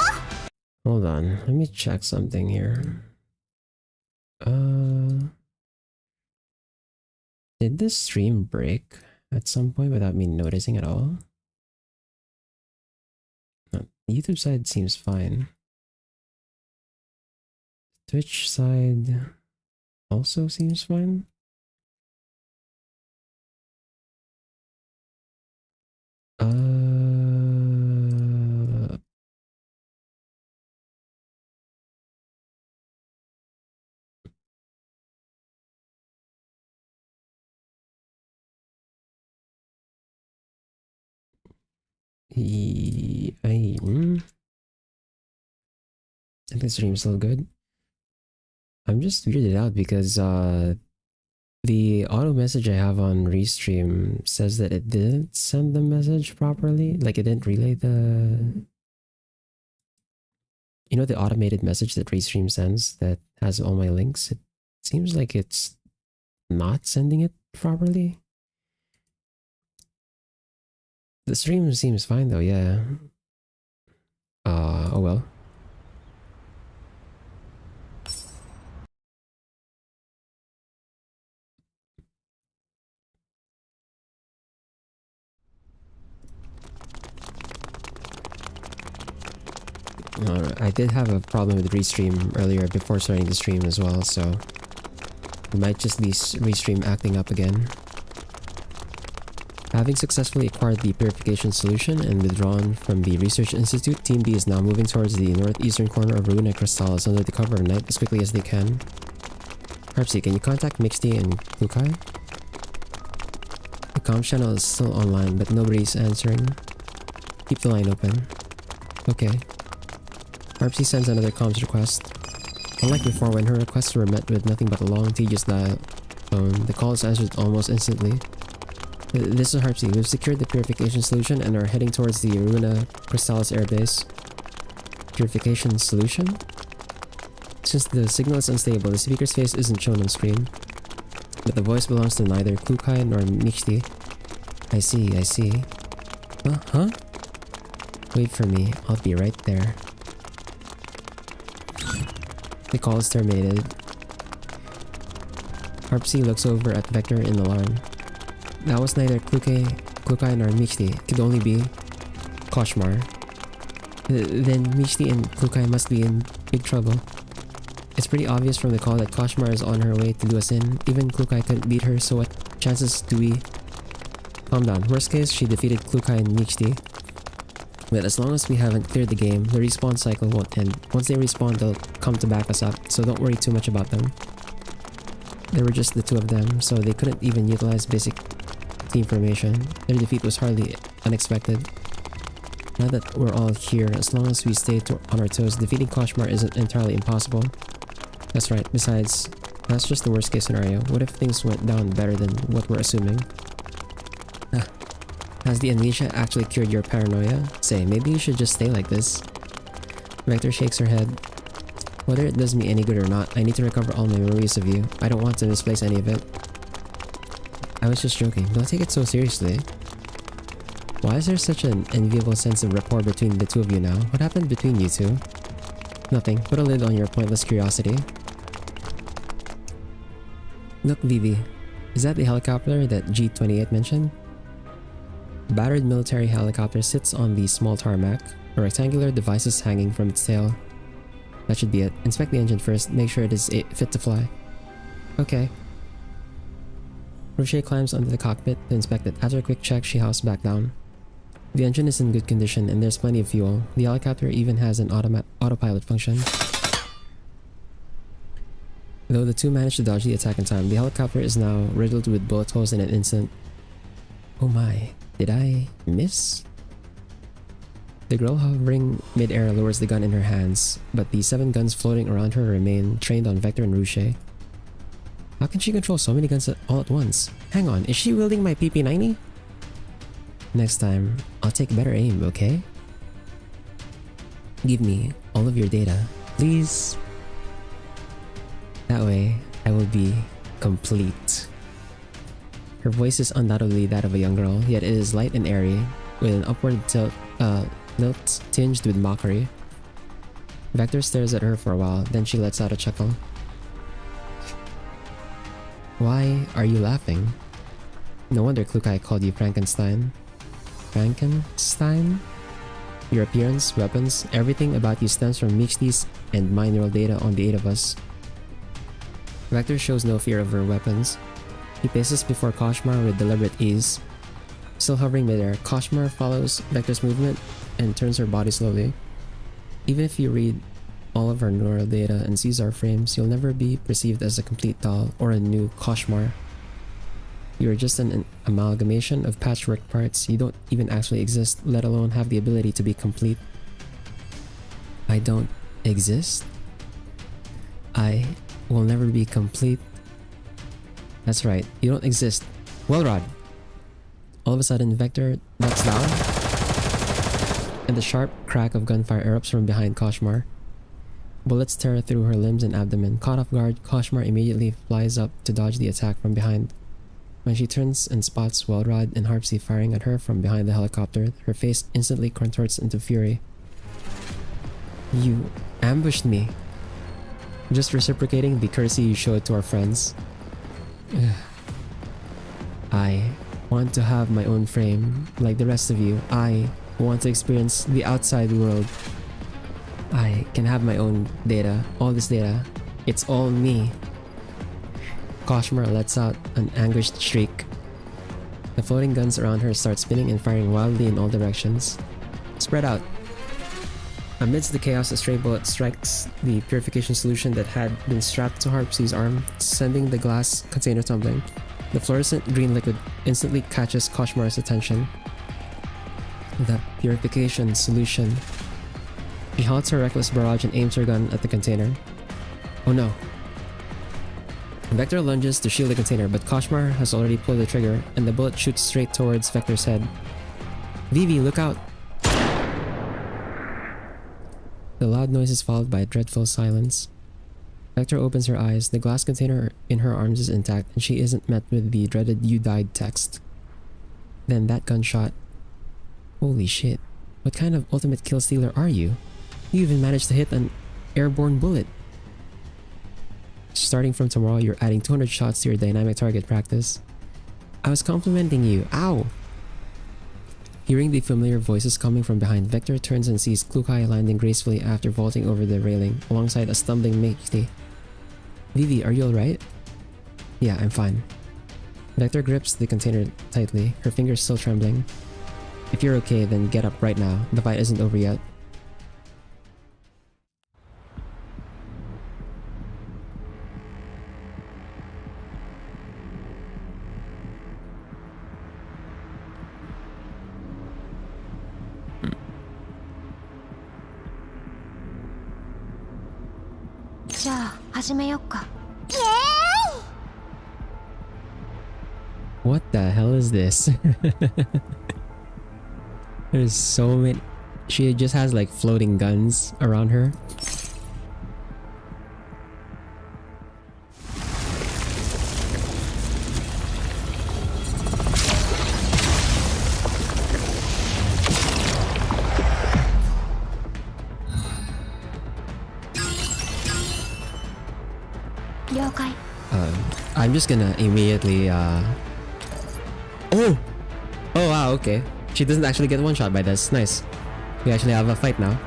う。 Hold on. Let me check something here. Did this stream break at some point without me noticing at all? No, the YouTube side seems fine. Twitch side also seems fine. I think the stream's still good. I'm just weirded out because the auto message I have on Restream says that it didn't send the message properly. Like it didn't relay the... You know the automated message that Restream sends that has all my links? It seems like it's not sending it properly. The stream seems fine though, yeah. Oh well. I did have a problem with Restream earlier before starting the stream as well, so it might just be Restream acting up again. Having successfully acquired the purification solution and withdrawn from the Research Institute, Team B is now moving towards the northeastern corner of Runa Crystallis under the cover of night as quickly as they can. Harpsy, can you contact Mixty and Lukai? The comms channel is still online, but nobody's answering. Keep the line open. Okay. Harpsy sends another comms request. Unlike before, when her requests were met with nothing but a long, tedious dial tone, the call is answered almost instantly. This is Harpsy. We've secured the purification solution and are heading towards the Runa Crystallis airbase. Purification solution? Since the signal is unstable, the speaker's face isn't shown on screen. But the voice belongs to neither Kukai nor Mixti. I see. Huh? Wait for me, I'll be right there. The call is terminated. Harpsy looks over at Vector in alarm. That was neither Klukai nor Michti. It could only be Koshmar. Then Michti and Klukai must be in big trouble. It's pretty obvious from the call that Koshmar is on her way to do us in. Even Klukai couldn't beat her, so what chances do we... Calm down. Worst case, she defeated Klukai and Michti. But as long as we haven't cleared the game, the respawn cycle won't end. Once they respawn, they'll come to back us up, so don't worry too much about them. There were just the two of them, so they couldn't even utilize basic team formation. Their defeat was hardly unexpected. Now that we're all here, as long as we stay on our toes, defeating Koshmar isn't entirely impossible. That's right. Besides, that's just the worst case scenario. What if things went down better than what we're assuming? Has the amnesia actually cured your paranoia? Say, maybe you should just stay like this. Vector shakes her head. Whether it does me any good or not, I need to recover all my memories of you. I don't want to misplace any of it. I was just joking. Don't take it so seriously. Why is there such an enviable sense of rapport between the two of you now? What happened between you two? Nothing. Put a lid on your pointless curiosity. Look, Vivi. Is that the helicopter that G28 mentioned? The battered military helicopter sits on the small tarmac. A rectangular device is hanging from its tail. That should be it. Inspect the engine first. Make sure it is fit to fly. Okay. Rocher climbs onto the cockpit to inspect it. After a quick check, she hops back down. The engine is in good condition and there's plenty of fuel. The helicopter even has an autopilot function. Though the two managed to dodge the attack in time, the helicopter is now riddled with bullet holes in an instant. Oh my, did I miss? The girl hovering mid-air lowers the gun in her hands, but the 7 guns floating around her remain trained on Vector and Rocher. How can she control so many guns all at once? Hang on, is she wielding my PP-90? Next time, I'll take better aim, okay? Give me all of your data, please. That way, I will be complete. Her voice is undoubtedly that of a young girl, yet it is light and airy, with an upward note tinged with mockery. Vector stares at her for a while, then she lets out a chuckle. Why are you laughing? No wonder Klukai called you Frankenstein. Frankenstein? Your appearance, weapons, everything about you stems from Michti's and my neural data on the 8 of us. Vector shows no fear of her weapons. He paces before Koshmar with deliberate ease. Still hovering midair, Koshmar follows Vector's movement and turns her body slowly. Even if you read all of our neural data and sees our frames, you'll never be perceived as a complete doll or a new Koshmar. You are just an amalgamation of patchwork parts. You don't even actually exist, let alone have the ability to be complete. I don't exist? I will never be complete? That's right, you don't exist. Well, Rod. All of a sudden, Vector knocks down, and the sharp crack of gunfire erupts from behind Koshmar. Bullets tear through her limbs and abdomen. Caught off guard, Koshmar immediately flies up to dodge the attack from behind. When she turns and spots Welrod and Harpsy firing at her from behind the helicopter, her face instantly contorts into fury. You ambushed me. Just reciprocating the courtesy you showed to our friends. I want to have my own frame, like the rest of you. I want to experience the outside world. I can have my own data, all this data. It's all me. Koshmar lets out an anguished shriek. The floating guns around her start spinning and firing wildly in all directions. Spread out. Amidst the chaos, a stray bullet strikes the purification solution that had been strapped to Harpsy's arm, sending the glass container tumbling. The fluorescent green liquid instantly catches Koshmar's attention. The purification solution. She halts her reckless barrage and aims her gun at the container. Oh no. Vector lunges to shield the container, but Koshmar has already pulled the trigger, and the bullet shoots straight towards Vector's head. Vivi, look out! The loud noise is followed by a dreadful silence. Vector opens her eyes. The glass container in her arms is intact, and she isn't met with the dreaded "You died" text. Then that gunshot. Holy shit. What kind of ultimate kill stealer are you? You even managed to hit an airborne bullet. Starting from tomorrow, you're adding 200 shots to your dynamic target practice. I was complimenting you. Ow! Hearing the familiar voices coming from behind, Vector turns and sees Klukai landing gracefully after vaulting over the railing alongside a stumbling Mighty. Vivi, are you alright? Yeah, I'm fine. Vector grips the container tightly, her fingers still trembling. If you're okay, then get up right now. The fight isn't over yet. What the hell is this? There's so many. She just has like floating guns around her. I'm just gonna immediately Oh! Oh wow, okay. She doesn't actually get one shot by this. Nice. We actually have a fight now.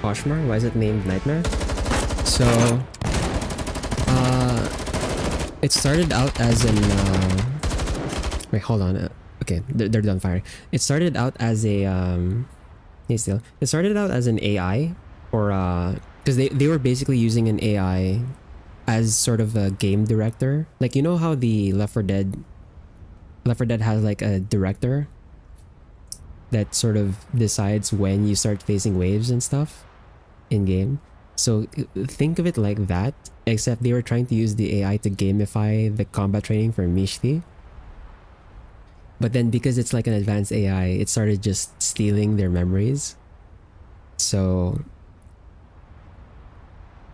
Poshmark? Why is it named Nightmare? So, it started out as an, wait, hold on. Okay, they're done firing. It started out as a, it started out as an AI, or, because they were basically using an AI as sort of a game director. Like, you know how the Left 4 Dead has like a director that sort of decides when you start facing waves and stuff in game. So think of it like that, except they were trying to use the AI to gamify the combat training for Mishti. But then because it's like an advanced AI, it started just stealing their memories. So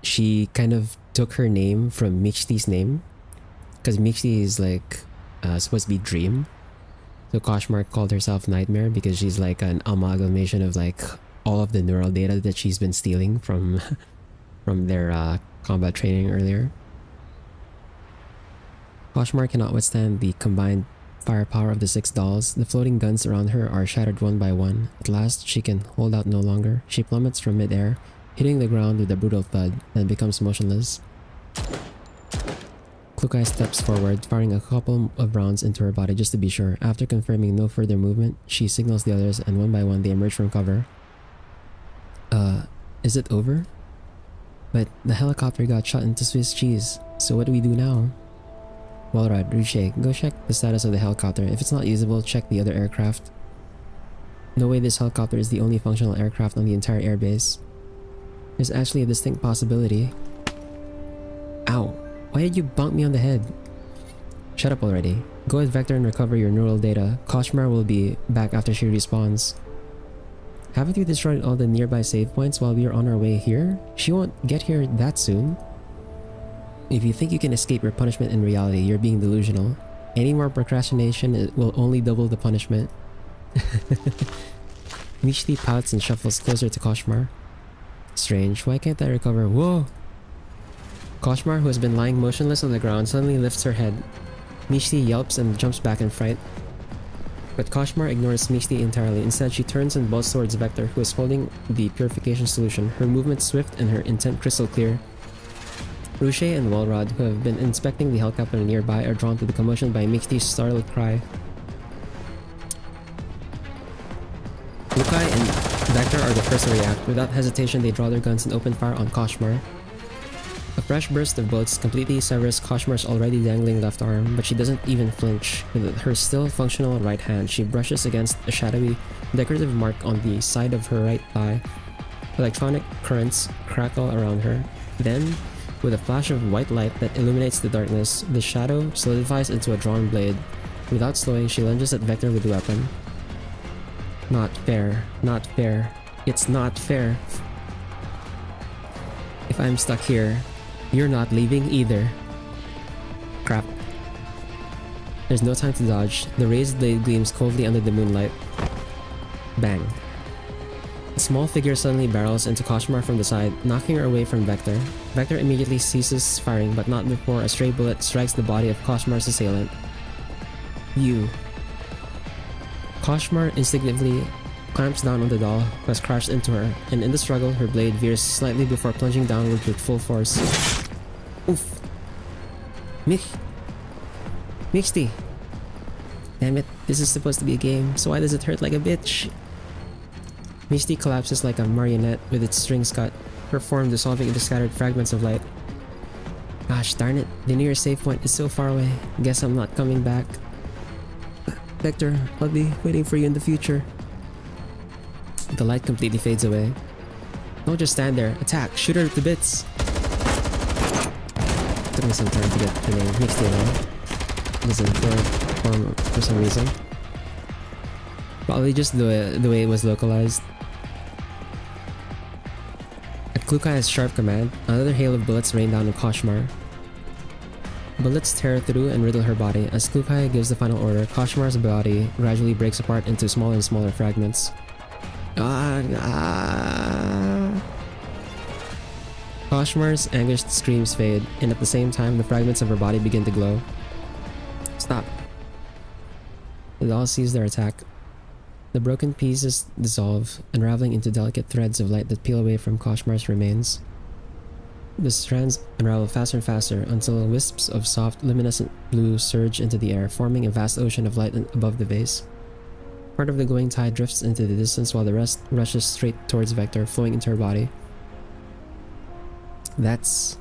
she kind of took her name from Michti's name, because Michti is like supposed to be dream. So Poshmark called herself Nightmare because she's like an amalgamation of like all of the neural data that she's been stealing from their combat training earlier. Poshmark cannot withstand the combined firepower of the 6 dolls. The floating guns around her are shattered one by one. At last, she can hold out no longer. She plummets from mid-air, hitting the ground with a brutal thud, then becomes motionless. Klukai steps forward, firing a couple of rounds into her body just to be sure. After confirming no further movement, she signals the others, and one by one they emerge from cover. Is it over? But the helicopter got shot into Swiss cheese, so what do we do now? Walrod, Ruche, go check the status of the helicopter. If it's not usable, check the other aircraft. No way this helicopter is the only functional aircraft on the entire airbase. There's actually a distinct possibility. Ow. Why did you bonk me on the head? Shut up already. Go with Vector and recover your neural data. Poshmark will be back after she respawns. Haven't you destroyed all the nearby save points while we are on our way here? She won't get here that soon. If you think you can escape your punishment in reality, you're being delusional. Any more procrastination will only double the punishment. Mishti pouts and shuffles closer to Poshmark. Strange, why can't I recover? Whoa! Poshmark, who has been lying motionless on the ground, suddenly lifts her head. Mishti yelps and jumps back in fright. But Poshmark ignores Mishti entirely. Instead, she turns and bolts towards Vector, who is holding the purification solution. Her movement swift and her intent crystal clear. Ruche and Walrod, who have been inspecting the helicopter nearby, are drawn to the commotion by Mixti's startled cry. Lukai and Vector are the first to react. Without hesitation, they draw their guns and open fire on Koshmar. A fresh burst of bullets completely severs Koshmar's already dangling left arm, but she doesn't even flinch. With her still functional right hand, she brushes against a shadowy, decorative mark on the side of her right thigh. Electronic currents crackle around her. Then, with a flash of white light that illuminates the darkness, the shadow solidifies into a drawn blade. Without slowing, she lunges at Vector with the weapon. Not fair. Not fair. It's not fair. If I'm stuck here, you're not leaving either. Crap. There's no time to dodge. The raised blade gleams coldly under the moonlight. Bang. A small figure suddenly barrels into Koshmar from the side, knocking her away from Vector. Vector immediately ceases firing, but not before a stray bullet strikes the body of Koshmar's assailant. You. Koshmar instinctively clamps down on the doll who has crashed into her, and in the struggle, her blade veers slightly before plunging downward with full force. Oof. Mixty. Damn it, this is supposed to be a game, so why does it hurt like a bitch? Misty collapses like a marionette with its strings cut, her form dissolving into scattered fragments of light. Gosh darn it, the nearest save point is so far away. Guess I'm not coming back. Vector, I'll be waiting for you in the future. The light completely fades away. Don't just stand there. Attack! Shoot her to bits! Took me some time to get the name mixed in on. It is in form for some reason. Probably just the way it was localized. At Klukai's sharp command, another hail of bullets rain down on Koshmar. Bullets tear through and riddle her body. As Klukai gives the final order, Koshmar's body gradually breaks apart into smaller and smaller fragments. Koshmar's anguished screams fade, and at the same time, the fragments of her body begin to glow. Stop. The doll sees their attack. The broken pieces dissolve, unraveling into delicate threads of light that peel away from Koshmar's remains. The strands unravel faster and faster until wisps of soft, luminescent blue surge into the air, forming a vast ocean of light above the vase. Part of the glowing tide drifts into the distance while the rest rushes straight towards Vector, flowing into her body. That's...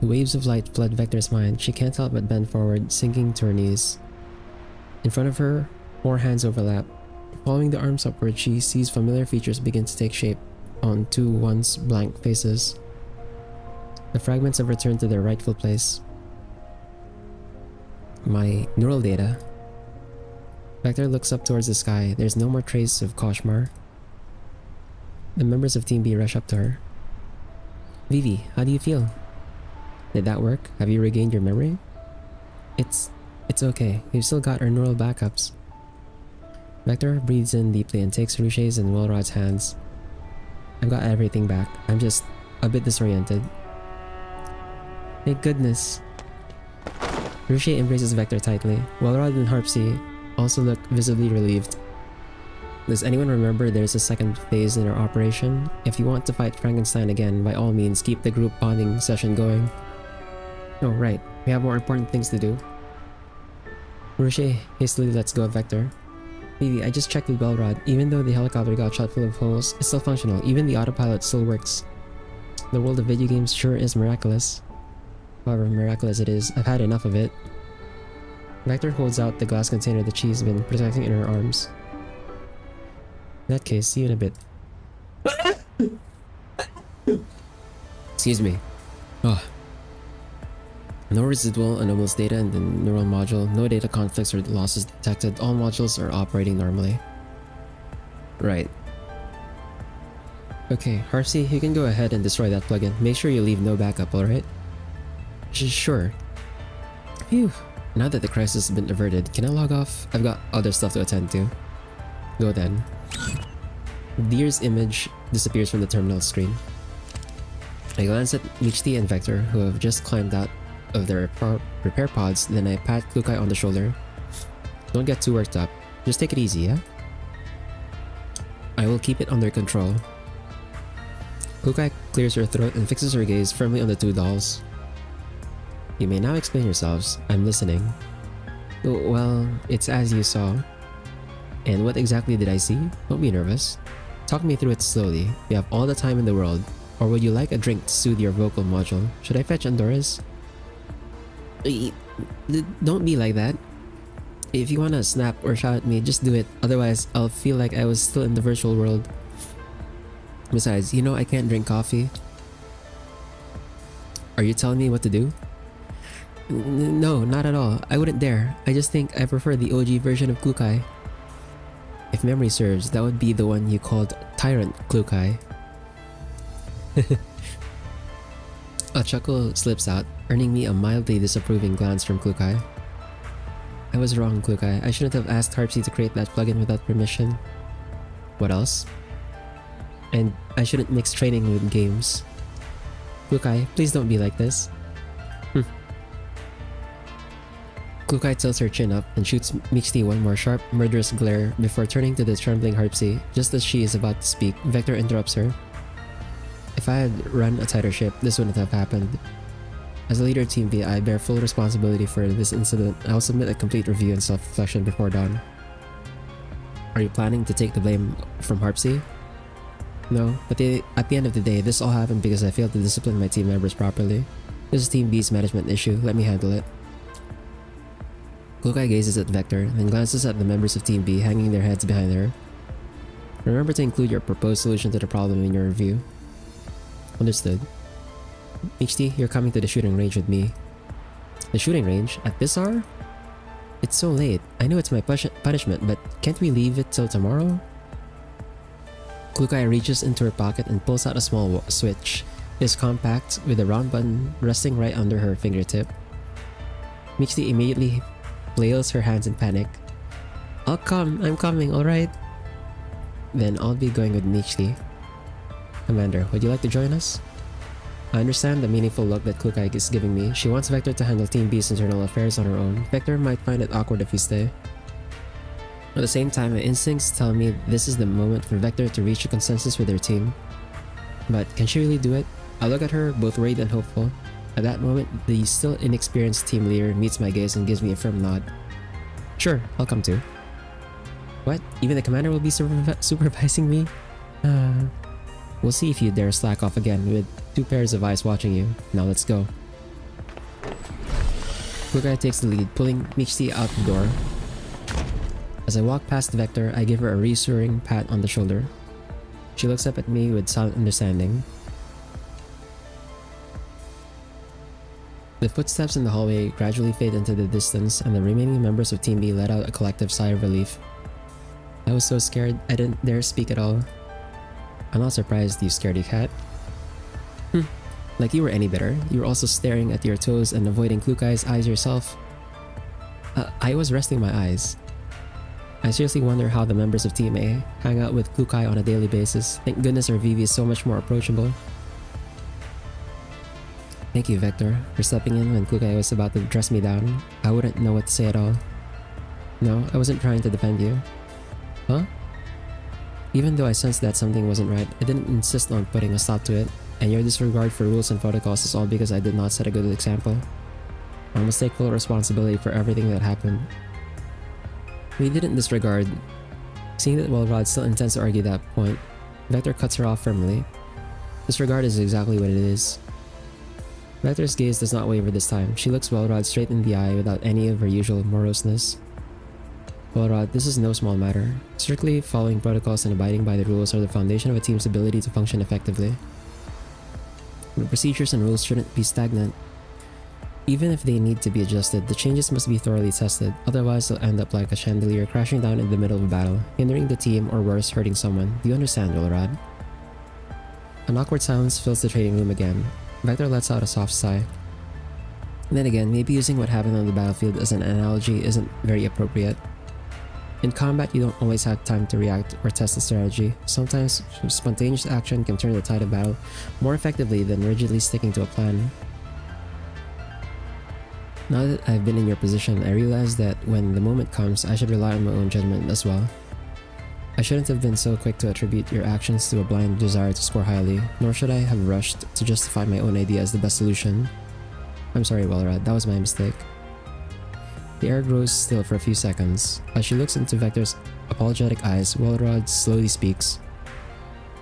The waves of light flood Vector's mind. She can't help but bend forward, sinking to her knees. In front of her, more hands overlap. Following the arms upward, she sees familiar features begin to take shape on two once blank faces. The fragments have returned to their rightful place. My neural data. Vector looks up towards the sky. There's no more trace of Koshmar. The members of Team B rush up to her. Vivi, how do you feel? Did that work? Have you regained your memory? It's okay. We've still got our neural backups. Vector breathes in deeply and takes Ruche's and Walrod's hands. I've got everything back. I'm just a bit disoriented. Thank goodness. Ruche embraces Vector tightly. Walrod and Harpsy also look visibly relieved. Does anyone remember there's a second phase in our operation? If you want to fight Frankenstein again, by all means keep the group bonding session going. Oh right, we have more important things to do. Ruche hastily lets go of Vector. Vivi, I just checked with Walrod. Even though the helicopter got shot full of holes, it's still functional. Even the autopilot still works. The world of video games sure is miraculous. However miraculous it is, I've had enough of it. Vector holds out the glass container that she's been protecting in her arms. In that case, see you in a bit. Excuse me. Oh. No residual anomalous data in the neural module, no data conflicts or losses detected, all modules are operating normally. Right. Okay, Harpsy, you can go ahead and destroy that plugin. Make sure you leave no backup, alright? Sure. Phew. Now that the crisis has been averted, can I log off? I've got other stuff to attend to. Go then. Deer's image disappears from the terminal screen. I glance at Michti and Vector, who have just climbed out of their repair pods, then I pat Klukai on the shoulder. Don't get too worked up. Just take it easy, yeah? I will keep it under control. Kukai clears her throat and fixes her gaze firmly on the two dolls. You may now explain yourselves. I'm listening. Well, it's as you saw. And what exactly did I see? Don't be nervous. Talk me through it slowly. You have all the time in the world. Or would you like a drink to soothe your vocal module? Should I fetch Andora's? Don't be like that. If you wanna snap or shout at me, just do it. Otherwise, I'll feel like I was still in the virtual world. Besides, you know I can't drink coffee. Are you telling me what to do? No, not at all. I wouldn't dare. I just think I prefer the OG version of Kukai. If memory serves, that would be the one you called Tyrant Kukai. A chuckle slips out, earning me a mildly disapproving glance from Kukai. I was wrong, Kukai. I shouldn't have asked Harpsy to create that plugin without permission. What else? And I shouldn't mix training with games. Kukai, please don't be like this. Kukai tilts her chin up and shoots Mixty one more sharp, murderous glare before turning to the trembling Harpsy. Just as she is about to speak, Vector interrupts her. If I had run a tighter ship, this wouldn't have happened. As a leader of Team B, I bear full responsibility for this incident. I'll submit a complete review and self-reflection before dawn. Are you planning to take the blame from Harpsy? No, but at the end of the day, this all happened because I failed to discipline my team members properly. This is Team B's management issue. Let me handle it. Kukai gazes at Vector, then glances at the members of Team B hanging their heads behind her. Remember to include your proposed solution to the problem in your review. Understood. Michty, you're coming to the shooting range with me. The shooting range? At this hour? It's so late. I know it's my punishment, but can't we leave it till tomorrow? Kukai reaches into her pocket and pulls out a small switch. It is compact, with a round button resting right under her fingertip. Michty immediately flails her hands in panic. I'll come. I'm coming, alright? Then I'll be going with Michty. Commander, would you like to join us? I understand the meaningful look that Kukai is giving me. She wants Vector to handle Team B's internal affairs on her own. Vector might find it awkward if we stay. At the same time, my instincts tell me this is the moment for Vector to reach a consensus with her team. But can she really do it? I look at her, both worried and hopeful. At that moment, the still inexperienced team leader meets my gaze and gives me a firm nod. Sure, I'll come too. What? Even the commander will be supervising me? We'll see if you dare slack off again with two pairs of eyes watching you. Now let's go. Kukai takes the lead, pulling Michty out the door. As I walk past Vector, I give her a reassuring pat on the shoulder. She looks up at me with silent understanding. The footsteps in the hallway gradually fade into the distance, and the remaining members of Team B let out a collective sigh of relief. I was so scared, I didn't dare speak at all. I'm not surprised, you scaredy cat. Like you were any better. You were also staring at your toes and avoiding Kukai's eyes yourself. I was resting my eyes. I seriously wonder how the members of Team A hang out with Kukai on a daily basis. Thank goodness our VV is so much more approachable. Thank you, Vector, for stepping in when Kukai was about to dress me down. I wouldn't know what to say at all. No, I wasn't trying to defend you. Huh? Even though I sensed that something wasn't right, I didn't insist on putting a stop to it, and your disregard for rules and protocols is all because I did not set a good example. I must take full responsibility for everything that happened. We didn't disregard. Seeing that Welrod still intends to argue that point, Vector cuts her off firmly. Disregard is exactly what it is. Vector's gaze does not waver this time. She looks Welrod straight in the eye without any of her usual moroseness. Welrod, this is no small matter. Strictly following protocols and abiding by the rules are the foundation of a team's ability to function effectively. The procedures and rules shouldn't be stagnant. Even if they need to be adjusted, the changes must be thoroughly tested, otherwise they'll end up like a chandelier crashing down in the middle of a battle, hindering the team or worse, hurting someone. Do you understand, Welrod? An awkward silence fills the trading room again. Vector lets out a soft sigh. And then again, maybe using what happened on the battlefield as an analogy isn't very appropriate. In combat, you don't always have time to react or test a strategy. Sometimes, spontaneous action can turn the tide of battle more effectively than rigidly sticking to a plan. Now that I've been in your position, I realize that when the moment comes, I should rely on my own judgment as well. I shouldn't have been so quick to attribute your actions to a blind desire to score highly, nor should I have rushed to justify my own idea as the best solution. I'm sorry, Walrod, that was my mistake. The air grows still for a few seconds. As she looks into Vector's apologetic eyes, Walrod slowly speaks.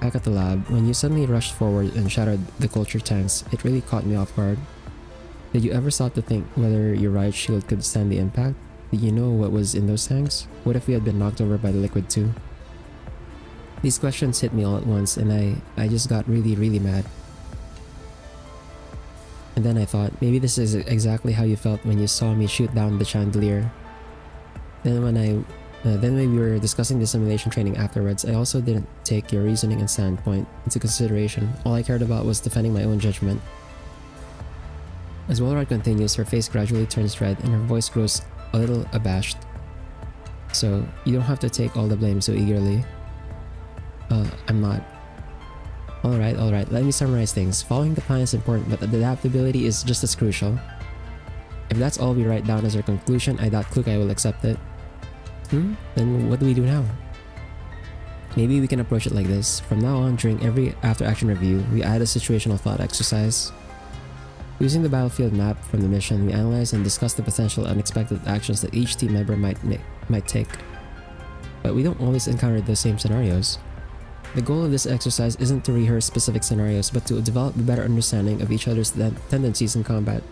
Back at the lab, when you suddenly rushed forward and shattered the culture tanks, it really caught me off guard. Did you ever stop to think whether your riot shield could stand the impact? Did you know what was in those tanks? What if we had been knocked over by the liquid too? These questions hit me all at once, and I just got really mad. And then I thought, maybe this is exactly how you felt when you saw me shoot down the chandelier. Then when we were discussing the simulation training afterwards, I also didn't take your reasoning and standpoint into consideration. All I cared about was defending my own judgment. As Walrod continues, her face gradually turns red and her voice grows a little abashed. So, you don't have to take all the blame so eagerly. I'm not. Alright, let me summarize things. Following the plan is important, but adaptability is just as crucial. If that's all we write down as our conclusion, I doubt Klukai will accept it. Then what do we do now? Maybe we can approach it like this. From now on, during every after-action review, we add a situational thought exercise. Using the battlefield map from the mission, we analyze and discuss the potential unexpected actions that each team member might take. But we don't always encounter the same scenarios. The goal of this exercise isn't to rehearse specific scenarios, but to develop a better understanding of each other's tendencies in combat.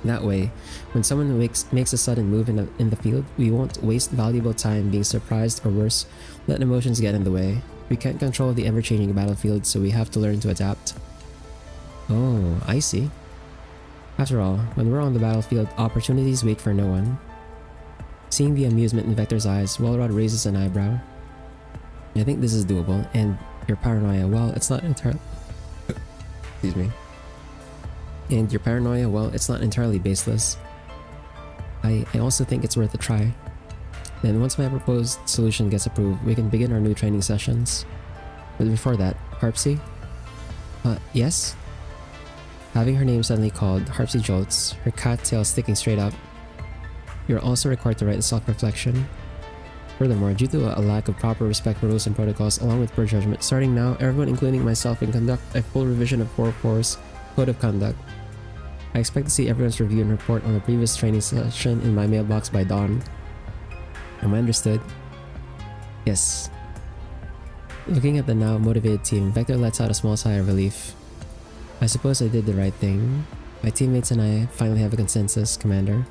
That way, when someone makes a sudden move in the field, we won't waste valuable time being surprised, or worse, let emotions get in the way. We can't control the ever-changing battlefield, so we have to learn to adapt. Oh, I see. After all, when we're on the battlefield, opportunities wait for no one. Seeing the amusement in Vector's eyes, Walrod raises an eyebrow. I think this is doable, and your paranoia, well, it's not entirely... Excuse me. And your paranoia, well, it's not entirely baseless. I also think it's worth a try. Then once my proposed solution gets approved, we can begin our new training sessions. But before that, Harpsy? Yes? Having her name suddenly called, Harpsy jolts, her cat tail sticking straight up. You're also required to write a self-reflection. Furthermore, due to a lack of proper respect for rules and protocols, along with poor judgment, starting now, everyone including myself can conduct a full revision of 4-4's Code of Conduct. I expect to see everyone's review and report on the previous training session in my mailbox by dawn. Am I understood? Yes. Looking at the now motivated team, Vector lets out a small sigh of relief. I suppose I did the right thing. My teammates and I finally have a consensus, Commander.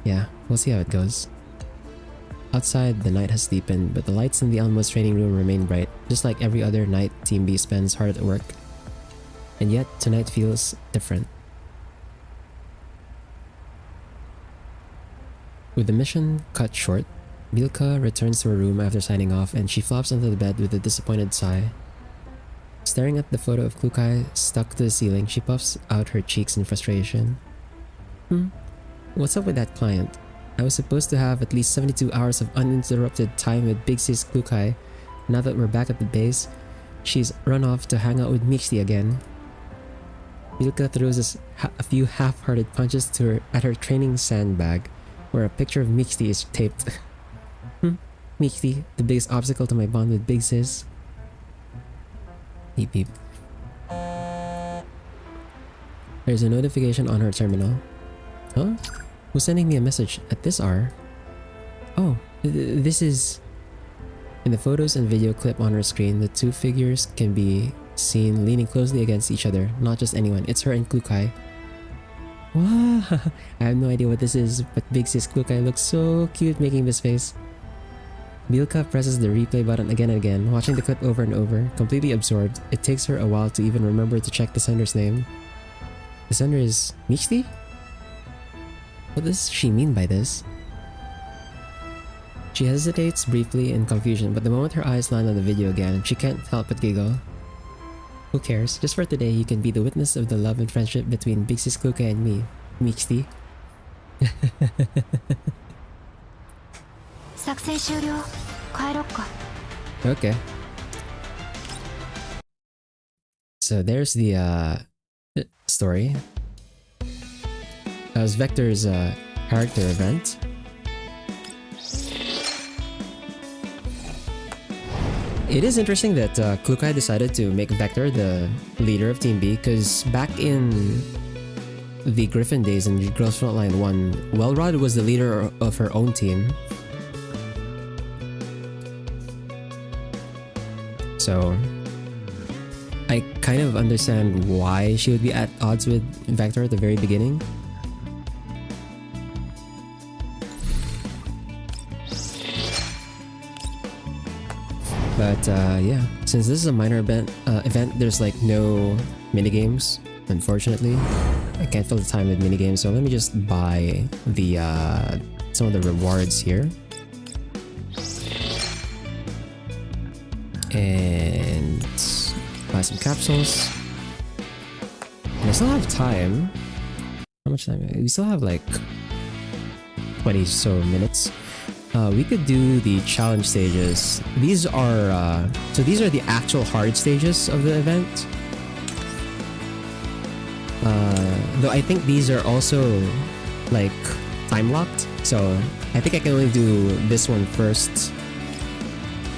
Yeah, we'll see how it goes. Outside, the night has deepened, but the lights in the Elmo's training room remain bright, just like every other night Team B spends hard at work. And yet, tonight feels different. With the mission cut short, Bilka returns to her room after signing off, and she flops onto the bed with a disappointed sigh. Staring at the photo of Klukai stuck to the ceiling, she puffs out her cheeks in frustration. What's up with that client? I was supposed to have at least 72 hours of uninterrupted time with Big Sis Klukai. Now that we're back at the base, she's run off to hang out with Mixty again. Bilka throws a few half-hearted punches at her training sandbag, where a picture of Mixty is taped. Mixty, the biggest obstacle to my bond with Big Sis. Beep beep. There's a notification on her terminal. Huh? Who's sending me a message at this hour? Oh, this is... In the photos and video clip on her screen, the two figures can be seen leaning closely against each other. Not just anyone, it's her and Klukai. Wow, I have no idea what this is, but Big Sis Klukai looks so cute making this face. Bilka presses the replay button again and again, watching the clip over and over, completely absorbed. It takes her a while to even remember to check the sender's name. The sender is... Mixty? What does she mean by this? She hesitates briefly in confusion, but the moment her eyes land on the video again, she can't help but giggle. Who cares? Just for today, you can be the witness of the love and friendship between Big Sis Klukai and me, Mixty. Okay. So there's the story. That was Vector's character event. It is interesting that Klukai decided to make Vector the leader of Team B, because back in the Griffin days in Girls Frontline 1, Wellrod was the leader of her own team. So I kind of understand why she would be at odds with Vector at the very beginning. But yeah, since this is a minor event, there's like no minigames, unfortunately. I can't fill the time with minigames, so let me just buy the some of the rewards here. And buy some capsules. And I still have time. How much time? We still have like 20 so minutes. We could do the challenge stages. These are the actual hard stages of the event. Though I think these are also like time locked, so I think I can only do this one first.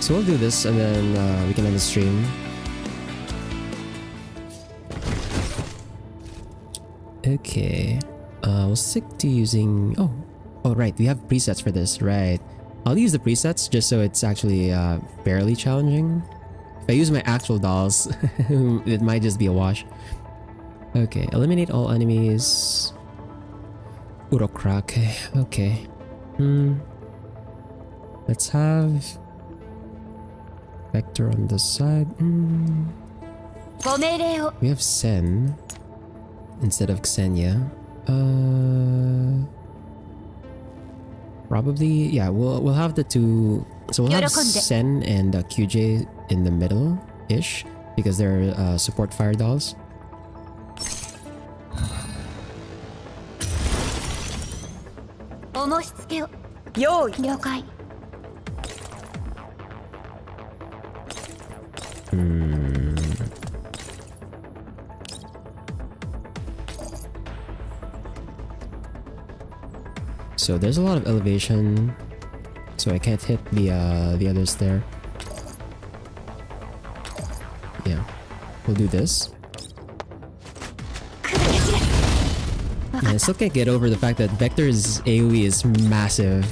So we'll do this and then we can end the stream. Okay, we'll stick to using. Oh, right, we have presets for this, right? I'll use the presets just so it's actually fairly challenging. If I use my actual dolls, it might just be a wash. Okay, eliminate all enemies. Urokrake, okay. Let's have Vector on the side. We have Sen instead of Xenia. Probably, yeah, we'll have the two. So we'll have Sen and QJ in the middle-ish because they're support fire dolls. So there's a lot of elevation, so I can't hit the others there. Yeah, we'll do this. And I still can't get over the fact that Vector's AoE is massive.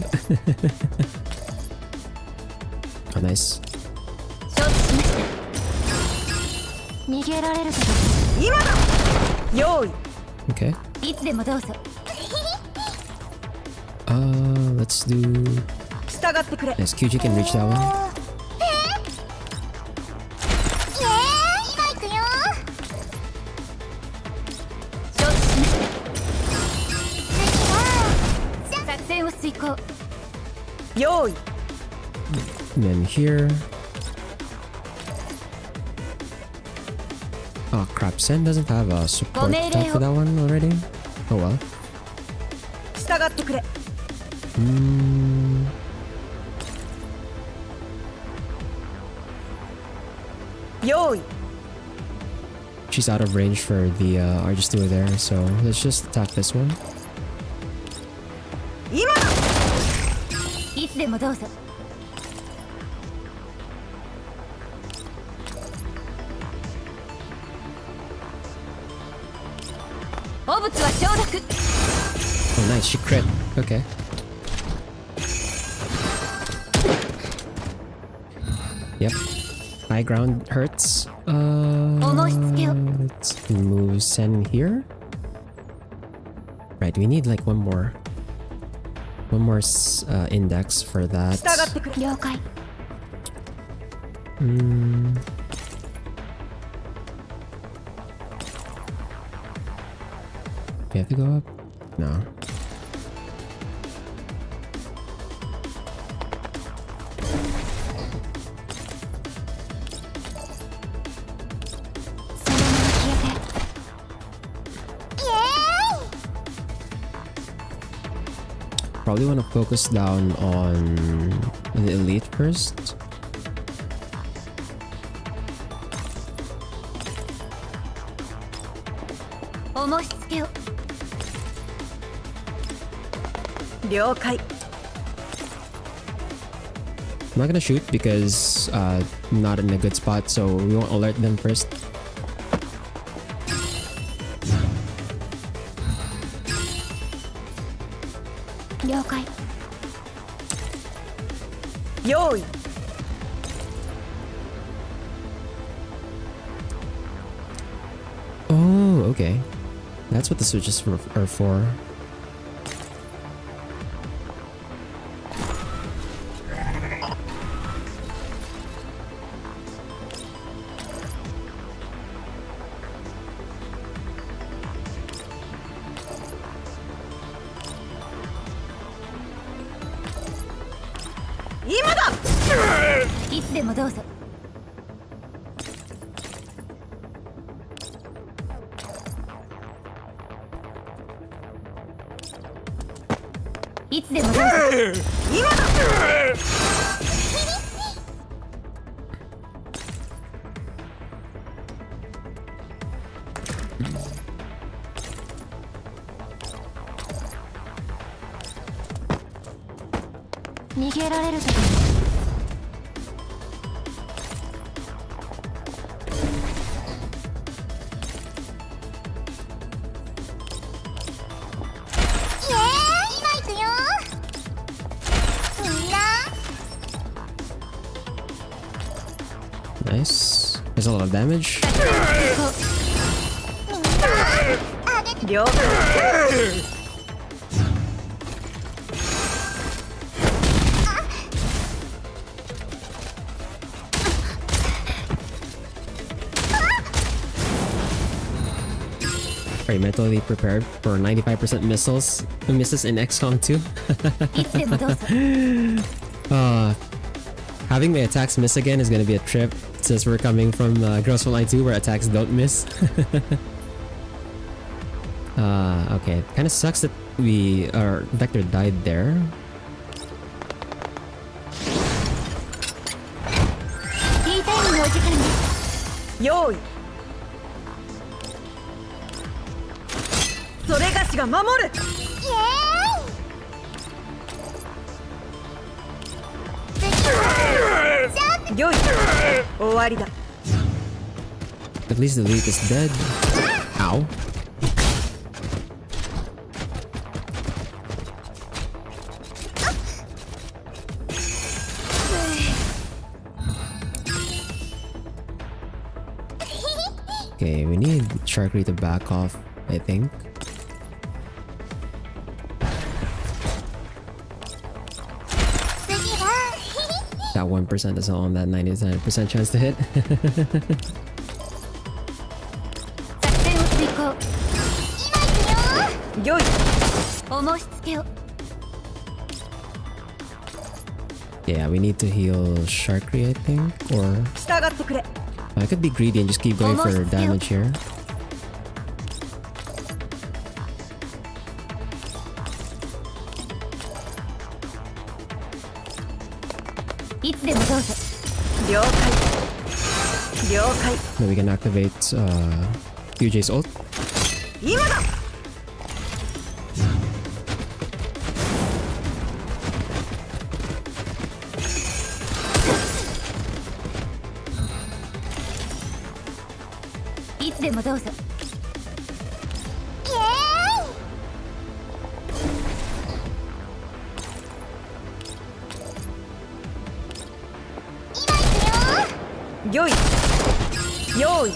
Oh, nice. Okay. Let's do. Yes, QG can reach that one. And then here. Oh crap, Sen doesn't have a support type for that one already. Oh well. She's out of range for the Argistewer there, so let's just attack this one. Oh nice, she crit. Okay. Yep. High ground hurts. Let's move Sen here. Right, we need like one more index for that. We have to go up? No. Probably want to focus down on the elite first. I'm not gonna shoot because I'm not in a good spot, so we won't alert them first. Yoi. Oh, okay. That's what the switches are for. Nice. There's a lot of damage. 了解 Are you mentally prepared for 95% misses in XCOM 2? Having the attacks miss again is gonna be a trip since we're coming from Girls Frontline 2 where attacks don't miss. Okay. Kinda sucks that our Vector died there. Yoi. それがしが守る よい終わりだ At least the lead is dead. Ow. Okay, we need Sharkry to back off, I think. That 1% is all on that 99% chance to hit. Yoi. Yeah, we need to heal Sharkry, I think, or 従ってくれ I could be greedy and just keep going for damage here. Then we can activate QJ's ult. 今だ よいよい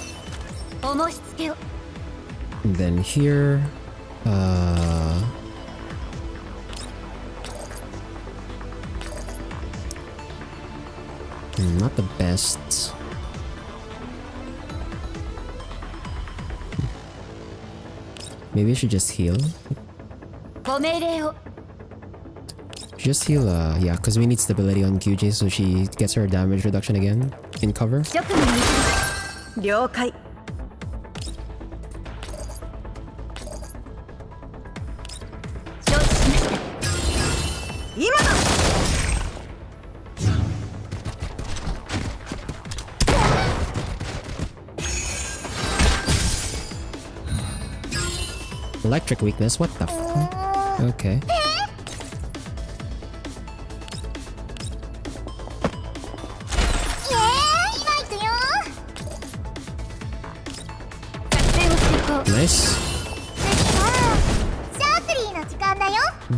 And then here, not the best. Maybe I should just heal. Just heal, yeah, because we need stability on QJ so she gets her damage reduction again in cover. 了解 今だ Electric weakness, what the f? Okay.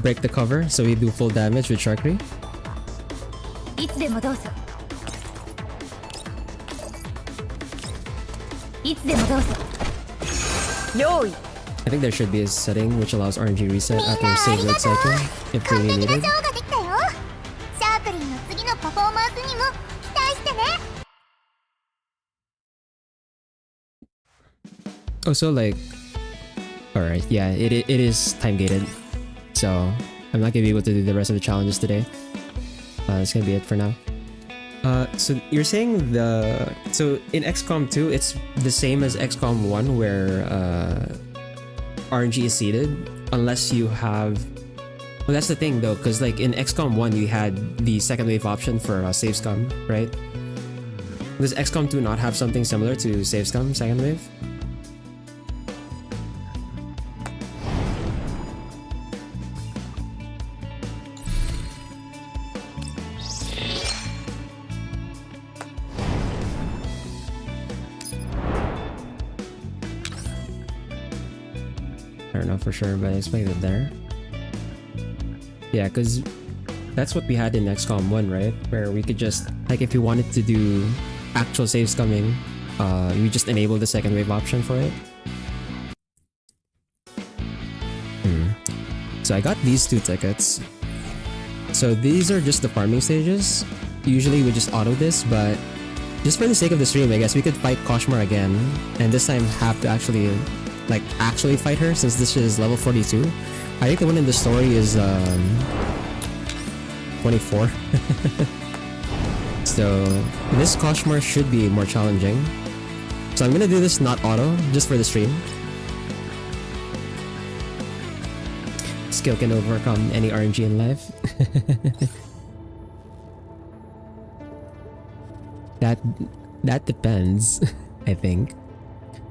break the cover so we do full damage with Sharkery. いつでもどうぞいつでもどうぞ用意 I think there should be a setting which allows RNG reset after a save load cycle if 完 really 璧な needed. ショーができたよシャークリンの次のパフォーマンスにも期待してね Oh, so like, alright, yeah, it is time gated, so I'm not gonna be able to do the rest of the challenges today. That's gonna be it for now. So you're saying so in XCOM 2 it's the same as XCOM 1 where RNG is seeded unless you have. Well, that's the thing though, because like in XCOM 1 you had the second wave option for save scum, right? Does XCOM 2 not have something similar to save scum second wave? I don't know for sure, but I explained it there. Yeah, because that's what we had in XCOM 1, right? Where we could just, like, if you wanted to do actual save scumming, we just enable the second wave option for it. So I got these 2 tickets. So these are just the farming stages. Usually we just auto this, but just for the sake of the stream, I guess we could fight Koshmar again, and this time have to actually fight her, since this is level 42. I think the one in the story is 24. So this Koshmar should be more challenging. So I'm gonna do this not auto, just for the stream. Skill can overcome any RNG in life. That depends, I think.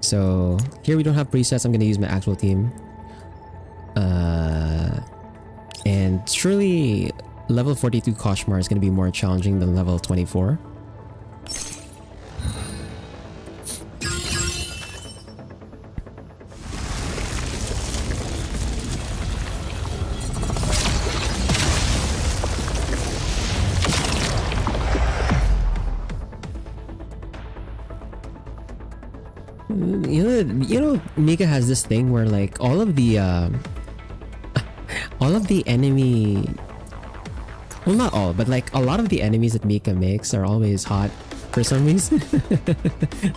So here we don't have presets. I'm gonna use my actual team. And surely level 42 Koshmar is gonna be more challenging than level 24. You know, Mika has this thing where like all of the enemy, well, not all, but like a lot of the enemies that Mika makes are always hot for some reason.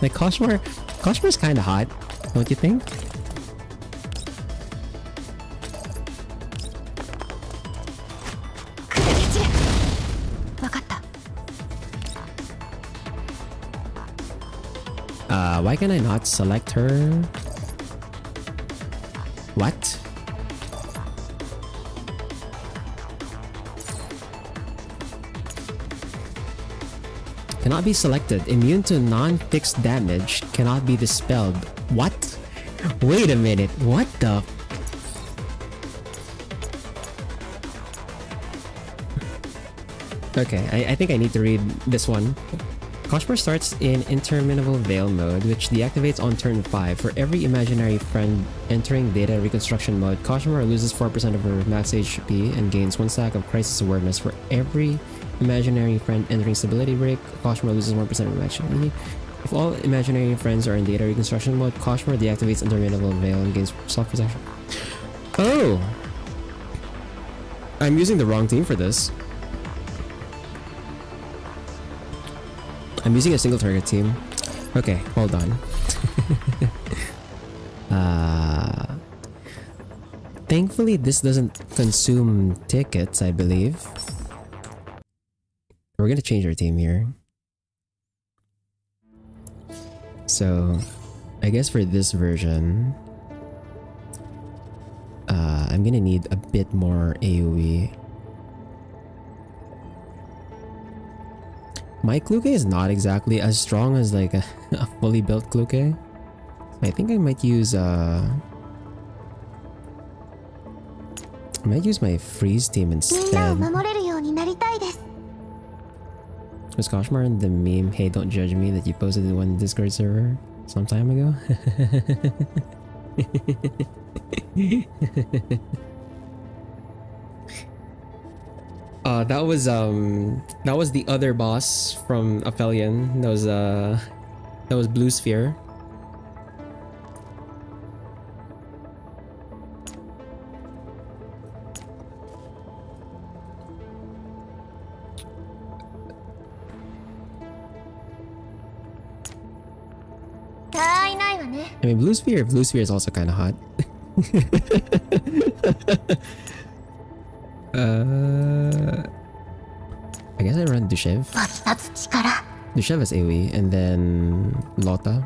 Like Koshmar's kind of hot, don't you think? Why can I not select her? What? Cannot be selected. Immune to non-fixed damage. Cannot be dispelled. What? Wait a minute. What the? Okay, I think I need to read this one. Koshmar starts in Interminable Veil mode, which deactivates on turn 5. For every imaginary friend entering data reconstruction mode, Koshmar loses 4% of her max HP and gains 1 stack of crisis awareness. For every imaginary friend entering stability break, Koshmar loses 1% of her max HP. If all imaginary friends are in data reconstruction mode, Koshmar deactivates Interminable Veil and gains self-protection. Oh! I'm using the wrong team for this. I'm using a single target team. Okay, hold on. Thankfully, this doesn't consume tickets, I believe. We're gonna change our team here. So, I guess for this version, I'm gonna need a bit more AoE. My Kluke is not exactly as strong as like a fully built Kluke. I think I might use my freeze team instead. Was Koshmar in the meme, "Hey, don't judge me," that you posted in one Discord server some time ago? That was the other boss from Aphelion. That was Blue Sphere. I mean, Blue Sphere is also kind of hot. I guess I run Dushev. Dushev has AoE, and then Lotta.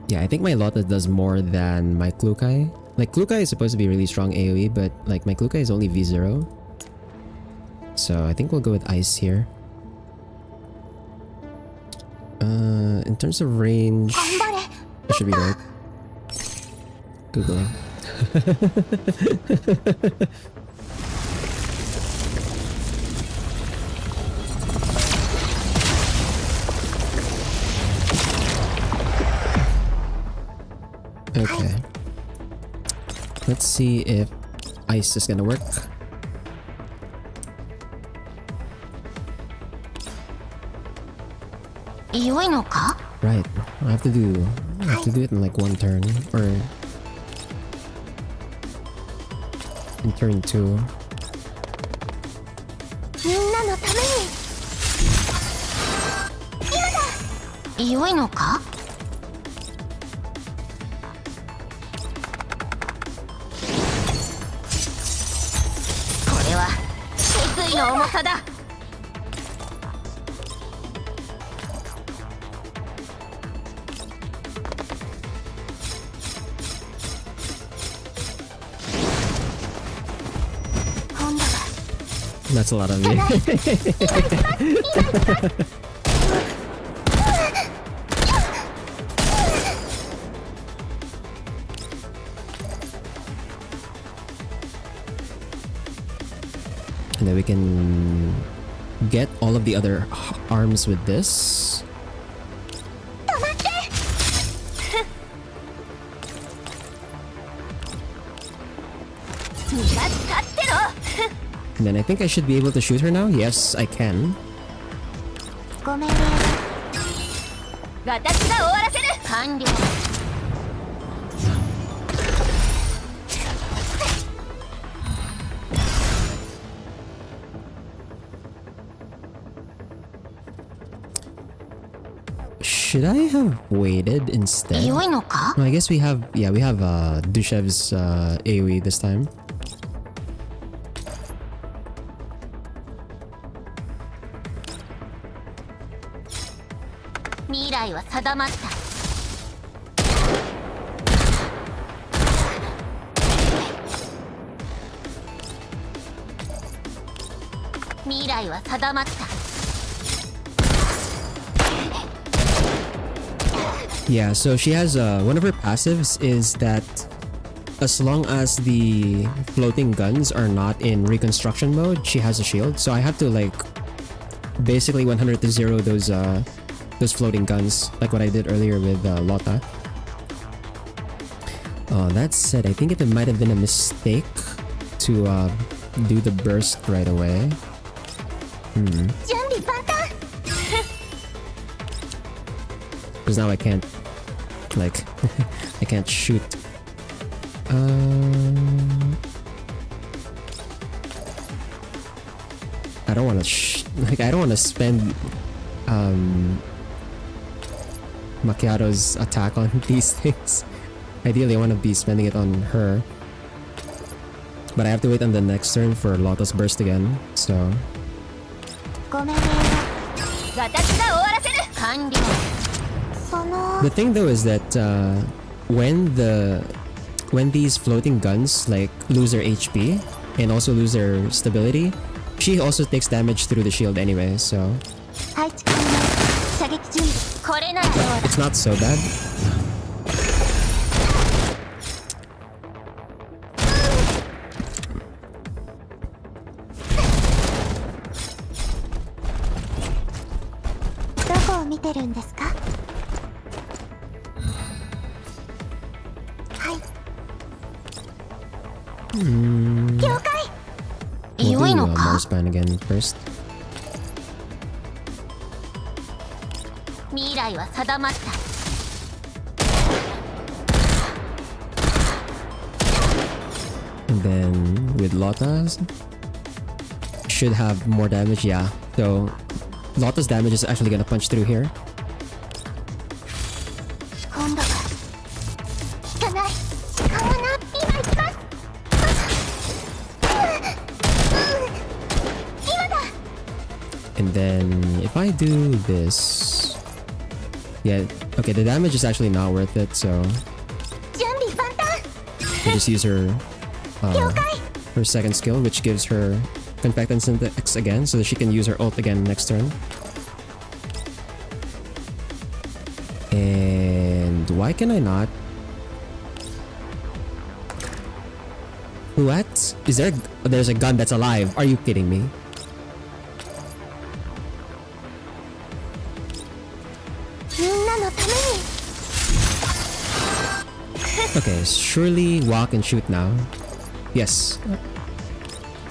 Yeah, I think my Lotta does more than my Klukai. Like, Klukai is supposed to be really strong AoE, but like my Klukai is only V0. So I think we'll go with Ice here. In terms of range, it should be right. Googling. Okay. Let's see if Ice is gonna work. Right. I have to do it in like one turn, or in turn 2. That's a lot of me. And then we can get all of the other arms with this. And then I think I should be able to shoot her now. Yes, I can. Should I have waited instead? No, I guess we have Dushev's AoE this time. Yeah, so she has one of her passives is that as long as the floating guns are not in reconstruction mode, she has a shield. So I have to like basically 100 to 0 those floating guns, like what I did earlier with Lotta. That said, I think it might have been a mistake to do the burst right away. Because now I can't, like, I can't shoot. I don't want to I don't want to spend Macchiato's attack on these things. Ideally, I want to be spending it on her. But I have to wait on the next turn for Lotta's burst again, so... The thing though is that when these floating guns like lose their HP and also lose their stability, she also takes damage through the shield anyway, so... It's not so bad. do Marspan again first. 未来は定まった。 And then with Lotta's should have more damage, yeah. So Lotta's damage is actually gonna punch through here. 今度は引かない。時間はな。今行きます。今だ。 And then if I do this, yeah, okay, the damage is actually not worth it, so 準備万端。 we'll just use her her second skill, which gives her Confect and Syntax again, so that she can use her ult again next turn. And why can I not? What? Is there? There's a gun that's alive. Are you kidding me? Okay, surely walk and shoot now. Yes.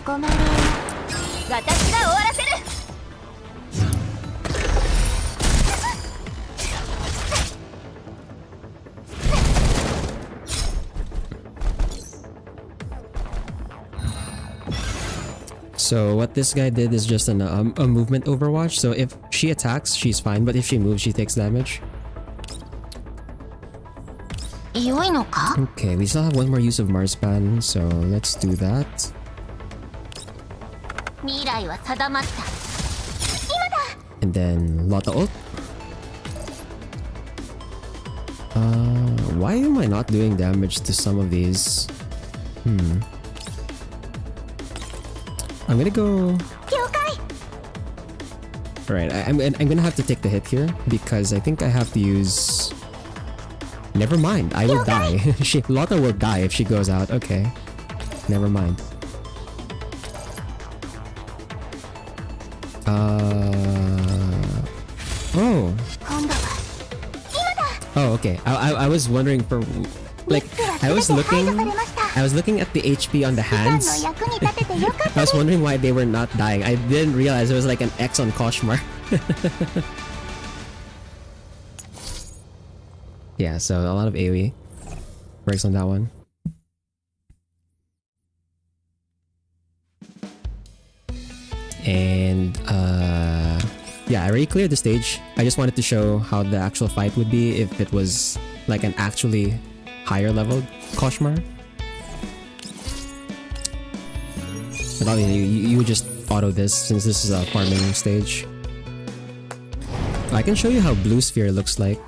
ごめん。私が終わらせる。 So what this guy did is just a movement overwatch. So if she attacks, she's fine, but if she moves, she takes damage. 良いのか? Okay, we still have one more use of Marspan, so let's do that. 未来は定まった。今だ。 And then Lotta ult. Why am I not doing damage to some of these? I'm gonna go. 了解。 Alright, I'm gonna have to take the hit here because I think I have to use. Never mind, I will die. Lotta will die if she goes out. Okay, never mind. Oh. 今度は。今だ。 Oh, okay. I was wondering for like I was looking at the HP on the hands. I was wondering why they were not dying. I didn't realize there was like an X on Koshmar. Yeah, so a lot of AoE works on that one. And yeah, I already cleared the stage. I just wanted to show how the actual fight would be if it was like an actually higher level Koshmar. But obviously you would just auto this since this is a farming stage. I can show you how Blue Sphere looks like.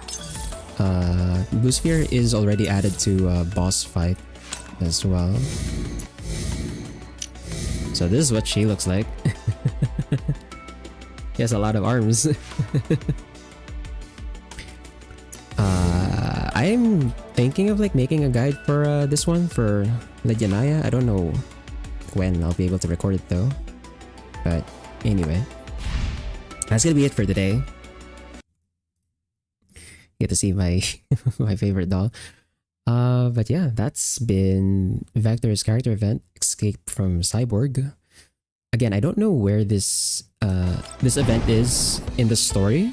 Blue Sphere is already added to boss fight as well. So this is what she looks like. He has a lot of arms. I'm thinking of like making a guide for this one for Legionaya. I don't know when I'll be able to record it though. But anyway, that's gonna be it for today. Get to see my my favorite doll. But yeah, that's been Vector's character event, Escape from Cyborg. Again, I don't know where this this event is in the story.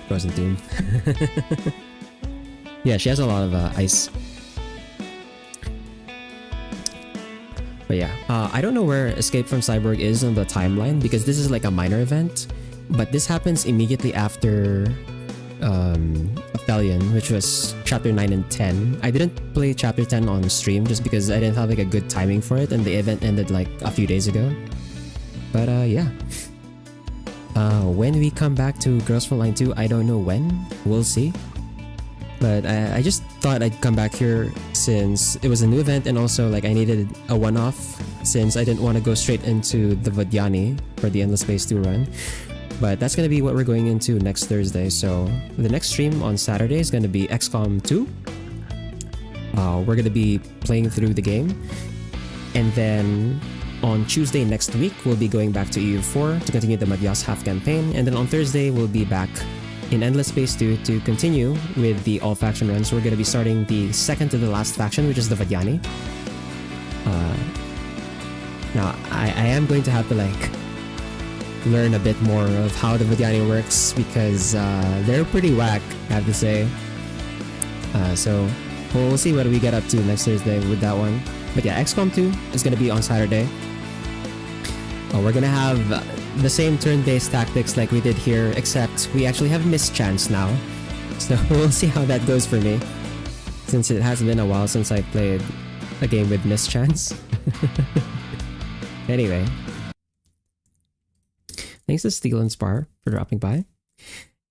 Frozen Doom. Yeah, she has a lot of ice. But yeah, I don't know where Escape from Cyborg is on the timeline because this is like a minor event. But this happens immediately after Aphelion, which was chapter 9 and 10. I didn't play chapter 10 on stream just because I didn't have like a good timing for it and the event ended like a few days ago. But yeah. When we come back to Girls Frontline 2, I don't know when. We'll see. But I just thought I'd come back here since it was a new event and also like I needed a one-off since I didn't want to go straight into the Vadyani for the Endless Space 2 run. But that's gonna be what we're going into next Thursday. So the next stream on Saturday is gonna be XCOM 2. We're gonna be playing through the game. And then on Tuesday next week, we'll be going back to EU4 to continue the Madyas half campaign. And then on Thursday, we'll be back in Endless Space 2 to continue with the all faction runs. We're gonna be starting the second to the last faction, which is the Vadyani. Now, I am going to have to like learn a bit more of how the Vidiani works because they're pretty whack, I have to say. So we'll see what we get up to next Thursday with that one. But yeah, XCOM 2 is going to be on Saturday. We're going to have the same turn-based tactics like we did here, except we actually have mischance now. So we'll see how that goes for me, since it has been a while since I played a game with mischance. Anyway, thanks to Steel and Spar for dropping by.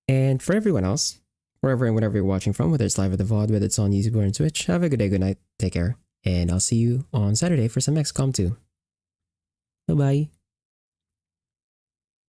And for everyone else, wherever and whenever you're watching from, whether it's live or the VOD, whether it's on YouTube or on Twitch, have a good day, good night, take care, and I'll see you on Saturday for some XCOM 2. Bye-bye.